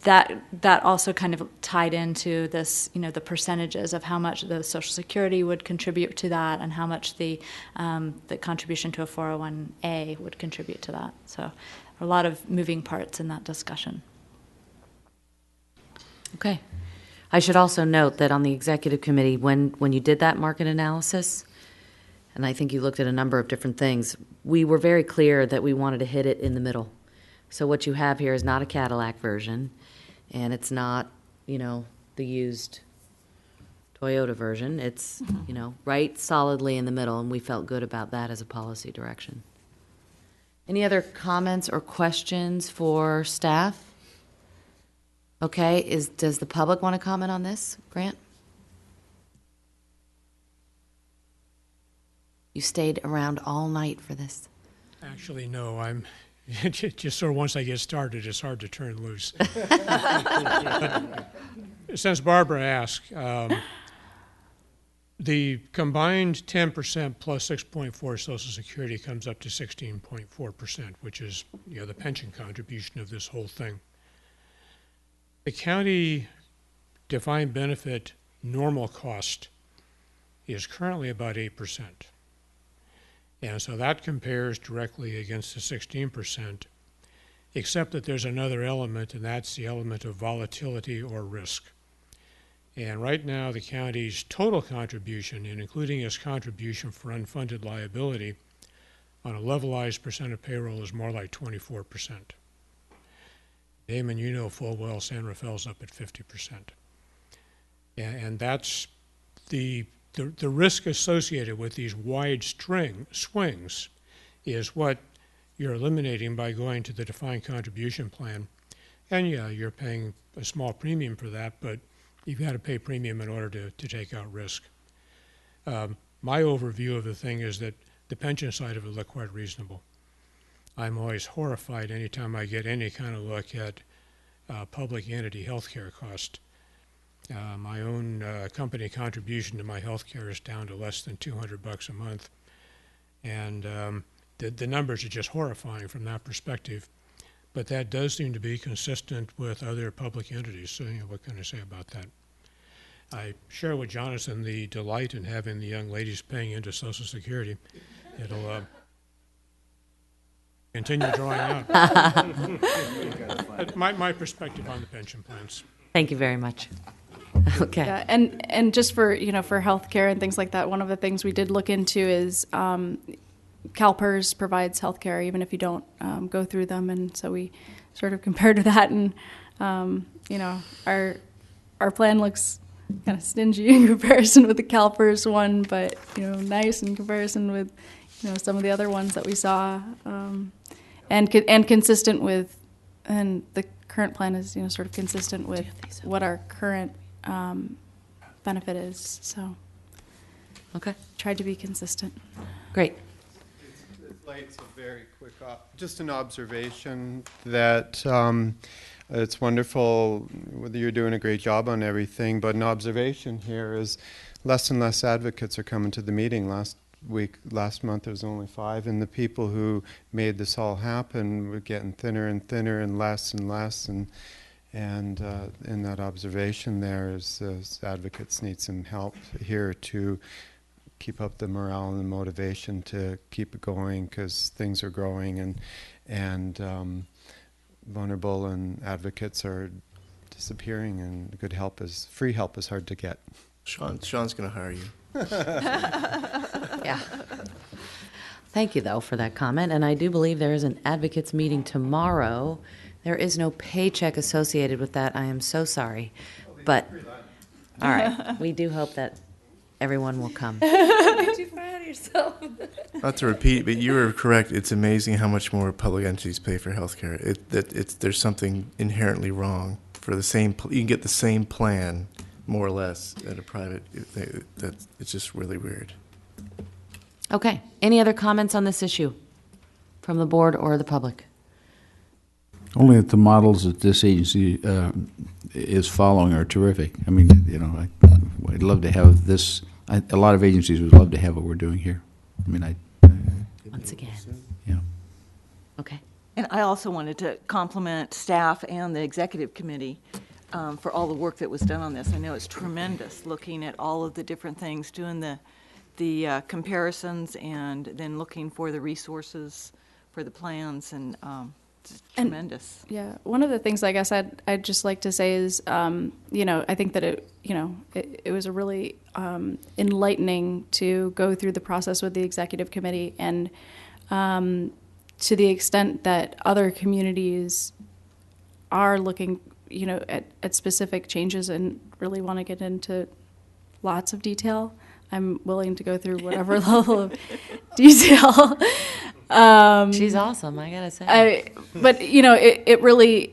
that also kind of tied into this, the percentages of how much the Social Security would contribute to that, and how much the contribution to a 401A would contribute to that. So a lot of moving parts in that discussion. Okay. I should also note that on the executive committee, when you did that market analysis, and I think you looked at a number of different things, we were very clear that we wanted to hit it in the middle. So what you have here is not a Cadillac version, and it's not, the used Toyota version. It's, right solidly in the middle, and we felt good about that as a policy direction. Any other comments or questions for staff? Okay, does the public want to comment on this, Grant? You stayed around all night for this. Actually, no, I'm just sort of, once I get started, it's hard to turn loose. But since Barbara asked, the combined 10% plus 6.4 Social Security comes up to 16.4%, which is, the pension contribution of this whole thing. The county defined benefit normal cost is currently about 8%. And so that compares directly against the 16%, except that there's another element, and that's the element of volatility or risk. And right now, the county's total contribution, and including its contribution for unfunded liability, on a levelized percent of payroll is more like 24%. Damon, you know full well San Rafael's up at 50%. And that's the risk associated with these wide swings is what you're eliminating by going to the defined contribution plan. And yeah, you're paying a small premium for that, but you've got to pay premium in order to take out risk. My overview of the thing is that the pension side of it looked quite reasonable. I'm always horrified anytime I get any kind of look at public entity healthcare cost. My own company contribution to my healthcare is down to less than $200 a month, and the numbers are just horrifying from that perspective. But that does seem to be consistent with other public entities. So, what can I say about that? I share with Jonathan the delight in having the young ladies paying into Social Security. It'll continue drawing out. my perspective on the pension plans. Thank you very much. Okay. Yeah, and just for for healthcare and things like that, one of the things we did look into is CalPERS provides healthcare even if you don't go through them, and so we sort of compared to that, and our plan looks kind of stingy in comparison with the CalPERS one, but nice in comparison with some of the other ones that we saw, and consistent with, and the current plan is sort of consistent with what our current benefit is. So, okay, tried to be consistent. Great. It's late, so very quick. Just an observation that it's wonderful whether you're doing a great job on everything, but an observation here is less and less advocates are coming to the meeting. Last month there was only 5, and the people who made this all happen were getting thinner and thinner and less, and in that observation there is advocates need some help here to keep up the morale and the motivation to keep it going, because things are growing, and vulnerable and advocates are disappearing, and free help is hard to get. Sean's going to hire you. Yeah. Thank you, though, for that comment. And I do believe there is an advocates meeting tomorrow. There is no paycheck associated with that. I am so sorry. But, all right, we do hope that everyone will come. Don't be too proud of yourself. Not to repeat, but you were correct. It's amazing how much more public entities pay for health care. There's something inherently wrong. For the same, you can get the same plan, more or less, at a private. It's just really weird. Okay. Any other comments on this issue from the board or the public? Only that the models that this agency is following are terrific. I mean, I'd love to have this A lot of agencies would love to have what we're doing here. I mean, Once again. Yeah. Okay. And I also wanted to compliment staff and the executive committee for all the work that was done on this. I know it's tremendous, looking at all of the different things, doing the comparisons, and then looking for the resources for the plans, and it's tremendous. Yeah, one of the things I guess I'd just like to say is, I think that it was a really enlightening to go through the process with the executive committee, and to the extent that other communities are looking, at specific changes and really want to get into lots of detail, I'm willing to go through whatever level of detail. She's awesome, I gotta say. But it really,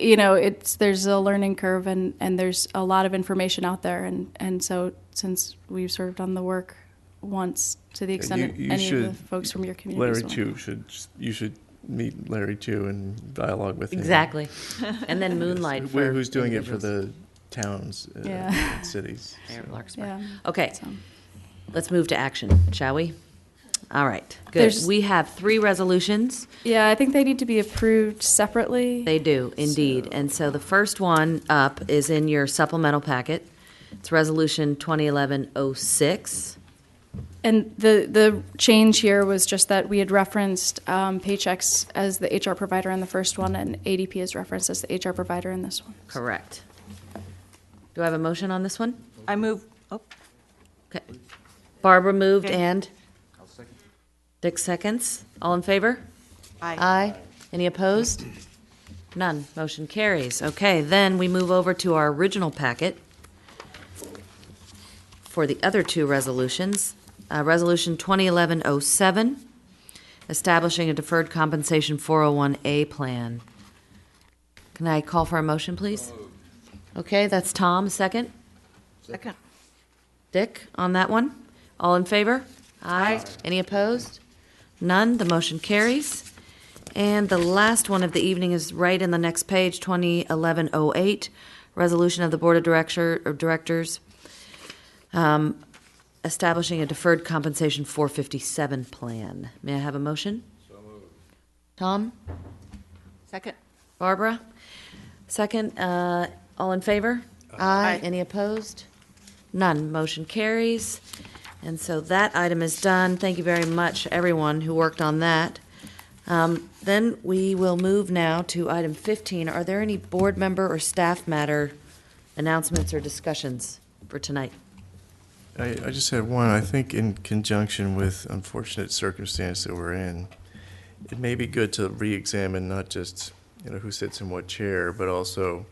there's a learning curve, and there's a lot of information out there, and so since we've sort of done the work once, to the extent You any should, of the folks from your community, you should meet Larry too and dialogue with him. Exactly. And then moonlight for who's doing it for individuals. the towns and cities. Larkspur. Okay, let's move to action, shall we? All right, good. We have 3 resolutions. Yeah, I think they need to be approved separately. They do, indeed. And so the first one up is in your supplemental packet. It's Resolution 2011-06. And the change here was just that we had referenced Paychex as the HR provider in the first one, and ADP is referenced as the HR provider in this one. Correct. Do I have a motion on this one? I move. Oh. Okay. Barbara moved, Okay. and Dick seconds. All in favor? Aye. Aye. Any opposed? None. Motion carries. Okay, then we move over to our original packet for the other 2 resolutions. Resolution 2011-07, establishing a deferred compensation 401A plan. Can I call for a motion, please? Okay, that's Tom, second. Second. Dick, on that one? All in favor? Aye. Any opposed? None. The motion carries. And the last one of the evening is right in the next page, 2011-08, resolution of the Board of Directors establishing a deferred compensation 457 plan. May I have a motion? So moved. Tom? Second. Barbara? Second. All in favor? Aye. Any opposed? None. Motion carries. And so that item is done. Thank you very much, everyone who worked on that. Then we will move now to item 15. Are there any board member or staff matter announcements or discussions for tonight? I just had one. I think in conjunction with unfortunate circumstance that we're in, it may be good to re-examine not just who sits in what chair, but also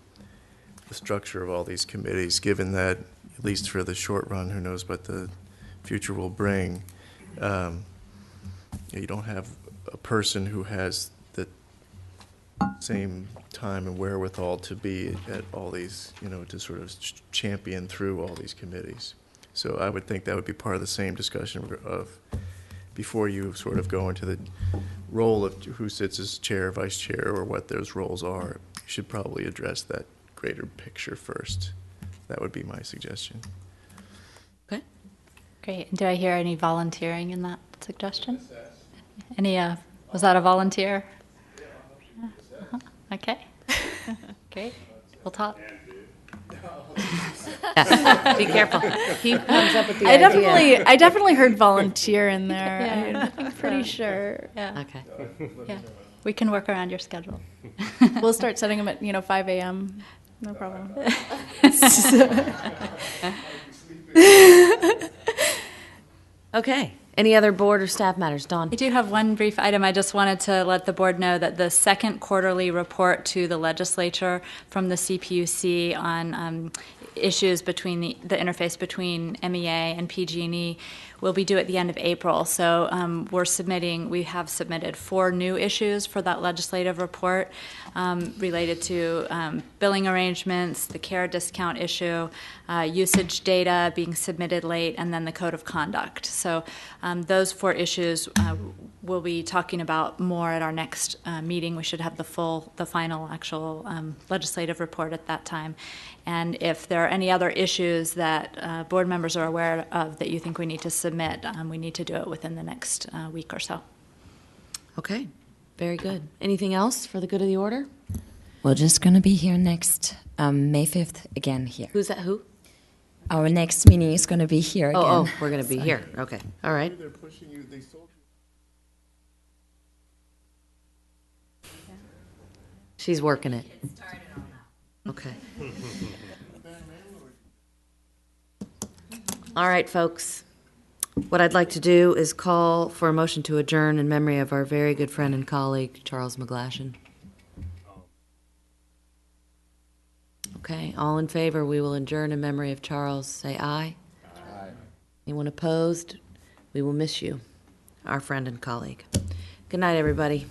the structure of all these committees, given that, at least for the short run, who knows what the future will bring. You don't have a person who has the same time and wherewithal to be at all these, to sort of champion through all these committees. So I would think that would be part of the same discussion of before you sort of go into the role of who sits as chair, vice chair, or what those roles are. You should probably address that greater picture first. That would be my suggestion. Okay. Great. And do I hear any volunteering in that suggestion? Any, was that a volunteer? Uh-huh. Okay. Great. We'll talk. Be careful. He comes up with the idea. I definitely heard volunteer in there. Yeah. I'm pretty sure. Yeah. Okay. Yeah. We can work around your schedule. We'll start setting them at 5 a.m. No problem. Okay. Any other board or staff matters? Dawn? I do have one brief item. I just wanted to let the board know that the second quarterly report to the legislature from the CPUC on issues between the interface between MEA and PG&E will be due at the end of April. So we have submitted 4 new issues for that legislative report related to billing arrangements, the care discount issue, usage data being submitted late, and then the code of conduct. So Those 4 issues we'll be talking about more at our next meeting. We should have the final actual legislative report at that time. And if there are any other issues that board members are aware of that you think we need to submit, we need to do it within the next week or so. Okay, very good. Anything else for the good of the order? We're just going to be here next May 5th again here. Who's that, who? Our next meeting is going to be here again. Oh, we're going to be here. Okay, all right. They're pushing you. They sold you. She's working it. Okay. All right, folks. What I'd like to do is call for a motion to adjourn in memory of our very good friend and colleague, Charles McGlashan. Okay, all in favor, we will adjourn in memory of Charles. Say aye. Aye. Anyone opposed? We will miss you, our friend and colleague. Good night, everybody.